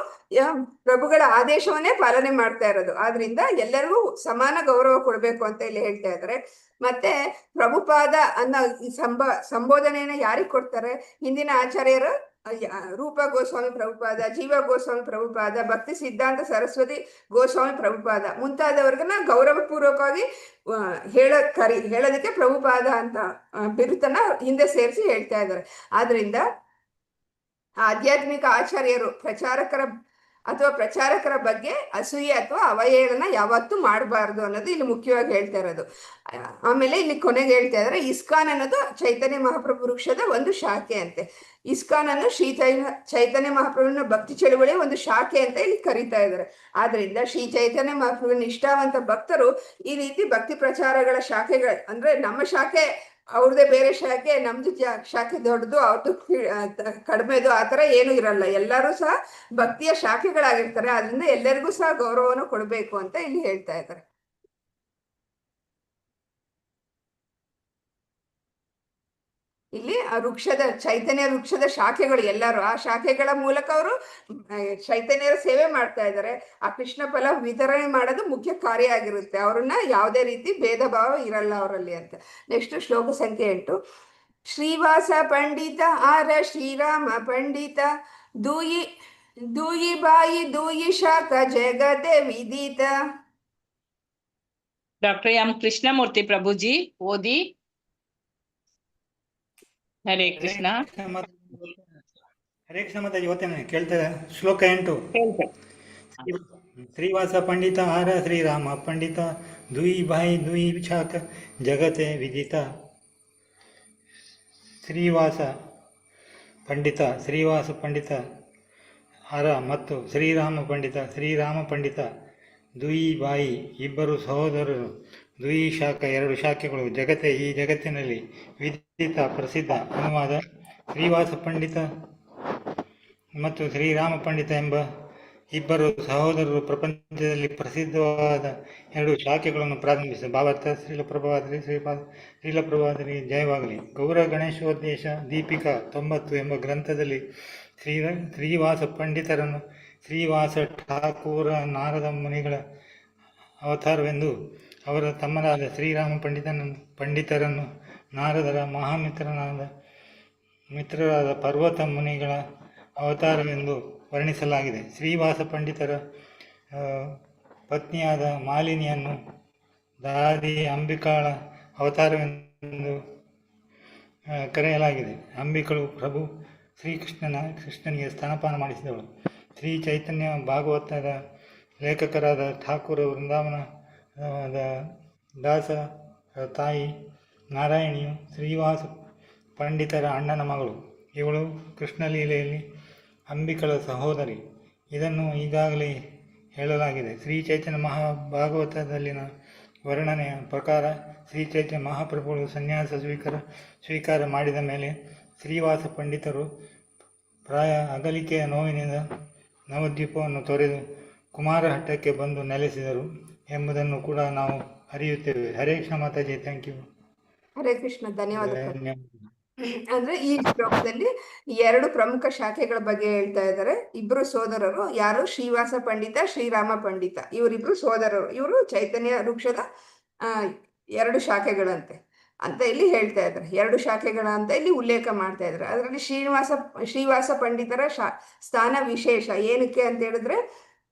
ಪ್ರಭುಗಳ ಆದೇಶವನ್ನೇ ಪಾಲನೆ ಮಾಡ್ತಾ ಇರೋದು. ಆದ್ರಿಂದ ಎಲ್ಲರಿಗೂ ಸಮಾನ ಗೌರವ ಕೊಡ್ಬೇಕು ಅಂತ ಇಲ್ಲಿ ಹೇಳ್ತಾ ಇದ್ದಾರೆ. ಮತ್ತೆ ಪ್ರಭುಪಾದ ಅನ್ನೋ ಈ ಸಂಬೋಧನೆಯನ್ನ ಯಾರಿಗೆ ಕೊಡ್ತಾರೆ? ಹಿಂದಿನ ಆಚಾರ್ಯರು ರೂಪ ಗೋಸ್ವಾಮಿ ಪ್ರಭುಪಾದ, ಜೀವ ಗೋಸ್ವಾಮಿ ಪ್ರಭುಪಾದ, ಭಕ್ತಿ ಸಿದ್ಧಾಂತ ಸರಸ್ವತಿ ಗೋಸ್ವಾಮಿ ಪ್ರಭುಪಾದ ಮುಂತಾದವ್ರಿಗನ್ನ ಗೌರವಪೂರ್ವಕವಾಗಿ ಹೇಳೋದಕ್ಕೆ ಪ್ರಭುಪಾದ ಅಂತ ಬಿರುತನ್ನ ಹಿಂದೆ ಸೇರಿಸಿ ಹೇಳ್ತಾ ಇದ್ದಾರೆ. ಆದ್ರಿಂದ ಆಧ್ಯಾತ್ಮಿಕ ಆಚಾರ್ಯರು ಪ್ರಚಾರಕರ ಬಗ್ಗೆ ಅಸೂಯೆ ಅಥವಾ ಅವಹೇಳನ ಯಾವತ್ತೂ ಮಾಡಬಾರ್ದು ಅನ್ನೋದು ಇಲ್ಲಿ ಮುಖ್ಯವಾಗಿ ಹೇಳ್ತಾ ಇರೋದು. ಆಮೇಲೆ ಇಲ್ಲಿ ಕೊನೆಗೆ ಹೇಳ್ತಾ ಇದ್ದಾರೆ, ಇಸ್ಕಾನ್ ಅನ್ನೋದು ಚೈತನ್ಯ ಮಹಾಪ್ರಭು ವೃಕ್ಷದ ಒಂದು ಶಾಖೆ ಅಂತೆ. ಇಸ್ಕಾನ್ ಅನ್ನು ಶ್ರೀ ಚೈತನ್ಯ ಮಹಾಪ್ರಭುವಿನ ಭಕ್ತಿ ಚಳುವಳಿಯ ಒಂದು ಶಾಖೆ ಅಂತ ಇಲ್ಲಿ ಕರೀತಾ ಇದ್ದಾರೆ. ಆದ್ರಿಂದ ಶ್ರೀ ಚೈತನ್ಯ ಮಹಾಪ್ರಭುವಿನ ನಿಷ್ಠಾವಂತ ಭಕ್ತರು ಈ ರೀತಿ ಭಕ್ತಿ ಪ್ರಚಾರಗಳ ಶಾಖೆಗಳು, ಅಂದ್ರೆ ನಮ್ಮ ಶಾಖೆ ಅವ್ರದ್ದೇ ಬೇರೆ ಶಾಖೆ, ನಮ್ದು ಶಾಖೆ ದೊಡ್ಡದು, ಅವ್ರದ್ದು ಕಡಿಮೆದು, ಆತರ ಏನು ಇರಲ್ಲ. ಎಲ್ಲರೂ ಸಹ ಭಕ್ತಿಯ ಶಾಖೆಗಳಾಗಿರ್ತಾರೆ. ಅದರಿಂದ ಎಲ್ಲರಿಗೂ ಸಹ ಗೌರವವನ್ನು ಕೊಡಬೇಕು ಅಂತ ಇಲ್ಲಿ ಹೇಳ್ತಾ ಇದ್ದಾರೆ. ಇಲ್ಲಿ ಆ ಚೈತನ್ಯ ವೃಕ್ಷದ ಶಾಖೆಗಳು ಎಲ್ಲರೂ, ಆ ಶಾಖೆಗಳ ಮೂಲಕ ಅವರು ಚೈತನ್ಯರ ಸೇವೆ ಮಾಡ್ತಾ ಇದ್ದಾರೆ. ಆ ಕೃಷ್ಣ ಫಲ ವಿತರಣೆ ಮಾಡೋದು ಮುಖ್ಯ ಕಾರ್ಯ ಆಗಿರುತ್ತೆ. ಅವ್ರನ್ನ ಯಾವುದೇ ರೀತಿ ಭೇದ ಭಾವ ಇರಲ್ಲ ಅವರಲ್ಲಿ ಅಂತ. ನೆಕ್ಸ್ಟ್ ಶ್ಲೋಕ ಸಂಖ್ಯೆ 8. ಶ್ರೀವಾಸ ಪಂಡಿತ ಆರ ಶ್ರೀರಾಮ ಪಂಡಿತ ದೂಯಿ ಬಾಯಿ ದೂಯಿ ಶಾಖ ಜಗದೆ ವಿದಿತ. ಡಾಕ್ಟರ್ ಎಂ ಕೃಷ್ಣಮೂರ್ತಿ ಪ್ರಭುಜಿ ಓದಿ. ಹರೇ ಕೃಷ್ಣ. ಹರೇ ಕೃಷ್ಣ ಮಾತಾಜಿ ಓದ್ತೇನೆ, ಕೇಳ್ತೇನೆ. ಶ್ಲೋಕ 8. ಶ್ರೀವಾಸ ಪಂಡಿತ ಆರ ಶ್ರೀರಾಮ ಪಂಡಿತ ದುಯಿ ಬಾಯಿ ದುಯಿ ಶಾಖ ಜಗತೆ ವಿದಿತ. ಶ್ರೀವಾಸ ಪಂಡಿತ ಆರ ಮತ್ತು ಶ್ರೀರಾಮ ಪಂಡಿತ ದುಯಿ ಬಾಯಿ ಇಬ್ಬರು ಸಹೋದರರು, ದುಯಿ ಶಾಖ ಎರಡು ಶಾಖೆಗಳು, ಜಗತೆ ಈ ಜಗತ್ತಿನಲ್ಲಿ, ವಿದಿತ ಪ್ರಸಿದ್ಧ. ಅನುವಾದ: ಶ್ರೀವಾಸ ಪಂಡಿತ ಮತ್ತು ಶ್ರೀರಾಮ ಪಂಡಿತ ಎಂಬ ಇಬ್ಬರು ಸಹೋದರರು ಪ್ರಪಂಚದಲ್ಲಿ ಪ್ರಸಿದ್ಧವಾದ ಎರಡು ಶಾಖೆಗಳನ್ನು ಪ್ರಾರಂಭಿಸಿದ. ಭಾವಾರ್ಥ: ಶ್ರೀಲಪ್ರಭಾದರಿಗೆ ಜಯವಾಗಲಿ. ಗೌರ ಗಣೇಶೋದ್ದೇಶ ದೀಪಿಕಾ 90 ಎಂಬ ಗ್ರಂಥದಲ್ಲಿ ಶ್ರೀವಾಸ ಪಂಡಿತರನ್ನು ಶ್ರೀವಾಸ ಠಾಕೂರ ನಾರದ ಮುನಿಗಳ ಅವತಾರವೆಂದು, ಅವರ ತಮ್ಮರಾದ ಶ್ರೀರಾಮ ಪಂಡಿತರನ್ನು ನಾರದರ ಮಿತ್ರರಾದ ಪರ್ವತ ಮುನಿಗಳ ಅವತಾರವೆಂದು ವರ್ಣಿಸಲಾಗಿದೆ. ಶ್ರೀವಾಸ ಪಂಡಿತರ ಪತ್ನಿಯಾದ ಮಾಲಿನಿಯನ್ನು ದಾದಿ ಅಂಬಿಕಾಳ ಅವತಾರವೆಂದು ಕರೆಯಲಾಗಿದೆ. ಅಂಬಿಕಳು ಪ್ರಭು ಕೃಷ್ಣನಿಗೆ ಸ್ತನಪಾನ ಮಾಡಿಸಿದವಳು. ಶ್ರೀ ಚೈತನ್ಯ ಭಾಗವತದ ಲೇಖಕರಾದ ಠಾಕೂರ ವೃಂದಾವನದ ದಾಸ ತಾಯಿ ನಾರಾಯಣಿಯು ಶ್ರೀವಾಸ ಪಂಡಿತರ ಅಣ್ಣನ ಮಗಳು. ಇವಳು ಕೃಷ್ಣಲೀಲೆಯಲ್ಲಿ ಅಂಬಿಕಳ ಸಹೋದರಿ. ಇದನ್ನು ಈಗಾಗಲೇ ಹೇಳಲಾಗಿದೆ. ಶ್ರೀ ಚೈತನ್ಯ ಮಹಾಭಾಗವತದಲ್ಲಿನ ವರ್ಣನೆಯ ಪ್ರಕಾರ ಶ್ರೀ ಚೈತನ್ಯ ಮಹಾಪ್ರಭುಗಳು ಸನ್ಯಾಸ ಸ್ವೀಕಾರ ಮಾಡಿದ ಮೇಲೆ ಶ್ರೀವಾಸ ಪಂಡಿತರು ಪ್ರಾಯ ಅಗಲಿಕೆಯ ನೋವಿನಿಂದ ನವದ್ವೀಪವನ್ನು ತೊರೆದು ಕುಮಾರಹಟ್ಟಕ್ಕೆ ಬಂದು ನೆಲೆಸಿದರು ಎಂಬುದನ್ನು ಕೂಡ ನಾವು ಅರಿಯುತ್ತೇವೆ. Hare Krishna Mataji, thank you. ಹರೇ ಕೃಷ್ಣ, ಧನ್ಯವಾದ. ಅಂದ್ರೆ ಈ ಶ್ಲೋಕದಲ್ಲಿ 2 ಪ್ರಮುಖ ಶಾಖೆಗಳ ಬಗ್ಗೆ ಹೇಳ್ತಾ ಇದ್ದಾರೆ. ಇಬ್ರು ಸೋದರರು, ಯಾರು? ಶ್ರೀವಾಸ ಪಂಡಿತ, ಶ್ರೀರಾಮ ಪಂಡಿತ. ಇವರಿಬ್ರು ಸೋದರರು. ಇವರು ಚೈತನ್ಯ ವೃಕ್ಷದ 2 ಶಾಖೆಗಳಂತೆ ಅಂತ ಇಲ್ಲಿ ಹೇಳ್ತಾ ಇದ್ದಾರೆ. 2 ಶಾಖೆಗಳ ಅಂತ ಇಲ್ಲಿ ಉಲ್ಲೇಖ ಮಾಡ್ತಾ ಇದ್ದಾರೆ. ಅದರಲ್ಲಿ ಶ್ರೀವಾಸ ಪಂಡಿತರ ಸ್ಥಾನ ವಿಶೇಷ ಏನಕ್ಕೆ ಅಂತ ಹೇಳಿದ್ರೆ,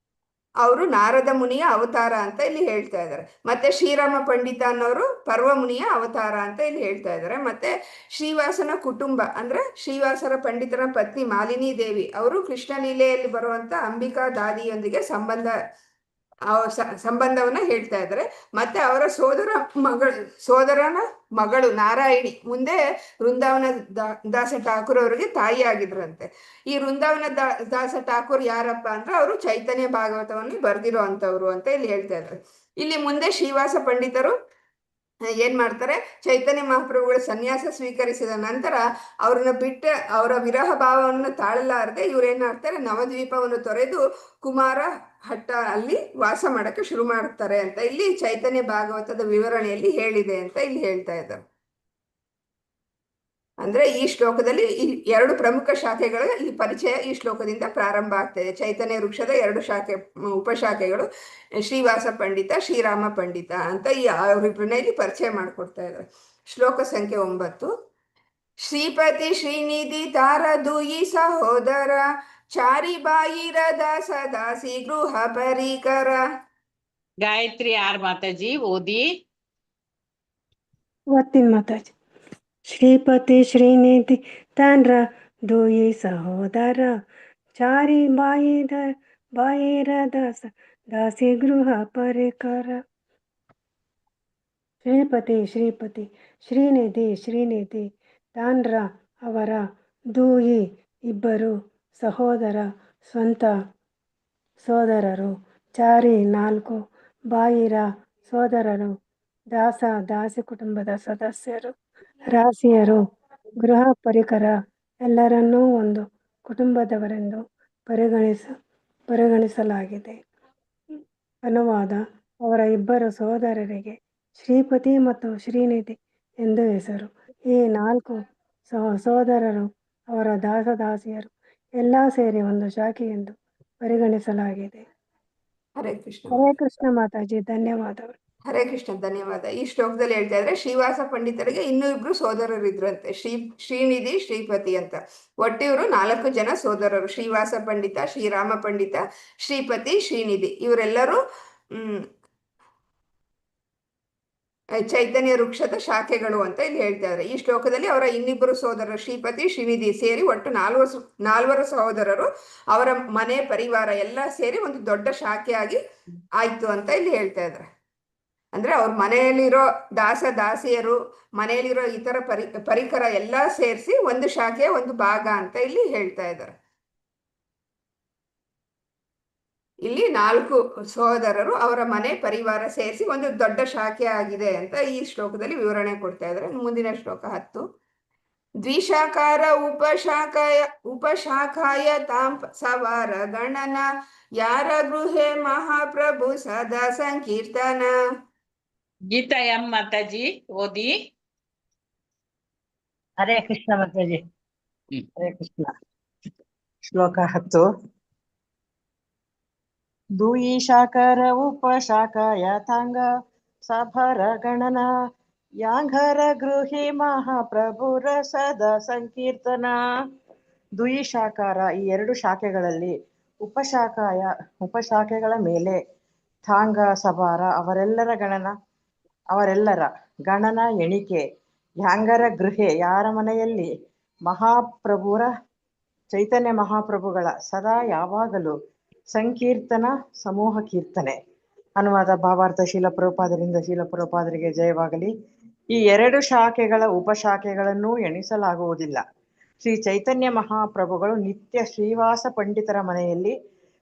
ಅವರು ನಾರದ ಮುನಿಯ ಅವತಾರ ಅಂತ ಇಲ್ಲಿ ಹೇಳ್ತಾ ಇದ್ದಾರೆ. ಮತ್ತೆ ಶ್ರೀರಾಮ ಪಂಡಿತ ಅನ್ನೋರು ಪರ್ವ ಮುನಿಯ ಅವತಾರ ಅಂತ ಇಲ್ಲಿ ಹೇಳ್ತಾ ಇದ್ದಾರೆ. ಮತ್ತೆ ಶ್ರೀವಾಸನ ಕುಟುಂಬ ಅಂದ್ರೆ ಶ್ರೀವಾಸರ ಪಂಡಿತರ ಪತ್ನಿ ಮಾಲಿನಿ ದೇವಿ, ಅವರು ಕೃಷ್ಣ ಲೀಲೆಯಲ್ಲಿ ಬರುವಂತ ಅಂಬಿಕಾ ದಾದಿಯೊಂದಿಗೆ ಸಂಬಂಧವನ್ನ ಹೇಳ್ತಾ ಇದ್ದಾರೆ. ಮತ್ತೆ ಅವರ ಸೋದರನ ಮಗಳು ನಾರಾಯಣಿ ಮುಂದೆ ವೃಂದಾವನ ದಾಸ ಠಾಕೂರ್ ಅವರಿಗೆ ತಾಯಿ ಆಗಿದ್ರಂತೆ. ಈ ವೃಂದಾವನ ದಾಸ ಠಾಕೂರ್ ಯಾರಪ್ಪ ಅಂದ್ರೆ ಅವರು ಚೈತನ್ಯ ಭಾಗವತವನ್ನು ಬರೆದಿರೋ ಅಂತವ್ರು ಅಂತ ಇಲ್ಲಿ ಹೇಳ್ತಾ ಇದ್ದಾರೆ. ಇಲ್ಲಿ ಮುಂದೆ ಶ್ರೀವಾಸ ಪಂಡಿತರು ಏನ್ ಮಾಡ್ತಾರೆ, ಚೈತನ್ಯ ಮಹಾಪ್ರಭುಗಳ ಸನ್ಯಾಸ ಸ್ವೀಕರಿಸಿದ ನಂತರ ಅವ್ರನ್ನ ಬಿಟ್ಟ ಅವರ ವಿರಹ ಭಾವವನ್ನು ತಾಳಲಾರದೆ ಇವ್ರೇನ್ ಮಾಡ್ತಾರೆ, ನವದ್ವೀಪವನ್ನು ತೊರೆದು ಕುಮಾರ ಹಟ್ಟ ಅಲ್ಲಿ ವಾಸ ಮಾಡಕ್ಕೆ ಶುರು ಮಾಡ್ತಾರೆ ಅಂತ ಇಲ್ಲಿ ಚೈತನ್ಯ ಭಾಗವತದ ವಿವರಣೆಯಲ್ಲಿ ಹೇಳಿದೆ ಅಂತ ಇಲ್ಲಿ ಹೇಳ್ತಾ ಇದ್ದಾರೆ. ಅಂದ್ರೆ ಈ ಶ್ಲೋಕದಲ್ಲಿ ಈ 2 ಪ್ರಮುಖ ಶಾಖೆಗಳ ಈ ಪರಿಚಯ ಈ ಶ್ಲೋಕದಿಂದ ಪ್ರಾರಂಭ ಆಗ್ತದೆ. ಚೈತನ್ಯ ವೃಕ್ಷದ 2 ಉಪಶಾಖೆಗಳು ಶ್ರೀವಾಸ ಪಂಡಿತ, ಶ್ರೀರಾಮ ಪಂಡಿತ ಅಂತ ಈ ಅವರಿಬ್ಬರನ್ನ ಇಲ್ಲಿ ಪರಿಚಯ ಮಾಡಿಕೊಡ್ತಾ ಇದ್ದಾರೆ. ಶ್ಲೋಕ ಸಂಖ್ಯೆ 9. ಶ್ರೀಪತಿ ಶ್ರೀನಿಧಿ ತಾರ ದುಯಿ ಸಹೋದರ ಚಾರಿ ಬಾಯಿರ ದಾಸ ದಾಸಿ ಗೃಹ ಪರಿಕರ. ಗಾಯತ್ರಿ ಆರ್ ಮಾತಾಜಿ ಓದಿ. ಓದ್ತೀನಿ ಮಾತಾಜಿ. ಶ್ರೀಪತಿ ಶ್ರೀನಿಧಿ ತಾನ್ರ ದುಯಿ ಸಹೋದರ ಚಾರಿ ಬಾಯಿರ ದಾಸ ದಾಸಿ ಗೃಹ ಪರಿಕರ. ಶ್ರೀಪತಿ ಶ್ರೀನಿಧಿ ತಾನ್ರ ಅವರ ದೂಯಿ ಇಬ್ಬರು ಸಹೋದರ ಸ್ವಂತ ಸೋದರರು, ಚಾರಿ 4 ಬಾಯಿರ ಸೋದರರು, ದಾಸಿ ಕುಟುಂಬದ ಸದಸ್ಯರು, ರಾಸಿಯರು, ಗೃಹ ಪರಿಕರ ಎಲ್ಲರನ್ನೂ ಒಂದು ಕುಟುಂಬದವರೆಂದು ಪರಿಗಣಿಸಲಾಗಿದೆ. ಅನುವಾದ: ಅವರ ಇಬ್ಬರು ಸೋದರರಿಗೆ ಶ್ರೀಪತಿ ಮತ್ತು ಶ್ರೀನಿಧಿ ಎಂದು ಹೆಸರು. ಈ 4 ಸೋದರರು ಅವರ ದಾಸಿಯರು ಎಲ್ಲ ಸೇರಿ ಒಂದು ಶಾಖೆ ಎಂದು ಪರಿಗಣಿಸಲಾಗಿದೆ. ಹರೇ ಕೃಷ್ಣ. ಹರೇ ಕೃಷ್ಣ ಮಾತಾಜಿ, ಧನ್ಯವಾದಗಳು. ಹರೇ ಕೃಷ್ಣ, ಧನ್ಯವಾದ. ಈ ಶ್ಲೋಕದಲ್ಲಿ ಹೇಳ್ತಾ ಇದ್ರೆ ಶ್ರೀವಾಸ ಪಂಡಿತರಿಗೆ ಇನ್ನೂ 2 ಸೋದರರು ಇದ್ರಂತೆ, ಶ್ರೀನಿಧಿ, ಶ್ರೀಪತಿ ಅಂತ. ಒಟ್ಟು ಇವರು 4 ಜನ ಸೋದರರು, ಶ್ರೀವಾಸ ಪಂಡಿತ, ಶ್ರೀರಾಮ ಪಂಡಿತ, ಶ್ರೀಪತಿ, ಶ್ರೀನಿಧಿ. ಇವರೆಲ್ಲರೂ ಚೈತನ್ಯ ವೃಕ್ಷದ ಶಾಖೆಗಳು ಅಂತ ಇಲ್ಲಿ ಹೇಳ್ತಾ ಇದ್ದಾರೆ. ಈ ಶ್ಲೋಕದಲ್ಲಿ ಅವರ ಇನ್ನಿಬ್ಬರು ಸೋದರರು ಶ್ರೀಪತಿ, ಶ್ರೀನಿಧಿ ಸೇರಿ ಒಟ್ಟು 4 ಸಹೋದರರು, ಅವರ ಮನೆ ಪರಿವಾರ ಎಲ್ಲ ಸೇರಿ ಒಂದು ದೊಡ್ಡ ಶಾಖೆಯಾಗಿ ಆಯ್ತು ಅಂತ ಇಲ್ಲಿ ಹೇಳ್ತಾ ಇದ್ದಾರೆ. ಅಂದ್ರೆ ಅವ್ರ ಮನೆಯಲ್ಲಿರೋ ದಾಸಿಯರು, ಮನೆಯಲ್ಲಿರೋ ಇತರ ಪರಿಕರ ಎಲ್ಲ ಸೇರಿಸಿ ಒಂದು ಶಾಖೆಯ ಒಂದು ಭಾಗ ಅಂತ ಇಲ್ಲಿ ಹೇಳ್ತಾ ಇದ್ದಾರೆ. ಇಲ್ಲಿ 4 ಸಹೋದರರು, ಅವರ ಮನೆ ಪರಿವಾರ ಸೇರಿಸಿ ಒಂದು ದೊಡ್ಡ ಶಾಖೆ ಆಗಿದೆ ಅಂತ ಈ ಶ್ಲೋಕದಲ್ಲಿ ವಿವರಣೆ ಕೊಡ್ತಾ ಇದ್ದಾರೆ. ಮುಂದಿನ ಶ್ಲೋಕ 10. ದ್ವಿಶಾಕಾರ ಉಪಶಾಖಾಯ ತಾಂ ಸವಾರ ಗಣನ ಯಾರ ಗೃಹೆ ಮಹಾಪ್ರಭು ಸದಾ ಸಂಕೀರ್ತನ. ಗೀತಾ ಎಂ ಮಾತಾಜಿ ಓದಿ. ಹರೇ ಕೃಷ್ಣ ಮಾತಾಜಿ. ಹರೇ ಕೃಷ್ಣ. ಶ್ಲೋಕ 10. ದುಯಿ ಶಾಕರ ಉಪಶಾಖಾಯ ತಾಂಗ ಸಭರ ಗಣನ ಯಾಂಘರ ಗೃಹಿ ಮಹಾಪ್ರಭುರ ಸದಾ ಸಂಕೀರ್ತನ. ದುಯಿ ಶಾಕಾರ ಈ 2 ಶಾಖೆಗಳಲ್ಲಿ ಉಪಶಾಖೆಗಳ ಮೇಲೆ ಥಾಂಗ ಸಭಾರ ಅವರೆಲ್ಲರ ಗಣನ ಎಣಿಕೆ, ಯಾಂಗರ ಗೃಹೆ ಯಾರ ಮನೆಯಲ್ಲಿ, ಮಹಾಪ್ರಭುರ ಚೈತನ್ಯ ಮಹಾಪ್ರಭುಗಳ ಸದಾ ಯಾವಾಗಲೂ, ಸಂಕೀರ್ತನ ಸಮೂಹ ಕೀರ್ತನೆ. ಅನುವಾದ ಭಾವಾರ್ಥ ಶೀಲ ಪ್ರಭುಪಾದರಿಂದ ಶೀಲ ಪ್ರಭುಪಾದರಿಗೆ ಜಯವಾಗಲಿ. ಈ 2 ಶಾಖೆಗಳ ಉಪಶಾಖೆಗಳನ್ನೂ ಎಣಿಸಲಾಗುವುದಿಲ್ಲ. ಶ್ರೀ ಚೈತನ್ಯ ಮಹಾಪ್ರಭುಗಳು ನಿತ್ಯ ಶ್ರೀವಾಸ ಪಂಡಿತರ ಮನೆಯಲ್ಲಿ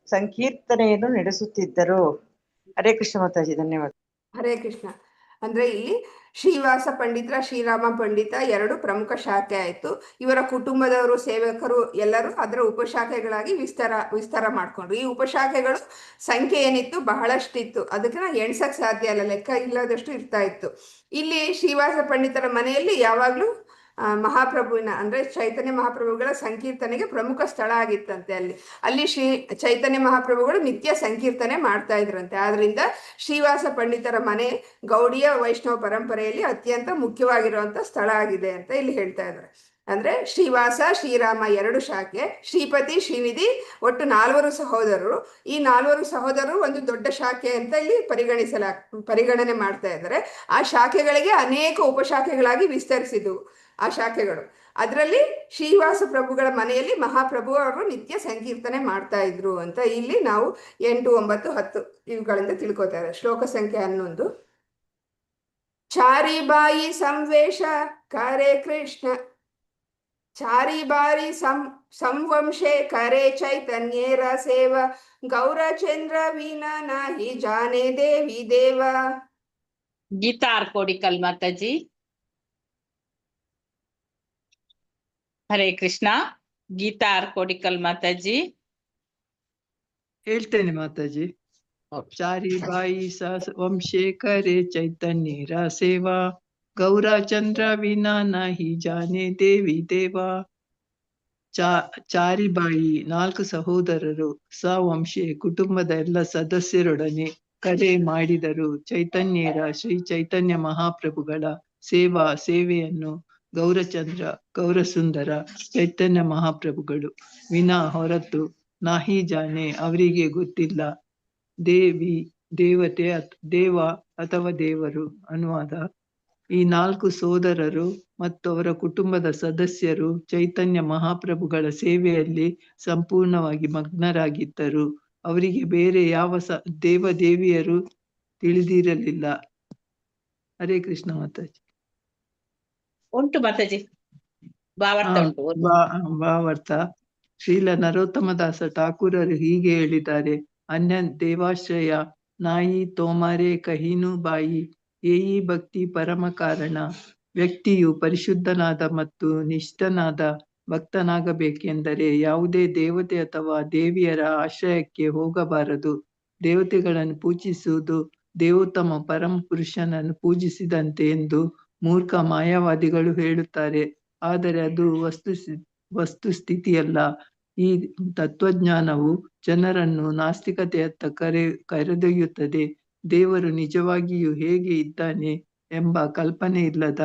ಸಂಕೀರ್ತನೆಯನ್ನು ನಡೆಸುತ್ತಿದ್ದರು. ಹರೇ ಕೃಷ್ಣ ಮಾತಾಜಿ, ಧನ್ಯವಾದ. ಹರೇ ಕೃಷ್ಣ. ಅಂದ್ರೆ ಇಲ್ಲಿ ಶ್ರೀವಾಸ ಪಂಡಿತರ, ಶ್ರೀರಾಮ ಪಂಡಿತ 2 ಪ್ರಮುಖ ಶಾಖೆ ಆಯ್ತು. ಇವರ ಕುಟುಂಬದವರು, ಸೇವಕರು ಎಲ್ಲರೂ ಅದರ ಉಪಶಾಖೆಗಳಾಗಿ ವಿಸ್ತಾರ ಮಾಡ್ಕೊಂಡ್ರು. ಈ ಉಪಶಾಖೆಗಳು ಸಂಖ್ಯೆ ಏನಿತ್ತು ಬಹಳಷ್ಟಿತ್ತು, ಅದಕ್ಕೆ ನಾವು ಎಣ್ಸಕ್ ಸಾಧ್ಯ ಇಲ್ಲ, ಲೆಕ್ಕ ಇಲ್ಲದಷ್ಟು ಇರ್ತಾ ಇತ್ತು. ಇಲ್ಲಿ ಶ್ರೀವಾಸ ಪಂಡಿತರ ಮನೆಯಲ್ಲಿ ಯಾವಾಗ್ಲೂ ಮಹಾಪ್ರಭುವಿನ ಅಂದ್ರೆ ಚೈತನ್ಯ ಮಹಾಪ್ರಭುಗಳ ಸಂಕೀರ್ತನೆಗೆ ಪ್ರಮುಖ ಸ್ಥಳ ಆಗಿತ್ತಂತೆ. ಅಲ್ಲಿ ಶ್ರೀ ಚೈತನ್ಯ ಮಹಾಪ್ರಭುಗಳು ನಿತ್ಯ ಸಂಕೀರ್ತನೆ ಮಾಡ್ತಾ ಇದ್ರಂತೆ. ಆದ್ರಿಂದ ಶ್ರೀವಾಸ ಪಂಡಿತರ ಮನೆ ಗೌಡಿಯ ವೈಷ್ಣವ ಪರಂಪರೆಯಲ್ಲಿ ಅತ್ಯಂತ ಮುಖ್ಯವಾಗಿರುವಂತ ಸ್ಥಳ ಆಗಿದೆ ಅಂತ ಇಲ್ಲಿ ಹೇಳ್ತಾ ಇದ್ದಾರೆ. ಅಂದ್ರೆ ಶ್ರೀವಾಸ, ಶ್ರೀರಾಮ 2 ಶಾಖೆ, ಶ್ರೀಪತಿ, ಶ್ರೀನಿಧಿ ಒಟ್ಟು 4 ಸಹೋದರರು. ಈ 4 ಸಹೋದರರು ಒಂದು ದೊಡ್ಡ ಶಾಖೆ ಅಂತ ಇಲ್ಲಿ ಪರಿಗಣನೆ ಮಾಡ್ತಾ ಇದ್ದಾರೆ. ಆ ಶಾಖೆಗಳಿಗೆ ಅನೇಕ ಉಪಶಾಖೆಗಳಾಗಿ ವಿಸ್ತರಿಸಿದವು ಆ ಶಾಖೆಗಳು. ಅದರಲ್ಲಿ ಶ್ರೀವಾಸ ಪ್ರಭುಗಳ ಮನೆಯಲ್ಲಿ ಮಹಾಪ್ರಭು ಅವರು ನಿತ್ಯ ಸಂಕೀರ್ತನೆ ಮಾಡ್ತಾ ಇದ್ರು ಅಂತ ಇಲ್ಲಿ ನಾವು 8, 9, 10 ಇವುಗಳಿಂದ ತಿಳ್ಕೊತಾ ಇದ್ದಾರೆ. ಶ್ಲೋಕ ಸಂಖ್ಯೆ 11. ಚಾರಿಬಾಯಿ ಸಂವೇಶ ಕರೆ ಕೃಷ್ಣ, ಚಾರಿಬಾರಿ ಸಂವಂಶೆ ಕರೆ ಚೈತನ್ಯೇರ ಸೇವ, ಗೌರಚಂದ್ರ ವೀನಾ ನಾಹಿ ಜಾನೆ ದೇವಿ ದೇವ. ಗೀತಾ ಆರ್ಕೋಡಿಕಲ್ ಮಾತಾಜಿ. ಹರೇ ಕೃಷ್ಣ. ಗೀತಾ ಆರ್ಕೋಡಿಕಲ್ ಮಾತಾಜಿ. ಹೇಳ್ತೇನೆ ಮಾತಾಜಿ. ಚಾರಿಬಾಯಿ ವಂಶೇ ಕರೆ ಚೈತನ್ಯರ ಸೇವಾ, ಗೌರಚಂದ್ರ ವಿನಾ ನಹಿ ಜಾನೆ ದೇವಿ ದೇವಾ. ಚಾರಿಬಾಯಿ 4 ಸಹೋದರರು ಸವಂಶೆ ಕುಟುಂಬದ ಎಲ್ಲ ಸದಸ್ಯರೊಡನೆ ಕರೆ ಮಾಡಿದರು ಚೈತನ್ಯರ ಶ್ರೀ ಚೈತನ್ಯ ಮಹಾಪ್ರಭುಗಳ ಸೇವೆಯನ್ನು. ಗೌರಚಂದ್ರ, ಗೌರಸುಂದರ, ಚೈತನ್ಯ ಮಹಾಪ್ರಭುಗಳು ವಿನಾ ಹೊರತು ನಾಹಿ ಜಾನೆ ಅವರಿಗೆ ಗೊತ್ತಿಲ್ಲ, ದೇವಿ ದೇವತೆ, ದೇವ ಅಥವಾ ದೇವರು. ಅನುವಾದ: ಈ 4 ಸೋದರರು ಮತ್ತು ಅವರ ಕುಟುಂಬದ ಸದಸ್ಯರು ಚೈತನ್ಯ ಮಹಾಪ್ರಭುಗಳ ಸೇವೆಯಲ್ಲಿ ಸಂಪೂರ್ಣವಾಗಿ ಮಗ್ನರಾಗಿದ್ದರು. ಅವರಿಗೆ ಬೇರೆ ಯಾವ ದೇವದೇವಿಯರು ತಿಳಿದಿರಲಿಲ್ಲ. ಹರೇ ಕೃಷ್ಣ ಮಾತಾಜಿ. ಉಂಟು ಮಾತಾಜಿ, ಭಾವಾರ್ಥ ಉಂಟು. ಭಾವಾರ್ಥ. ಶ್ರೀಲ ನರೋತ್ತಮದಾಸ ಠಾಕೂರರು ಹೀಗೆ ಹೇಳಿದ್ದಾರೆ: ಅನ್ಯ ದೇವಾಶ್ರಯ ನಾಯಿ ತೋಮಾರೆ ಕಹೀನು ಬಾಯಿ, ಏಯಿ ಭಕ್ತಿ ಪರಮ ಕಾರಣ. ವ್ಯಕ್ತಿಯು ಪರಿಶುದ್ಧನಾದ ಮತ್ತು ನಿಷ್ಠನಾದ ಭಕ್ತನಾಗಬೇಕೆಂದರೆ ಯಾವುದೇ ದೇವತೆ ಅಥವಾ ದೇವಿಯರ ಆಶ್ರಯಕ್ಕೆ ಹೋಗಬಾರದು. ದೇವತೆಗಳನ್ನು ಪೂಜಿಸುವುದು ದೇವೋತ್ತಮ ಪರಮ ಪುರುಷನನ್ನು ಪೂಜಿಸಿದಂತೆ ಎಂದು ಮೂರ್ಖ ಮಾಯಾವಾದಿಗಳು ಹೇಳುತ್ತಾರೆ. ಆದರೆ ಅದು ವಸ್ತುಸ್ಥಿತಿಯಲ್ಲ. ಈ ತತ್ವಜ್ಞಾನವು ಜನರನ್ನು ನಾಸ್ತಿಕತೆಯತ್ತ ಕರೆದೊಯ್ಯುತ್ತದೆ. ದೇವರು ನಿಜವಾಗಿಯೂ ಹೇಗೆ ಇದ್ದಾನೆ ಎಂಬ ಕಲ್ಪನೆ ಇಲ್ಲದ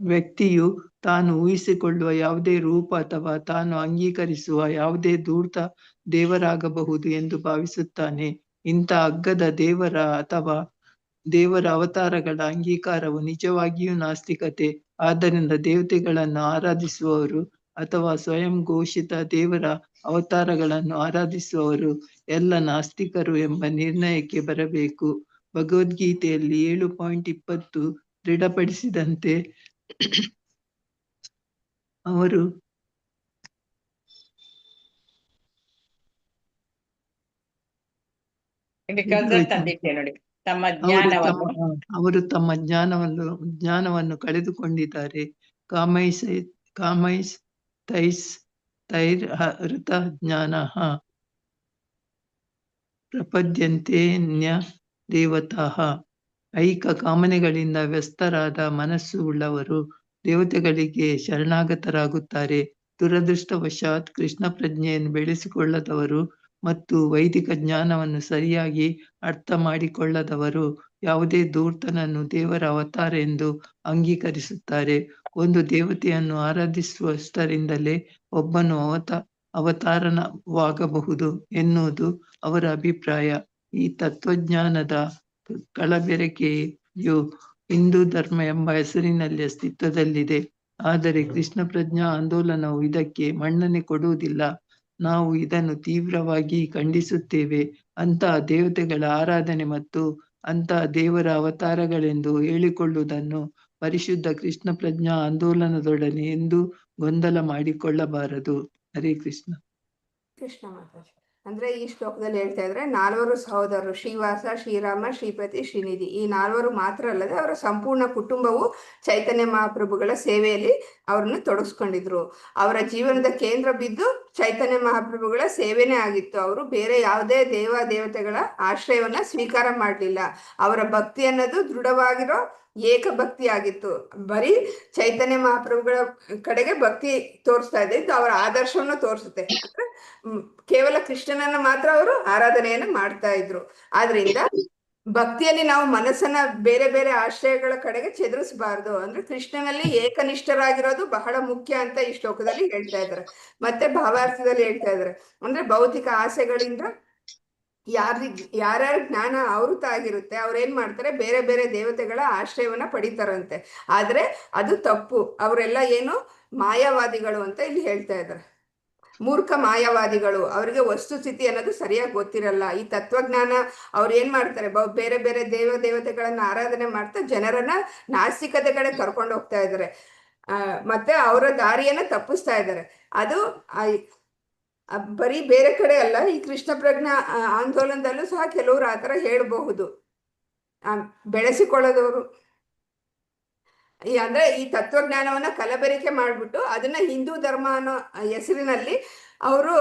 ವ್ಯಕ್ತಿಯು ತಾನು ಊಹಿಸಿಕೊಳ್ಳುವ ಯಾವುದೇ ರೂಪ ಅಥವಾ ತಾನು ಅಂಗೀಕರಿಸುವ ಯಾವುದೇ ಧೂರ್ತ ದೇವರಾಗಬಹುದು ಎಂದು ಭಾವಿಸುತ್ತಾನೆ. ಇಂಥ ಅಗ್ಗದ ದೇವರ ಅಥವಾ ದೇವರ ಅವತಾರಗಳ ಅಂಗೀಕಾರವು ನಿಜವಾಗಿಯೂ ನಾಸ್ತಿಕತೆ. ಆದ್ದರಿಂದ ದೇವತೆಗಳನ್ನು ಆರಾಧಿಸುವವರು ಅಥವಾ ಸ್ವಯಂ ಘೋಷಿತ ದೇವರ ಅವತಾರಗಳನ್ನು ಆರಾಧಿಸುವವರು ಎಲ್ಲ ನಾಸ್ತಿಕರು ಎಂಬ ನಿರ್ಣಯಕ್ಕೆ ಬರಬೇಕು. ಭಗವದ್ಗೀತೆಯಲ್ಲಿ 7.20 ದೃಢಪಡಿಸಿದಂತೆ ಅವರು ತಮ್ಮ ಜ್ಞಾನವನ್ನು ಕಳೆದುಕೊಂಡಿದ್ದಾರೆ. ಕಾಮೈಸ್ ತೈರ್ ಹೃತ ಜ್ಞಾನ ಪ್ರಪದ್ಯಂತೆನ್ಯ ದೇವತಃ. ಐಕ ಕಾಮನೆಗಳಿಂದ ವ್ಯಸ್ತರಾದ ಮನಸ್ಸು ಉಳ್ಳವರು ದೇವತೆಗಳಿಗೆ ಶರಣಾಗತರಾಗುತ್ತಾರೆ. ದುರದೃಷ್ಟವಶಾತ್ ಕೃಷ್ಣ ಪ್ರಜ್ಞೆಯನ್ನು ಬೆಳೆಸಿಕೊಳ್ಳದವರು ಮತ್ತು ವೈದಿಕ ಜ್ಞಾನವನ್ನು ಸರಿಯಾಗಿ ಅರ್ಥ ಮಾಡಿಕೊಳ್ಳದವರು ಯಾವುದೇ ಧೂರ್ತನನ್ನು ದೇವರ ಅವತಾರ ಎಂದು ಅಂಗೀಕರಿಸುತ್ತಾರೆ. ಒಂದು ದೇವತೆಯನ್ನು ಆರಾಧಿಸುವಷ್ಟರಿಂದಲೇ ಒಬ್ಬನು ಅವತಾರವಾಗಬಹುದು ಎನ್ನುವುದು ಅವರ ಅಭಿಪ್ರಾಯ. ಈ ತತ್ವಜ್ಞಾನದ ಕಲಬೆರಕೆಯು ಹಿಂದೂ ಧರ್ಮ ಎಂಬ ಹೆಸರಿನಲ್ಲಿ ಅಸ್ತಿತ್ವದಲ್ಲಿದೆ. ಆದರೆ ಕೃಷ್ಣ ಪ್ರಜ್ಞಾ ಆಂದೋಲನವು ಇದಕ್ಕೆ ಮನ್ನಣೆ ಕೊಡುವುದಿಲ್ಲ. ನಾವು ಇದನ್ನು ತೀವ್ರವಾಗಿ ಖಂಡಿಸುತ್ತೇವೆ. ಅಂತಹ ದೇವತೆಗಳ ಆರಾಧನೆ ಮತ್ತು ಅಂತ ದೇವರ ಅವತಾರಗಳೆಂದು ಹೇಳಿಕೊಳ್ಳುವುದನ್ನು ಪರಿಶುದ್ಧ ಕೃಷ್ಣ ಪ್ರಜ್ಞಾ ಆಂದೋಲನದೊಡನೆ ಎಂದು ಗೊಂದಲ ಮಾಡಿಕೊಳ್ಳಬಾರದು. ಹರೇ ಕೃಷ್ಣ. ಕೃಷ್ಣ ಮಾತಾಜಿ. ಅಂದ್ರೆ ಈ ಶ್ಲೋಕದಲ್ಲಿ ಹೇಳ್ತಾ ಇದ್ರೆ 4 ಸಹೋದರರು ಶ್ರೀವಾಸ, ಶ್ರೀರಾಮ, ಶ್ರೀಪತಿ, ಶ್ರೀನಿಧಿ, ಈ 4 ಮಾತ್ರ ಅಲ್ಲದೆ ಅವರ ಸಂಪೂರ್ಣ ಕುಟುಂಬವು ಚೈತನ್ಯ ಮಹಾಪ್ರಭುಗಳ ಸೇವೆಯಲ್ಲಿ ಅವರನ್ನು ತೊಡಗಿಸ್ಕೊಂಡಿದ್ರು. ಅವರ ಜೀವನದ ಕೇಂದ್ರ ಬಿದ್ದು ಚೈತನ್ಯ ಮಹಾಪ್ರಭುಗಳ ಸೇವೆನೇ ಆಗಿತ್ತು. ಅವರು ಬೇರೆ ಯಾವುದೇ ದೇವತೆಗಳ ಆಶ್ರಯವನ್ನ ಸ್ವೀಕಾರ ಮಾಡಲಿಲ್ಲ. ಅವರ ಭಕ್ತಿ ಅನ್ನೋದು ದೃಢವಾಗಿರೋ ಏಕ ಭಕ್ತಿ ಆಗಿತ್ತು. ಬರೀ ಚೈತನ್ಯ ಮಹಾಪ್ರಭುಗಳ ಕಡೆಗೆ ಭಕ್ತಿ ತೋರಿಸ್ತಾ ಇದ್ದು ಅವರ ಆದರ್ಶವನ್ನು ತೋರಿಸುತ್ತೆ. ಅಂದ್ರೆ ಕೇವಲ ಕೃಷ್ಣನನ್ನ ಮಾತ್ರ ಅವರು ಆರಾಧನೆಯನ್ನ ಮಾಡ್ತಾ ಇದ್ರು. ಆದ್ರಿಂದ ಭಕ್ತಿಯಲ್ಲಿ ನಾವು ಮನಸ್ಸನ್ನ ಬೇರೆ ಬೇರೆ ಆಶ್ರಯಗಳ ಕಡೆಗೆ ಚೆದರಿಸಬಾರ್ದು. ಅಂದ್ರೆ ಕೃಷ್ಣನಲ್ಲಿ ಏಕನಿಷ್ಠರಾಗಿರೋದು ಬಹಳ ಮುಖ್ಯ ಅಂತ ಈ ಶ್ಲೋಕದಲ್ಲಿ ಹೇಳ್ತಾ ಇದ್ದಾರೆ. ಮತ್ತೆ ಭಾವಾರ್ಥದಲ್ಲಿ ಹೇಳ್ತಾ ಇದ್ದಾರೆ, ಅಂದ್ರೆ ಭೌತಿಕ ಆಸೆಗಳಿಂದ ಯಾರ್ಯಾರ ಜ್ಞಾನ ಆವೃತ ಆಗಿರುತ್ತೆ ಅವ್ರೇನ್ ಮಾಡ್ತಾರೆ, ಬೇರೆ ಬೇರೆ ದೇವತೆಗಳ ಆಶ್ರಯವನ್ನ ಪಡಿತಾರಂತೆ. ಆದ್ರೆ ಅದು ತಪ್ಪು. ಅವರೆಲ್ಲ ಏನು ಮಾಯಾವಾದಿಗಳು ಅಂತ ಇಲ್ಲಿ ಹೇಳ್ತಾ ಇದ್ದಾರೆ. ಮೂರ್ಖ ಮಾಯಾವಾದಿಗಳು. ಅವರಿಗೆ ವಸ್ತುಸ್ಥಿತಿ ಅನ್ನೋದು ಸರಿಯಾಗಿ ಗೊತ್ತಿರಲ್ಲ. ಈ ತತ್ವಜ್ಞಾನ ಅವ್ರು ಏನ್ ಮಾಡ್ತಾರೆ, ಬೇರೆ ಬೇರೆ ದೇವತೆಗಳನ್ನ ಆರಾಧನೆ ಮಾಡ್ತಾ ಜನರನ್ನ ನಾಸ್ತಿಕತೆ ಕಡೆ ಕರ್ಕೊಂಡು ಹೋಗ್ತಾ ಇದ್ದಾರೆ. ಮತ್ತೆ ಅವರ ದಾರಿಯನ್ನ ತಪ್ಪಿಸ್ತಾ ಇದ್ದಾರೆ. ಅದು ಬರೀ ಬೇರೆ ಕಡೆ ಅಲ್ಲ, ಈ ಕೃಷ್ಣ ಪ್ರಜ್ಞಾ ಆಂದೋಲನದಲ್ಲೂ ಸಹ ಕೆಲವರು ಆತರ ಹೇಳಬಹುದು. ಬೆಳೆಸಿಕೊಳ್ಳೋದವರು ಅಂದ್ರೆ ಈ ತತ್ವಜ್ಞಾನವನ್ನ ಕಲಬೆರಿಕೆ ಮಾಡ್ಬಿಟ್ಟು ಅದನ್ನ ಹಿಂದೂ ಧರ್ಮ ಅನ್ನೋ ಹೆಸರಿನಲ್ಲಿ ಅವರು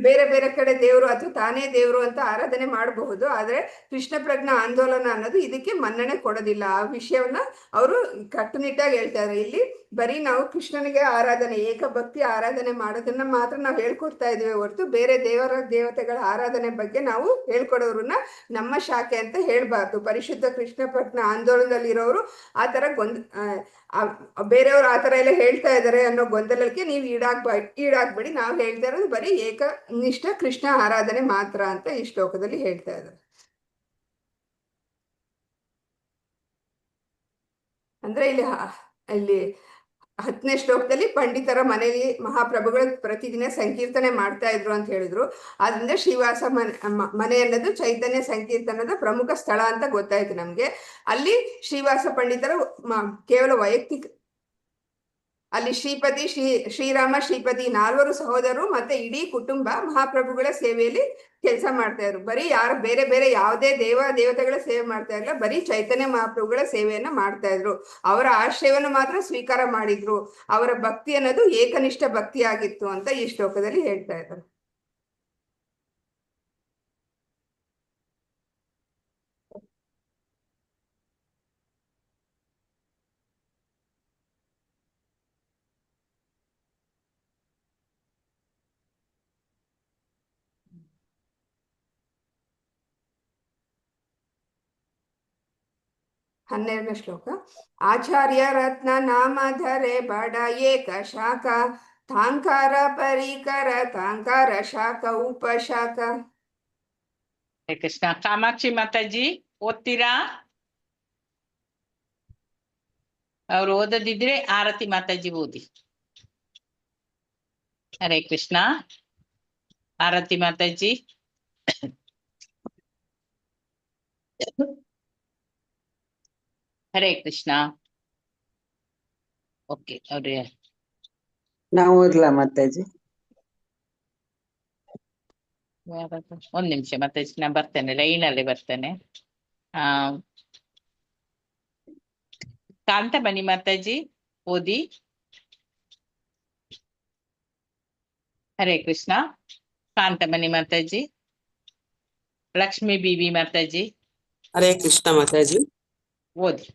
ಬೇರೆ ಬೇರೆ ಕಡೆ ದೇವರು ಅಥವಾ ತಾನೇ ದೇವರು ಅಂತ ಆರಾಧನೆ ಮಾಡಬಹುದು. ಆದ್ರೆ ಕೃಷ್ಣ ಪ್ರಜ್ಞಾ ಆಂದೋಲನ ಅನ್ನೋದು ಇದಕ್ಕೆ ಮನ್ನಣೆ ಕೊಡೋದಿಲ್ಲ. ಆ ವಿಷಯವನ್ನ ಅವರು ಕಟ್ಟುನಿಟ್ಟಾಗಿ ಹೇಳ್ತಾ ಇದ್ದಾರೆ. ಇಲ್ಲಿ ಬರೀ ನಾವು ಕೃಷ್ಣನಿಗೆ ಆರಾಧನೆ, ಏಕಭಕ್ತಿ ಆರಾಧನೆ ಮಾಡೋದನ್ನ ಮಾತ್ರ ನಾವು ಹೇಳ್ಕೊಡ್ತಾ ಇದೀವಿ ಹೊರತು ಬೇರೆ ದೇವತೆಗಳ ಆರಾಧನೆ ಬಗ್ಗೆ ನಾವು ಹೇಳ್ಕೊಡೋರನ್ನ ನಮ್ಮ ಶಾಖೆ ಅಂತ ಹೇಳ್ಬಾರ್ದು. ಪರಿಶುದ್ಧ ಕೃಷ್ಣ ಪ್ರಜ್ಞಾ ಆಂದೋಲನದಲ್ಲಿರೋರು ಆ ತರ ಬೇರೆಯವರು ಆತರ ಎಲ್ಲ ಹೇಳ್ತಾ ಇದ್ದಾರೆ ಅನ್ನೋ ಗೊಂದಲಕ್ಕೆ ನೀವು ಈಡಾಗ್ಬೇಡಿ. ನಾವು ಹೇಳ್ತಾ ಇರೋದು ಬರೀ ಏಕನಿಷ್ಠ ಕೃಷ್ಣ ಆರಾಧನೆ ಮಾತ್ರ ಅಂತ ಈ ಶ್ಲೋಕದಲ್ಲಿ ಹೇಳ್ತಾ ಇದ್ದಾರೆ. ಅಂದ್ರೆ ಇಲ್ಲಿ 10ನೇ ಶ್ಲೋಕದಲ್ಲಿ ಪಂಡಿತರ ಮನೆಯಲ್ಲಿ ಮಹಾಪ್ರಭುಗಳು ಪ್ರತಿದಿನ ಸಂಕೀರ್ತನೆ ಮಾಡ್ತಾ ಇದ್ರು ಅಂತ ಹೇಳಿದ್ರು. ಆದ್ರಿಂದ ಶ್ರೀವಾಸ ಮನೆ ಅನ್ನೋದು ಚೈತನ್ಯ ಸಂಕೀರ್ತನದ ಪ್ರಮುಖ ಸ್ಥಳ ಅಂತ ಗೊತ್ತಾಯ್ತು ನಮ್ಗೆ. ಅಲ್ಲಿ ಶ್ರೀವಾಸ ಪಂಡಿತರು ಕೇವಲ ವೈಯಕ್ತಿಕ, ಅಲ್ಲಿ ಶ್ರೀರಾಮ, ಶ್ರೀಪತಿ 4 ಸಹೋದರರು ಮತ್ತೆ ಇಡೀ ಕುಟುಂಬ ಮಹಾಪ್ರಭುಗಳ ಸೇವೆಯಲ್ಲಿ ಕೆಲಸ ಮಾಡ್ತಾ ಇದ್ರು. ಬರೀ ಬೇರೆ ಬೇರೆ ಯಾವುದೇ ದೇವತೆಗಳ ಸೇವೆ ಮಾಡ್ತಾ ಇರಲಿಲ್ಲ, ಬರೀ ಚೈತನ್ಯ ಮಹಾಪ್ರಭುಗಳ ಸೇವೆಯನ್ನ ಮಾಡ್ತಾ ಇದ್ರು. ಅವರ ಆಶ್ರಯವನ್ನು ಮಾತ್ರ ಸ್ವೀಕಾರ ಮಾಡಿದ್ರು. ಅವರ ಭಕ್ತಿ ಅನ್ನೋದು ಏಕನಿಷ್ಠ ಭಕ್ತಿ ಆಗಿತ್ತು ಅಂತ ಈ ಶ್ಲೋಕದಲ್ಲಿ ಹೇಳ್ತಾ ಇದ್ದಾರೆ. ಹನ್ನೆರಡನೇ ಶ್ಲೋಕ. ಆಚಾರ್ಯ ರತ್ನ ನಾಮಧರೆ ಬಡ ಏಕ ಶಾಖ ತಾಂಕಾರ ಪರಿಕರ ತಾಂಕಾರ ಶಾಖ ಉಪಶಾಖ. ಹರೇ ಕೃಷ್ಣ. ಕಾಮಾಕ್ಷಿ ಮಾತಾಜಿ ಓದ್ತೀರಾ? ಅವ್ರು ಓದದಿದ್ರೆ ಆರತಿ ಮಾತಾಜಿ ಓದಿ. ಹರೇ ಕೃಷ್ಣ. ಆರತಿ ಮಾತಾಜಿ. ಹರೇ ಕೃಷ್ಣ. ಓಕೆ, ಅವ್ರೆ ನಾವು ಓದ್ಲಾ ಮಾತಾಜಿ? ಒಂದ್ ನಿಮಿಷ ಮಾತಾಜಿ, ನಾ ಬರ್ತೇನೆ, ಲೈನ್ ಅಲ್ಲಿ ಬರ್ತೇನೆ. ಕಾಂತಮಣಿ ಮಾತಾಜಿ ಓದಿ. ಹರೇ ಕೃಷ್ಣ. ಕಾಂತಮಣಿ ಮಾತಾಜಿ. ಲಕ್ಷ್ಮೀ ಬೀವಿ ಮಾತಾಜಿ ಹರೇ ಕೃಷ್ಣ ಮಾತಾಜಿ. ಓದಿ.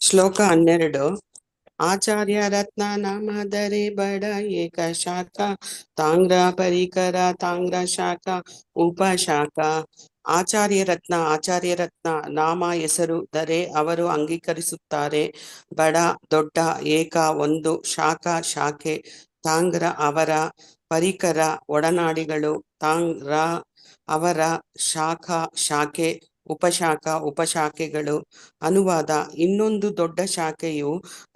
ಶ್ಲೋಕ 12. ಆಚಾರ್ಯ ರತ್ನ ನಾಮಧರೆ ಬಡ ಏಕ ಶಾಖ ತಾಂಗ್ರ ಪರಿಕರ ತಾಂಗ್ರ ಶಾಖ ಉಪಶಾಖ. ಆಚಾರ್ಯ ರತ್ನ ನಾಮ ಹೆಸರು, ಧರೆ ಅವರು ಅಂಗೀಕರಿಸುತ್ತಾರೆ. ಬಡ ದೊಡ್ಡ, ಏಕ ಒಂದು, ಶಾಖ ಶಾಖೆ, ತಾಂಗ್ರ ಅವರ, ಪರಿಕರ ಒಡನಾಡಿಗಳು, ತಾಂಗ್ರ ಅವರ, ಶಾಖ ಶಾಖೆ, ಉಪಶಾಖ ಉಪಶಾಖೆಗಳು. ಅನುವಾದ: ಇನ್ನೊಂದು ದೊಡ್ಡ ಶಾಖೆಯು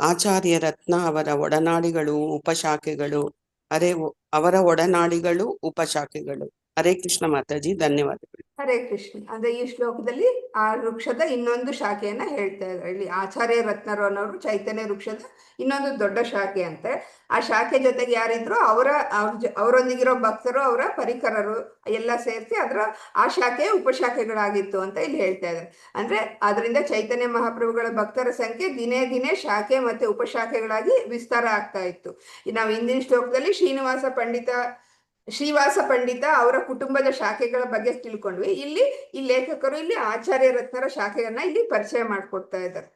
ಆಚಾರ್ಯ ರತ್ನ ಅವರ ಒಡನಾಡಿಗಳು ಉಪಶಾಖೆಗಳು. ಅವರ ಒಡನಾಡಿಗಳು ಉಪಶಾಖೆಗಳು. ಹರೇ ಕೃಷ್ಣ ಮಾತಾಜಿ, ಧನ್ಯವಾದಗಳು. ಹರೇ ಕೃಷ್ಣ. ಅಂದ್ರೆ ಈ ಶ್ಲೋಕದಲ್ಲಿ ಆ ವೃಕ್ಷದ ಇನ್ನೊಂದು ಶಾಖೆಯನ್ನ ಹೇಳ್ತಾ ಇದ್ದಾರೆ. ಇಲ್ಲಿ ಆಚಾರ್ಯ ರತ್ನರು ಅನ್ನೋರು ಚೈತನ್ಯ ವೃಕ್ಷದ ಇನ್ನೊಂದು ದೊಡ್ಡ ಶಾಖೆ ಅಂತೆ. ಆ ಶಾಖೆ ಜೊತೆಗೆ ಯಾರಿದ್ರು ಅವರೊಂದಿಗಿರೋ ಭಕ್ತರು, ಅವರ ಪರಿಕರರು ಎಲ್ಲ ಸೇರಿಸಿ ಆ ಶಾಖೆ ಉಪಶಾಖೆಗಳಾಗಿತ್ತು ಅಂತ ಇಲ್ಲಿ ಹೇಳ್ತಾ ಇದ್ದಾರೆ. ಅಂದ್ರೆ ಅದರಿಂದ ಚೈತನ್ಯ ಮಹಾಪ್ರಭುಗಳ ಭಕ್ತರ ಸಂಖ್ಯೆ ದಿನೇ ದಿನೇ ಶಾಖೆ ಮತ್ತೆ ಉಪಶಾಖೆಗಳಾಗಿ ವಿಸ್ತಾರ ಆಗ್ತಾ ಇತ್ತು. ನಾವು ಹಿಂದಿನ ಶ್ಲೋಕದಲ್ಲಿ ಶ್ರೀವಾಸ ಪಂಡಿತ ಅವರ ಕುಟುಂಬದ ಶಾಖೆಗಳ ಬಗ್ಗೆ ತಿಳ್ಕೊಂಡ್ವಿ. ಈ ಲೇಖಕರು ಇಲ್ಲಿ ಆಚಾರ್ಯ ರತ್ನರ ಶಾಖೆಯನ್ನ ಇಲ್ಲಿ ಪರಿಚಯ ಮಾಡ್ಕೊಡ್ತಾ ಇದ್ದಾರೆ.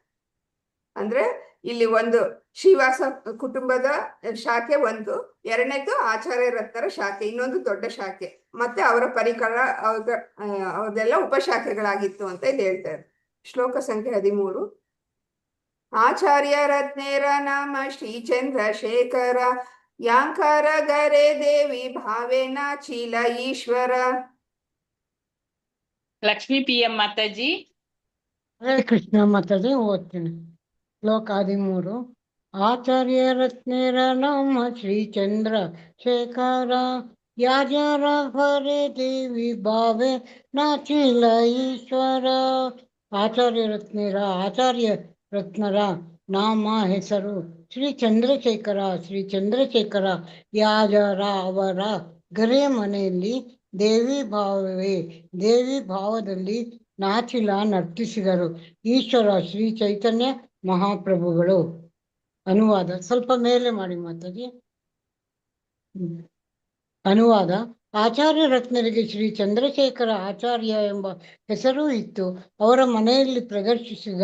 ಅಂದ್ರೆ ಇಲ್ಲಿ ಒಂದು ಶ್ರೀವಾಸ ಕುಟುಂಬದ ಶಾಖೆ ಒಂದು, ಎರಡನೇದು ಆಚಾರ್ಯ ರತ್ನರ ಶಾಖೆ ಇನ್ನೊಂದು ದೊಡ್ಡ ಶಾಖೆ, ಮತ್ತೆ ಅವರ ಪರಿಕರ ಅವ್ರದೆಲ್ಲ ಉಪಶಾಖೆಗಳಾಗಿತ್ತು ಅಂತ ಇಲ್ಲಿ ಹೇಳ್ತಾರೆ. ಶ್ಲೋಕ ಸಂಖ್ಯೆ 13. ಆಚಾರ್ಯ ರತ್ನೇರ ನಾಮ ಶ್ರೀ ಚಂದ್ರಶೇಖರ ಯಾಂಕಾರ ಗರೆ ದೇವಿ ಭಾವೇನ ಚೀಲ ಈಶ್ವರ. ಲಕ್ಷ್ಮೀ PM ಮಾತಾಜಿ. ಹರೇ ಕೃಷ್ಣ ಮಾತಾಜಿ ಓದ್ತೀನಿ. ಶ್ಲೋಕ 13. ಆಚಾರ್ಯ ರತ್ನೇರ ನಾಮ ಶ್ರೀ ಚಂದ್ರ ಶೇಖರ ಯಾಜರ ಹರೇ ದೇವಿ ಭಾವೆ ನಾಚಿಲ ಈಶ್ವರ. ಆಚಾರ್ಯ ರತ್ನರ ನಾಮ ಹೆಸರು ಶ್ರೀ ಚಂದ್ರಶೇಖರ ಯಾಜರ ಅವರ ಗರೆ ಮನೆಯಲ್ಲಿ ದೇವಿ ಭಾವದಲ್ಲಿ ನಾಚಿಲ ನರ್ತಿಸಿದರು. ಈಶ್ವರ ಶ್ರೀ ಚೈತನ್ಯ ಮಹಾಪ್ರಭುಗಳು. ಅನುವಾದ ಸ್ವಲ್ಪ ಮೇಲೆ ಮಾಡಿ ಮಾತಾಡಿ. ಅನುವಾದ. ಆಚಾರ್ಯ ರತ್ನರಿಗೆ ಶ್ರೀ ಚಂದ್ರಶೇಖರ ಆಚಾರ್ಯ ಎಂಬ ಹೆಸರೂ ಇತ್ತು. ಅವರ ಮನೆಯಲ್ಲಿ ಪ್ರದರ್ಶಿಸಿದ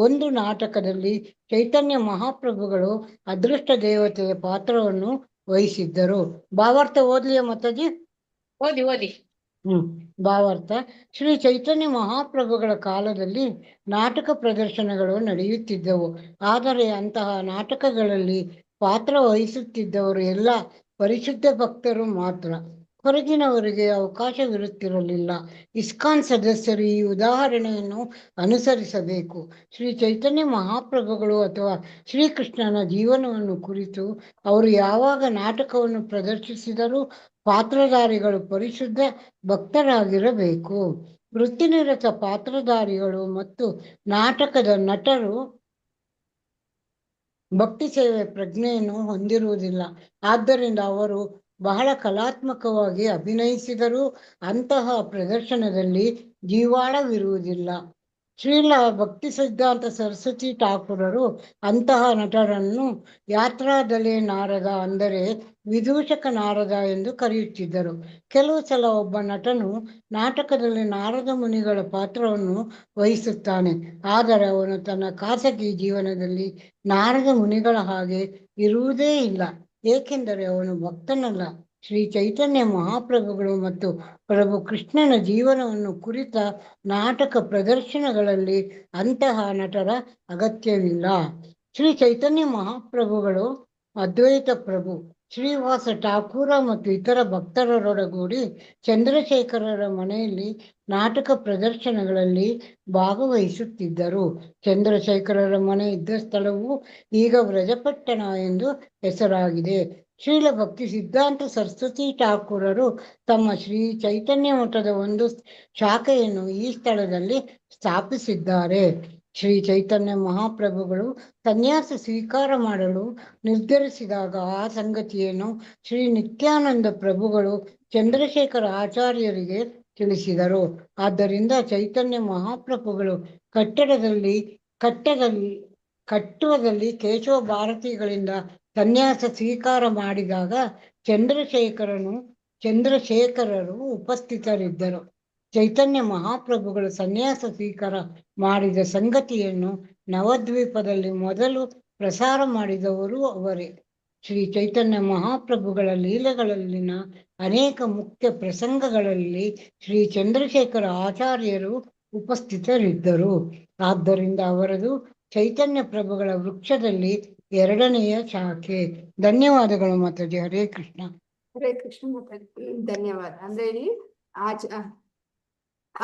ಒಂದು ನಾಟಕದಲ್ಲಿ ಚೈತನ್ಯ ಮಹಾಪ್ರಭುಗಳು ಅದೃಷ್ಟ ದೇವತೆಯ ಪಾತ್ರವನ್ನು ವಹಿಸಿದ್ದರು. ಭಾವಾರ್ಥ ಓದ್ಲಿಯ ಮಾತಾಜಿ? ಓದಿ. ಭಾವಾರ್ಥ. ಶ್ರೀ ಚೈತನ್ಯ ಮಹಾಪ್ರಭುಗಳ ಕಾಲದಲ್ಲಿ ನಾಟಕ ಪ್ರದರ್ಶನಗಳು ನಡೆಯುತ್ತಿದ್ದವು. ಆದರೆ ಅಂತಹ ನಾಟಕಗಳಲ್ಲಿ ಪಾತ್ರ ವಹಿಸುತ್ತಿದ್ದವರು ಎಲ್ಲ ಪರಿಶುದ್ಧ ಭಕ್ತರು ಮಾತ್ರ. ಹೊರಗಿನವರಿಗೆ ಅವಕಾಶವಿರುತ್ತಿರಲಿಲ್ಲ. ಇಸ್ಕಾನ್ ಸದಸ್ಯರು ಈ ಉದಾಹರಣೆಯನ್ನು ಅನುಸರಿಸಬೇಕು. ಶ್ರೀ ಚೈತನ್ಯ ಮಹಾಪ್ರಭುಗಳು ಅಥವಾ ಶ್ರೀಕೃಷ್ಣನ ಜೀವನವನ್ನು ಕುರಿತು ಅವರು ಯಾವಾಗ ನಾಟಕವನ್ನು ಪ್ರದರ್ಶಿಸಿದರೂ ಪಾತ್ರಧಾರಿಗಳು ಪರಿಶುದ್ಧ ಭಕ್ತರಾಗಿರಬೇಕು. ವೃತ್ತಿನಿರತ ಪಾತ್ರಧಾರಿಗಳು ಮತ್ತು ನಾಟಕದ ನಟರು ಭಕ್ತಿ ಸೇವೆ ಪ್ರಜ್ಞೆಯನ್ನು ಹೊಂದಿರುವುದಿಲ್ಲ. ಆದ್ದರಿಂದ ಅವರು ಬಹಳ ಕಲಾತ್ಮಕವಾಗಿ ಅಭಿನಯಿಸಿದರೂ ಅಂತಹ ಪ್ರದರ್ಶನದಲ್ಲಿ ಜೀವಾಳವಿರುವುದಿಲ್ಲ. ಶ್ರೀಲ ಭಕ್ತಿ ಸಿದ್ಧಾಂತ ಸರಸ್ವತಿ ಠಾಕೂರರು ಅಂತಹ ನಟರನ್ನು ಯಾತ್ರಾದಲೆ ನಾರದ ಅಂದರೆ ವಿದೂಷಕ ನಾರದ ಎಂದು ಕರೆಯುತ್ತಿದ್ದರು. ಕೆಲವು ಸಲ ಒಬ್ಬ ನಟನು ನಾಟಕದಲ್ಲಿ ನಾರದ ಮುನಿಗಳ ಪಾತ್ರವನ್ನು ವಹಿಸುತ್ತಾನೆ. ಆದರೆ ಅವನು ತನ್ನ ಖಾಸಗಿ ಜೀವನದಲ್ಲಿ ನಾರದ ಮುನಿಗಳ ಹಾಗೆ ಇರುವುದೇ ಇಲ್ಲ, ಏಕೆಂದರೆ ಅವನು ಭಕ್ತನಲ್ಲ. ಶ್ರೀ ಚೈತನ್ಯ ಮಹಾಪ್ರಭುಗಳು ಮತ್ತು ಪ್ರಭು ಕೃಷ್ಣನ ಜೀವನವನ್ನು ಕುರಿತ ನಾಟಕ ಪ್ರದರ್ಶನಗಳಲ್ಲಿ ಅಂತಹ ನಟರ ಅಗತ್ಯವಿಲ್ಲ. ಶ್ರೀ ಚೈತನ್ಯ ಮಹಾಪ್ರಭುಗಳು ಅದ್ವೈತ ಪ್ರಭು ಶ್ರೀವಾಸ ಠಾಕೂರ ಮತ್ತು ಇತರ ಭಕ್ತರೊಡಗೂಡಿ ಚಂದ್ರಶೇಖರರ ಮನೆಯಲ್ಲಿ ನಾಟಕ ಪ್ರದರ್ಶನಗಳಲ್ಲಿ ಭಾಗವಹಿಸುತ್ತಿದ್ದರು. ಚಂದ್ರಶೇಖರರ ಮನೆ ಇದ್ದ ಸ್ಥಳವು ಈಗ ವ್ರಜಪಟ್ಟಣ ಎಂದು ಹೆಸರಾಗಿದೆ. ಶ್ರೀಲ ಭಕ್ತಿ ಸಿದ್ಧಾಂತ ಸರಸ್ವತಿ ಠಾಕೂರರು ತಮ್ಮ ಶ್ರೀ ಚೈತನ್ಯ ಮಠದ ಒಂದು ಶಾಖೆಯನ್ನು ಈ ಸ್ಥಳದಲ್ಲಿ ಸ್ಥಾಪಿಸಿದ್ದಾರೆ. ಶ್ರೀ ಚೈತನ್ಯ ಮಹಾಪ್ರಭುಗಳು ಸನ್ಯಾಸ ಸ್ವೀಕಾರ ಮಾಡಲು ನಿರ್ಧರಿಸಿದಾಗ ಆ ಸಂಗತಿಯನ್ನು ಶ್ರೀ ನಿತ್ಯಾನಂದ ಪ್ರಭುಗಳು ಚಂದ್ರಶೇಖರ ಆಚಾರ್ಯರಿಗೆ ತಿಳಿಸಿದರು. ಆದ್ದರಿಂದ ಚೈತನ್ಯ ಮಹಾಪ್ರಭುಗಳು ಕಟ್ಟುವದಲ್ಲಿ ಕೇಶವ ಭಾರತಿಗಳಿಂದ ಸನ್ಯಾಸ ಸ್ವೀಕಾರ ಮಾಡಿದಾಗ ಚಂದ್ರಶೇಖರರು ಉಪಸ್ಥಿತರಿದ್ದರು. ಚೈತನ್ಯ ಮಹಾಪ್ರಭುಗಳು ಸನ್ಯಾಸ ಸ್ವೀಕಾರ ಮಾಡಿದ ಸಂಗತಿಯನ್ನು ನವದ್ವೀಪದಲ್ಲಿ ಮೊದಲು ಪ್ರಸಾರ ಮಾಡಿದವರು ಅವರೇ. ಶ್ರೀ ಚೈತನ್ಯ ಮಹಾಪ್ರಭುಗಳ ಲೀಲೆಗಳಲ್ಲಿನ ಅನೇಕ ಮುಖ್ಯ ಪ್ರಸಂಗಗಳಲ್ಲಿ ಶ್ರೀ ಚಂದ್ರಶೇಖರ ಆಚಾರ್ಯರು ಉಪಸ್ಥಿತರಿದ್ದರು. ಆದ್ದರಿಂದ ಅವರದು ಚೈತನ್ಯ ಪ್ರಭುಗಳ ವೃಕ್ಷದಲ್ಲಿ ಎರಡನೆಯ ಶಾಖೆ. ಧನ್ಯವಾದಗಳು ಮಾತಾಜಿ. ಹರೇ ಕೃಷ್ಣ. ಹರೇ ಕೃಷ್ಣ ಮಾತಾಜಿ. ಧನ್ಯವಾದ. ಅಂದ್ರೆ ಇಲ್ಲಿ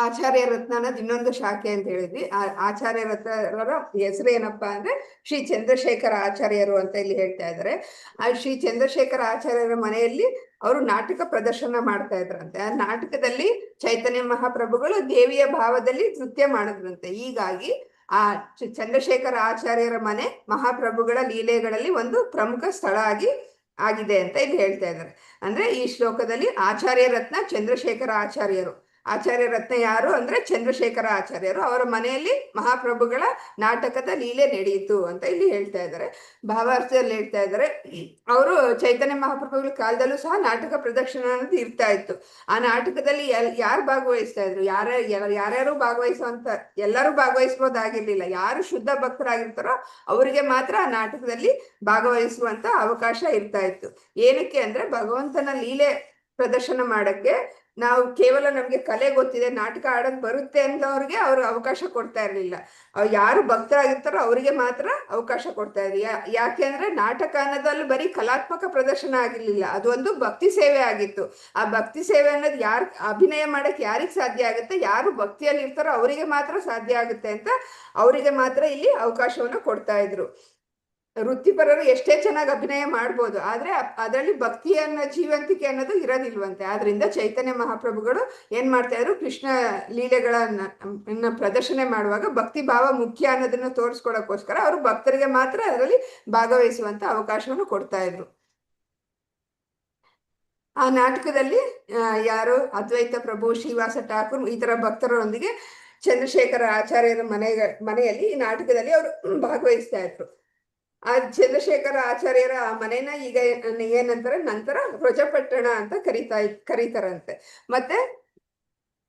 ಆಚಾರ್ಯ ರತ್ನ ಅನ್ನೋದು ಇನ್ನೊಂದು ಶಾಖೆ ಅಂತ ಹೇಳಿದ್ವಿ. ಆಚಾರ್ಯ ರತ್ನರ ಹೆಸರು ಏನಪ್ಪಾ ಅಂದ್ರೆ ಶ್ರೀ ಚಂದ್ರಶೇಖರ ಆಚಾರ್ಯರು ಅಂತ ಇಲ್ಲಿ ಹೇಳ್ತಾ ಇದ್ದಾರೆ. ಆ ಶ್ರೀ ಚಂದ್ರಶೇಖರ ಆಚಾರ್ಯರ ಮನೆಯಲ್ಲಿ ಅವರು ನಾಟಕ ಪ್ರದರ್ಶನ ಮಾಡ್ತಾ ಇದ್ರಂತೆ. ಆ ನಾಟಕದಲ್ಲಿ ಚೈತನ್ಯ ಮಹಾಪ್ರಭುಗಳು ದೇವಿಯ ಭಾವದಲ್ಲಿ ನೃತ್ಯ ಮಾಡಿದ್ರಂತೆ. ಹೀಗಾಗಿ ಆ ಚಂದ್ರಶೇಖರ ಆಚಾರ್ಯರ ಮನೆ ಮಹಾಪ್ರಭುಗಳ ಲೀಲೆಗಳಲ್ಲಿ ಒಂದು ಪ್ರಮುಖ ಸ್ಥಳ ಆಗಿದೆ ಅಂತ ಇಲ್ಲಿ ಹೇಳ್ತಾ ಇದ್ದಾರೆ. ಅಂದ್ರೆ ಈ ಶ್ಲೋಕದಲ್ಲಿ ಆಚಾರ್ಯ ರತ್ನ ಚಂದ್ರಶೇಖರ ಆಚಾರ್ಯರು. ಆಚಾರ್ಯ ರತ್ನ ಯಾರು ಅಂದ್ರೆ ಚಂದ್ರಶೇಖರ ಆಚಾರ್ಯರು. ಅವರ ಮನೆಯಲ್ಲಿ ಮಹಾಪ್ರಭುಗಳ ನಾಟಕದ ಲೀಲೆ ನಡೆಯಿತು ಅಂತ ಇಲ್ಲಿ ಹೇಳ್ತಾ ಇದ್ದಾರೆ. ಭಾವಾರ್ಥದಲ್ಲಿ ಹೇಳ್ತಾ ಇದ್ದಾರೆ, ಅವರು ಚೈತನ್ಯ ಮಹಾಪ್ರಭುಗಳ ಕಾಲದಲ್ಲೂ ಸಹ ನಾಟಕ ಪ್ರದರ್ಶನ ಅನ್ನೋದು ಇರ್ತಾ ಇತ್ತು. ಆ ನಾಟಕದಲ್ಲಿ ಯಾರು ಭಾಗವಹಿಸ್ತಾ ಇದ್ರು, ಯಾರ್ಯಾರು ಭಾಗವಹಿಸುವಂತ ಎಲ್ಲರೂ ಭಾಗವಹಿಸಬಹುದಾಗಿರ್ಲಿಲ್ಲ. ಯಾರು ಶುದ್ಧ ಭಕ್ತರಾಗಿರ್ತಾರೋ ಅವರಿಗೆ ಮಾತ್ರ ಆ ನಾಟಕದಲ್ಲಿ ಭಾಗವಹಿಸುವಂತ ಅವಕಾಶ ಇರ್ತಾ ಇತ್ತು. ಏನಕ್ಕೆ ಅಂದ್ರೆ ಭಗವಂತನ ಲೀಲೆ ಪ್ರದರ್ಶನ ಮಾಡಕ್ಕೆ ನಾವು ಕೇವಲ ನಮ್ಗೆ ಕಲೆ ಗೊತ್ತಿದೆ, ನಾಟಕ ಆಡೋದ್ ಬರುತ್ತೆ ಅನ್ನೋರಿಗೆ ಅವ್ರು ಅವಕಾಶ ಕೊಡ್ತಾ ಇರ್ಲಿಲ್ಲ. ಯಾರು ಭಕ್ತರಾಗಿರ್ತಾರೋ ಅವರಿಗೆ ಮಾತ್ರ ಅವಕಾಶ ಕೊಡ್ತಾ ಇದ್ರಿ. ಯಾಕೆ ಅಂದ್ರೆ ನಾಟಕ ಅನ್ನೋದಲ್ಲಿ ಬರೀ ಕಲಾತ್ಮಕ ಪ್ರದರ್ಶನ ಆಗಿರ್ಲಿಲ್ಲ, ಅದೊಂದು ಭಕ್ತಿ ಸೇವೆ ಆಗಿತ್ತು. ಆ ಭಕ್ತಿ ಸೇವೆ ಅನ್ನೋದು ಅಭಿನಯ ಮಾಡಕ್ ಯಾರಿಗ್ ಸಾಧ್ಯ ಆಗುತ್ತೆ, ಯಾರು ಭಕ್ತಿಯಲ್ಲಿ ಇರ್ತಾರೋ ಅವರಿಗೆ ಮಾತ್ರ ಸಾಧ್ಯ ಆಗುತ್ತೆ ಅಂತ ಅವರಿಗೆ ಮಾತ್ರ ಇಲ್ಲಿ ಅವಕಾಶವನ್ನ ಕೊಡ್ತಾ ಇದ್ರು. ವೃತ್ತಿಪರರು ಎಷ್ಟೇ ಚೆನ್ನಾಗಿ ಅಭಿನಯ ಮಾಡ್ಬೋದು, ಆದ್ರೆ ಅದರಲ್ಲಿ ಭಕ್ತಿ ಅನ್ನೋ ಜೀವಂತಿಕೆ ಅನ್ನೋದು ಇರೋದಿಲ್ವಂತೆ. ಆದ್ರಿಂದ ಚೈತನ್ಯ ಮಹಾಪ್ರಭುಗಳು ಏನ್ ಮಾಡ್ತಾ ಇದ್ರು, ಕೃಷ್ಣ ಲೀಲೆಗಳನ್ನ ಪ್ರದರ್ಶನ ಮಾಡುವಾಗ ಭಕ್ತಿ ಭಾವ ಮುಖ್ಯ ಅನ್ನೋದನ್ನ ತೋರಿಸ್ಕೊಳಕ್ಕೋಸ್ಕರ ಅವರು ಭಕ್ತರಿಗೆ ಮಾತ್ರ ಅದರಲ್ಲಿ ಭಾಗವಹಿಸುವಂತ ಅವಕಾಶವನ್ನು ಕೊಡ್ತಾ ಇದ್ರು. ಆ ನಾಟಕದಲ್ಲಿ ಯಾರು ಅದ್ವೈತ ಪ್ರಭು, ಶ್ರೀವಾಸ ಠಾಕೂರ್ ಈ ತರ ಭಕ್ತರೊಂದಿಗೆ ಚಂದ್ರಶೇಖರ ಆಚಾರ್ಯರ ಮನೆಯಲ್ಲಿ ಈ ನಾಟಕದಲ್ಲಿ ಅವರು ಭಾಗವಹಿಸ್ತಾ ಇದ್ರು. ಆ ಚಂದ್ರಶೇಖರ ಆಚಾರ್ಯರ ಆ ಮನೆನ ಈಗ ಏನಂತಾರೆ ನಂತರ ವ್ರಜಪಟ್ಟಣ ಅಂತ ಕರೀತಾರಂತೆ. ಮತ್ತೆ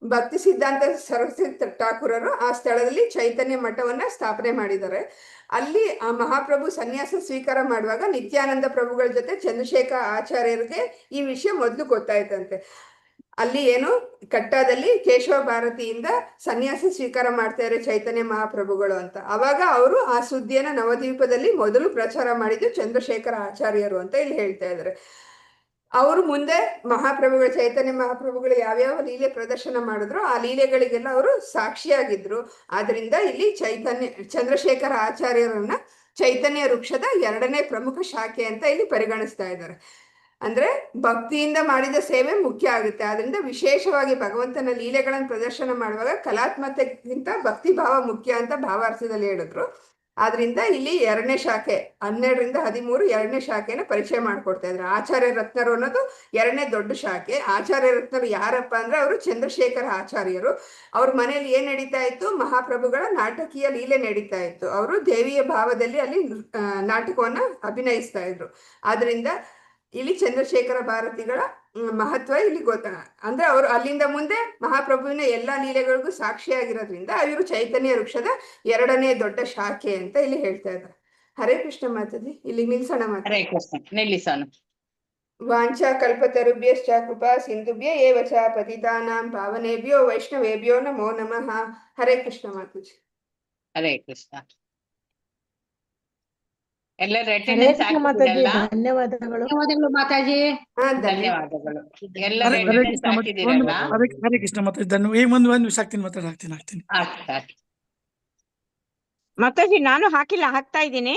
ಭಕ್ತಿ ಸಿದ್ಧಾಂತ ಸರಸ್ವತಿ ಠಾಕೂರರು ಆ ಸ್ಥಳದಲ್ಲಿ ಚೈತನ್ಯ ಮಠವನ್ನ ಸ್ಥಾಪನೆ ಮಾಡಿದ್ದಾರೆ. ಅಲ್ಲಿ ಆ ಮಹಾಪ್ರಭು ಸನ್ಯಾಸ ಸ್ವೀಕಾರ ಮಾಡುವಾಗ ನಿತ್ಯಾನಂದ ಪ್ರಭುಗಳ ಜೊತೆ ಚಂದ್ರಶೇಖರ ಆಚಾರ್ಯರಿಗೆ ಈ ವಿಷಯ ಮೊದಲು ಗೊತ್ತಾಯ್ತಂತೆ. ಅಲ್ಲಿ ಏನು ಕಟ್ಟಾದಲ್ಲಿ ಕೇಶವ ಭಾರತಿಯಿಂದ ಸನ್ಯಾಸ ಸ್ವೀಕಾರ ಮಾಡ್ತಾರೆ ಚೈತನ್ಯ ಮಹಾಪ್ರಭುಗಳು ಅಂತ. ಅವಾಗ ಅವರು ಆ ಸುದ್ದಿಯನ್ನ ನವದ್ವೀಪದಲ್ಲಿ ಮೊದಲು ಪ್ರಚಾರ ಮಾಡಿದ್ದು ಚಂದ್ರಶೇಖರ ಆಚಾರ್ಯರು ಅಂತ ಇಲ್ಲಿ ಹೇಳ್ತಾ ಇದ್ದಾರೆ. ಅವರು ಮುಂದೆ ಮಹಾಪ್ರಭುಗಳು ಚೈತನ್ಯ ಮಹಾಪ್ರಭುಗಳು ಯಾವ್ಯಾವ ಲೀಲೆ ಪ್ರದರ್ಶನ ಮಾಡಿದ್ರು ಆ ಲೀಲೆಗಳಿಗೆಲ್ಲ ಅವರು ಸಾಕ್ಷಿಯಾಗಿದ್ರು. ಆದ್ರಿಂದ ಇಲ್ಲಿ ಚಂದ್ರಶೇಖರ ಆಚಾರ್ಯರನ್ನ ಚೈತನ್ಯ ವೃಕ್ಷದ 2ನೇ ಪ್ರಮುಖ ಶಾಖೆ ಅಂತ ಇಲ್ಲಿ ಪರಿಗಣಿಸ್ತಾ ಇದ್ದಾರೆ. ಅಂದ್ರೆ ಭಕ್ತಿಯಿಂದ ಮಾಡಿದ ಸೇವೆ ಮುಖ್ಯ ಆಗುತ್ತೆ. ಆದ್ರಿಂದ ವಿಶೇಷವಾಗಿ ಭಗವಂತನ ಲೀಲೆಗಳನ್ನು ಪ್ರದರ್ಶನ ಮಾಡುವಾಗ ಕಲಾತ್ಮಕತೆಗಿಂತ ಭಕ್ತಿ ಭಾವ ಮುಖ್ಯ ಅಂತ ಭಾವಾರ್ಥದಲ್ಲಿ ಹೇಳಿದ್ರು. ಆದ್ರಿಂದ ಇಲ್ಲಿ 2ನೇ ಶಾಖೆ 12ರಿಂದ 13 2ನೇ ಶಾಖೆನ ಪರಿಚಯ ಮಾಡ್ಕೊಡ್ತಾ ಇದ್ರು. ಆಚಾರ್ಯ ರತ್ನರು ಅನ್ನೋದು 2ನೇ ದೊಡ್ಡ ಶಾಖೆ. ಆಚಾರ್ಯ ರತ್ನರು ಯಾರಪ್ಪ ಅಂದ್ರೆ ಅವರು ಚಂದ್ರಶೇಖರ ಆಚಾರ್ಯರು. ಅವ್ರ ಮನೇಲಿ ಏನ್ ನಡೀತಾ ಇತ್ತು, ಮಹಾಪ್ರಭುಗಳ ನಾಟಕೀಯ ಲೀಲೆ ನಡೀತಾ ಇತ್ತು. ಅವರು ದೇವಿಯ ಭಾವದಲ್ಲಿ ಅಲ್ಲಿ ನಾಟಕವನ್ನ ಅಭಿನಯಿಸ್ತಾ ಇದ್ರು. ಆದ್ರಿಂದ ಇಲ್ಲಿ ಚಂದ್ರಶೇಖರ ಭಾರತಿಗಳ ಮಹತ್ವ ಇಲ್ಲಿ ಅಂದ್ರೆ ಅವರು ಅಲ್ಲಿಂದ ಮುಂದೆ ಮಹಾಪ್ರಭುವಿನ ಎಲ್ಲಾ ಲೀಲೆಗಳಿಗೂ ಸಾಕ್ಷಿಯಾಗಿರೋದ್ರಿಂದ ಇವರು ಚೈತನ್ಯ ವೃಕ್ಷದ 2ನೇ ದೊಡ್ಡ ಶಾಖೆ ಅಂತ ಇಲ್ಲಿ ಹೇಳ್ತಾ ಇದ್ದಾರೆ. ಹರೇ ಕೃಷ್ಣ ಮಾತಾಜಿ, ಇಲ್ಲಿ ನಿಲ್ಸೋಣ ಹರೇ ಕೃಷ್ಣ, ನಿಲ್ಲಿಸೋಣ. ವಾಂಛಾ ಕಲ್ಪತರುಭ್ಯಶ್ಚ ಕೃಪಾ ಸಿಂಧುಭ್ಯ ಏವ ಚ ಪತಿತಾನಾಂ ಪಾವನೇಭ್ಯೋ ವೈಷ್ಣವೇಭ್ಯೋ ನಮೋ ನಮಃ. ಹರೇ ಕೃಷ್ಣ ಮಾತಾಜಿ. ಹರೇ ಕೃಷ್ಣ. ಎಲ್ಲರೂ ಅಟೆಂಡೆನ್ಸ್ ಹಾಕಿದ್ದೀರಲ್ಲ? ಧನ್ಯವಾದಗಳು ಮಾತಾಜಿ. ಧನ್ಯವಾದಗಳು. ಎಲ್ಲರೂ ಅಟೆಂಡೆನ್ಸ್ ಹಾಕಿದ್ದೀರಲ್ಲ? ಹರೇ ಕೃಷ್ಣ ಮಾತಾಜಿ. ಧನ್ಯವಾದ. ಒಂದು ನಿಮಿಷ ಹಾಕ್ತೀನಿ. ಮಾತಾಜಿ ನಾನು ಹಾಕಿಲ್ಲ, ಹಾಕ್ತಾ ಇದ್ದೀನಿ.